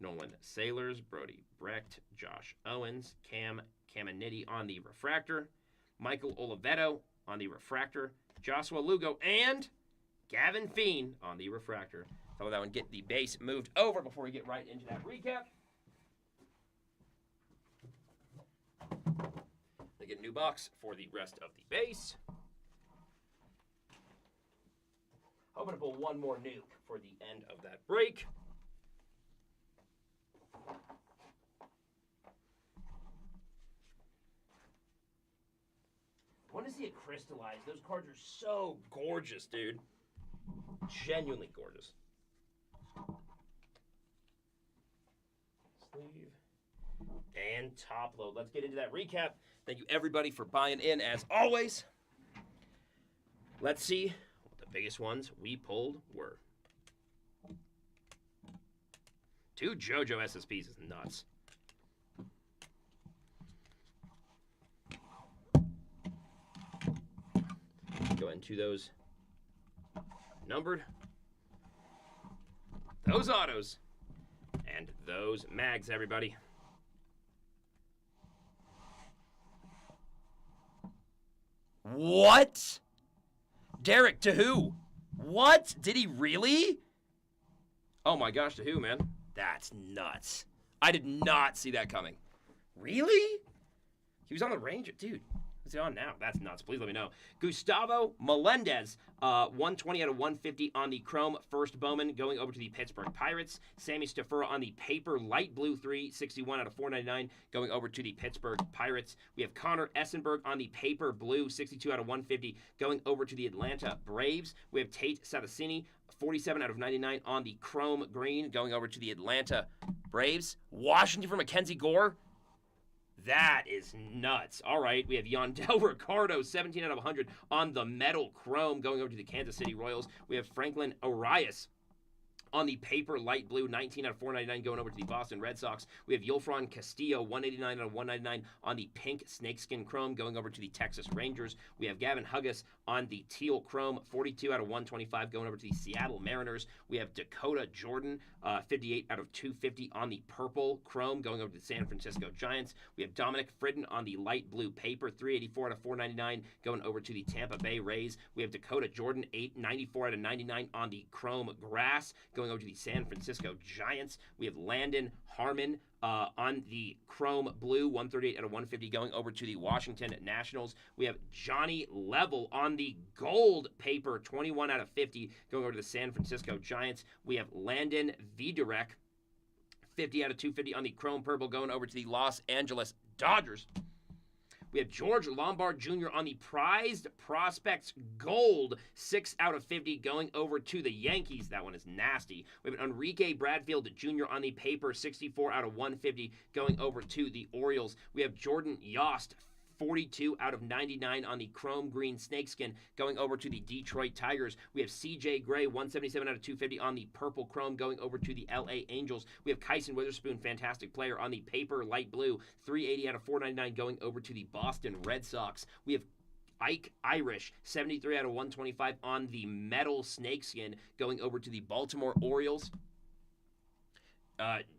Nolan Sailors, Brody Brecht, Josh Owens, Cam Caminiti on the refractor, Michael Oliveto on the refractor, Joshua Lugo, and Gavin Fiend on the refractor. Thought of that one, get the base moved over before we get right into that recap. They get a new box for the rest of the base. Hoping to pull one more nuke for the end of that break. I want to see it crystallize. Those cards are so gorgeous, dude. Genuinely gorgeous. Sleeve. And top load. Let's get into that recap. Thank you, everybody, for buying in, as always. Let's see what the biggest ones we pulled were. 2 JoJo SSPs is nuts. Go into those numbered, those autos, and those mags, everybody. What? Derek, to who? What? Did he really? Oh my gosh, to who, man? That's nuts. I did not see that coming. Really? He was on the Ranger, dude. What's he on now? That's nuts. Please let me know. Gustavo Melendez, 120 out of 150 on the Chrome. First Bowman going over to the Pittsburgh Pirates. Sammy Stafura on the paper light blue 361 out of 499 going over to the Pittsburgh Pirates. We have Connor Essenberg on the paper blue 62 out of 150 going over to the Atlanta Braves. We have Tate Satasini, 47 out of 99 on the Chrome green going over to the Atlanta Braves. Washington for Mackenzie Gore. That is nuts. All right, we have Yandel Ricardo, 17 out of 100 on the metal chrome going over to the Kansas City Royals. We have Franklin Arias on the paper light blue, 19 out of 499 going over to the Boston Red Sox. We have Yulfron Castillo, 189 out of 199 on the pink snakeskin chrome going over to the Texas Rangers. We have Gavin Huggas on the teal chrome, 42 out of 125 going over to the Seattle Mariners. We have Dakota Jordan, 58 out of 250 on the purple chrome going over to the San Francisco Giants. We have Dominic Fridden on the light blue paper, 384 out of 499 going over to the Tampa Bay Rays. We have Dakota Jordan, 94 out of 99 on the chrome grass going over to the San Francisco Giants. We have Landon Harmon on the chrome blue, 138 out of 150 going over to the Washington Nationals. We have Johnny Level on the gold paper, 21 out of 50 going over to the San Francisco Giants. We have Landon Viderek, 50 out of 250 on the chrome purple going over to the Los Angeles Dodgers. We have George Lombard Jr. on the prized prospects gold, 6 out of 50 going over to the Yankees. That one is nasty. We have an Enrique Bradfield Jr. on the paper, 64 out of 150 going over to the Orioles. We have Jordan Yost, 42 out of 99 on the chrome green snakeskin going over to the Detroit Tigers. We have CJ Gray, 177 out of 250 on the purple chrome going over to the LA Angels. We have Kyson Witherspoon, fantastic player, on the paper light blue, 380 out of 499 going over to the Boston Red Sox. We have Ike Irish, 73 out of 125 on the metal snakeskin going over to the Baltimore Orioles.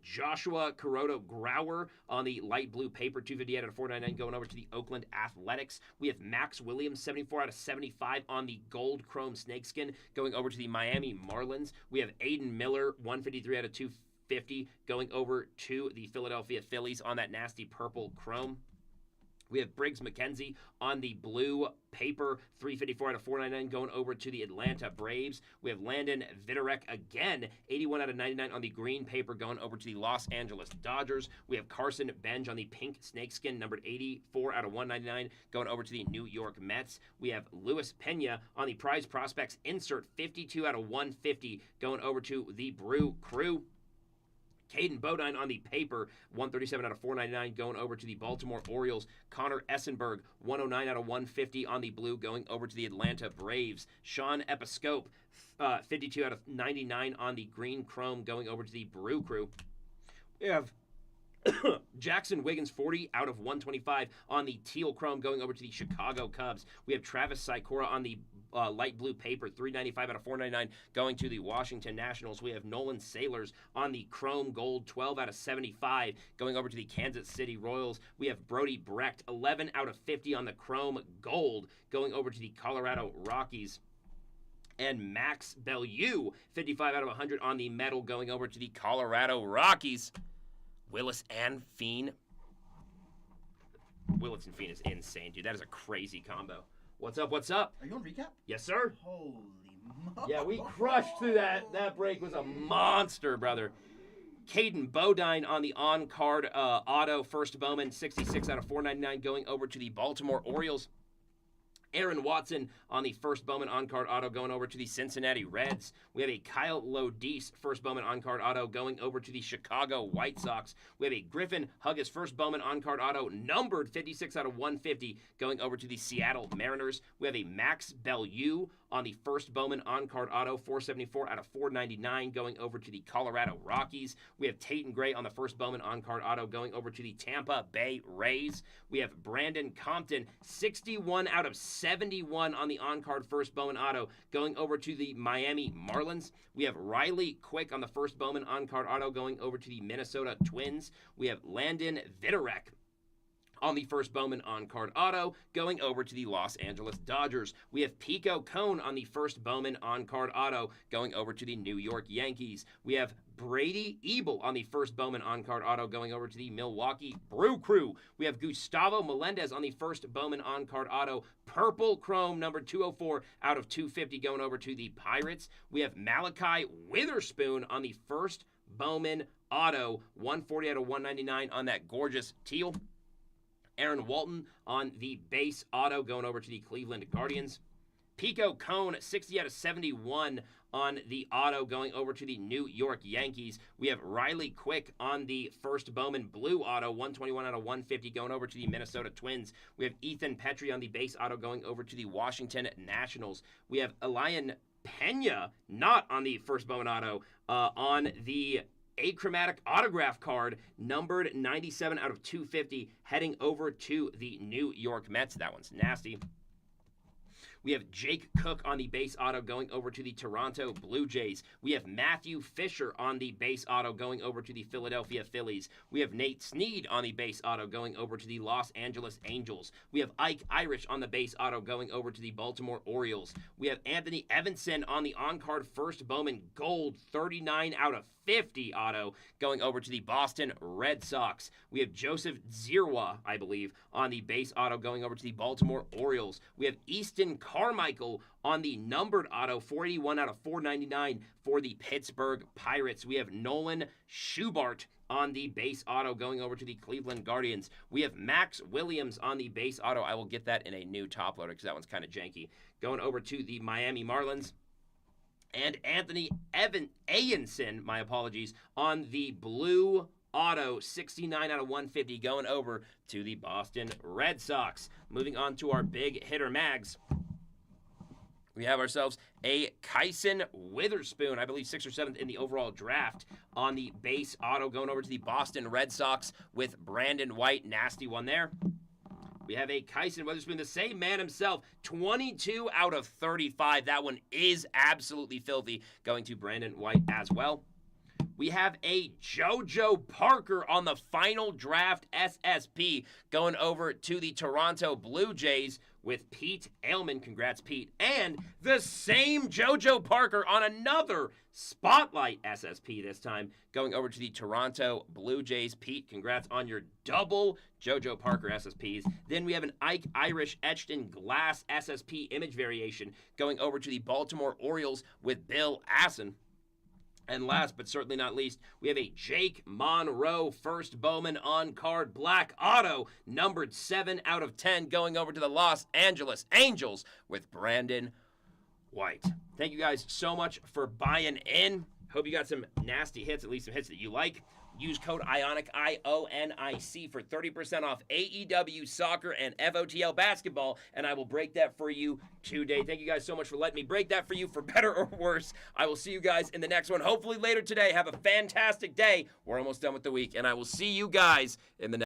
Joshua Kuroda Grauer on the light blue paper, 258 out of 499 going over to the Oakland Athletics. We have Max Williams, 74 out of 75 on the gold chrome snakeskin going over to the Miami Marlins. We have Aiden Miller, 153 out of 250 going over to the Philadelphia Phillies on that nasty purple chrome. We have Briggs McKenzie on the blue paper, 354 out of 499 going over to the Atlanta Braves. We have Landon Vidarek again, 81 out of 99 on the green paper going over to the Los Angeles Dodgers. We have Carson Benj on the pink snakeskin, numbered 84 out of 199 going over to the New York Mets. We have Luis Pena on the Prize Prospects insert, 52 out of 150 going over to the Brew Crew. Caden Bodine on the paper, 137 out of 499 going over to the Baltimore Orioles. Connor Essenberg, 109 out of 150 on the blue going over to the Atlanta Braves. Sean Episcope, 52 out of 99 on the green chrome going over to the Brew Crew. We have Jackson Wiggins, 40 out of 125 on the teal chrome going over to the Chicago Cubs. We have Travis Sikora on the light blue paper, 395 out of 499 going to the Washington Nationals. We have Nolan Sailors on the chrome gold, 12 out of 75 going over to the Kansas City Royals. We have Brody Brecht, 11 out of 50 on the chrome gold going over to the Colorado Rockies. And Max Bellew, 55 out of 100 on the metal going over to the Colorado Rockies. Willis and Fiend. Willis and Fiend is insane, dude. That is a crazy combo. What's up? What's up? Are you on recap? Yes, sir. Holy moly. Yeah, we crushed through that. That break was a monster, brother. Caden Bodine on the on-card auto first Bowman, 66 out of 499 going over to the Baltimore Orioles. Aaron Watson on the first Bowman on-card auto going over to the Cincinnati Reds. We have a Kyle Lodice first Bowman on-card auto going over to the Chicago White Sox. We have a Griffin Huggis first Bowman on-card auto numbered 56 out of 150 going over to the Seattle Mariners. We have a Max Bellew on the first Bowman on-card auto, 474 out of 499 going over to the Colorado Rockies. We have Tatum Gray on the first Bowman on-card auto going over to the Tampa Bay Rays. We have Brandon Compton, 61 out of 71 on the on-card first Bowman auto going over to the Miami Marlins. We have Riley Quick on the first Bowman on-card auto going over to the Minnesota Twins. We have Landon Vidarek on the first Bowman on-card auto going over to the Los Angeles Dodgers. We have Pico Cone on the first Bowman on-card auto going over to the New York Yankees. We have Brady Ebel on the first Bowman on-card auto going over to the Milwaukee Brew Crew. We have Gustavo Melendez on the first Bowman on-card auto, purple chrome, number 204 out of 250 going over to the Pirates. We have Malachi Witherspoon on the first Bowman auto, 140 out of 199 on that gorgeous teal. Aaron Walton on the base auto going over to the Cleveland Guardians. Pico Cone, 60 out of 71 on the auto going over to the New York Yankees. We have Riley Quick on the first Bowman blue auto, 121 out of 150 going over to the Minnesota Twins. We have Ethan Petrie on the base auto going over to the Washington Nationals. We have Elian Pena not on the first Bowman auto on the achromatic autograph card, numbered 97 out of 250, heading over to the New York Mets. That one's nasty. We have Jake Cook on the base auto going over to the Toronto Blue Jays. We have Matthew Fisher on the base auto going over to the Philadelphia Phillies. We have Nate Snead on the base auto going over to the Los Angeles Angels. We have Ike Irish on the base auto going over to the Baltimore Orioles. We have Anthony Evanson on the on-card first Bowman gold, 39 out of 50 auto going over to the Boston Red Sox. We have Joseph Zirwa, I believe, on the base auto going over to the Baltimore Orioles. We have Easton Carmichael on the numbered auto, 481 out of 499 for the Pittsburgh Pirates. We have Nolan Schubart on the base auto going over to the Cleveland Guardians. We have Max Williams on the base auto. I will get that in a new top loader because that one's kind of janky. Going over to the Miami Marlins. And Anthony Ayenson, my apologies, on the blue auto, 69 out of 150, going over to the Boston Red Sox. Moving on to our big hitter mags. We have ourselves a Kyson Witherspoon, I believe 6th or 7th in the overall draft on the base auto, going over to the Boston Red Sox with Brandon White. Nasty one there. We have a Kyson Witherspoon, the same man himself, 22 out of 35. That one is absolutely filthy, going to Brandon White as well. We have a JoJo Parker on the final draft SSP going over to the Toronto Blue Jays with Pete Ailman. Congrats, Pete. And the same JoJo Parker on another Spotlight SSP this time going over to the Toronto Blue Jays. Pete, congrats on your double JoJo Parker SSPs. Then we have an Ike Irish etched in glass SSP image variation going over to the Baltimore Orioles with Bill Assen. And last but certainly not least, we have a Jake Monroe first Bowman on card black auto, numbered 7 out of 10, going over to the Los Angeles Angels with Brandon White. Thank you guys so much for buying in. Hope you got some nasty hits, at least some hits that you like. Use code IONIC, IONIC, for 30% off AEW soccer and FOTL basketball, and I will break that for you today. Thank you guys so much for letting me break that for you, for better or worse. I will see you guys in the next one, hopefully later today. Have a fantastic day. We're almost done with the week, and I will see you guys in the next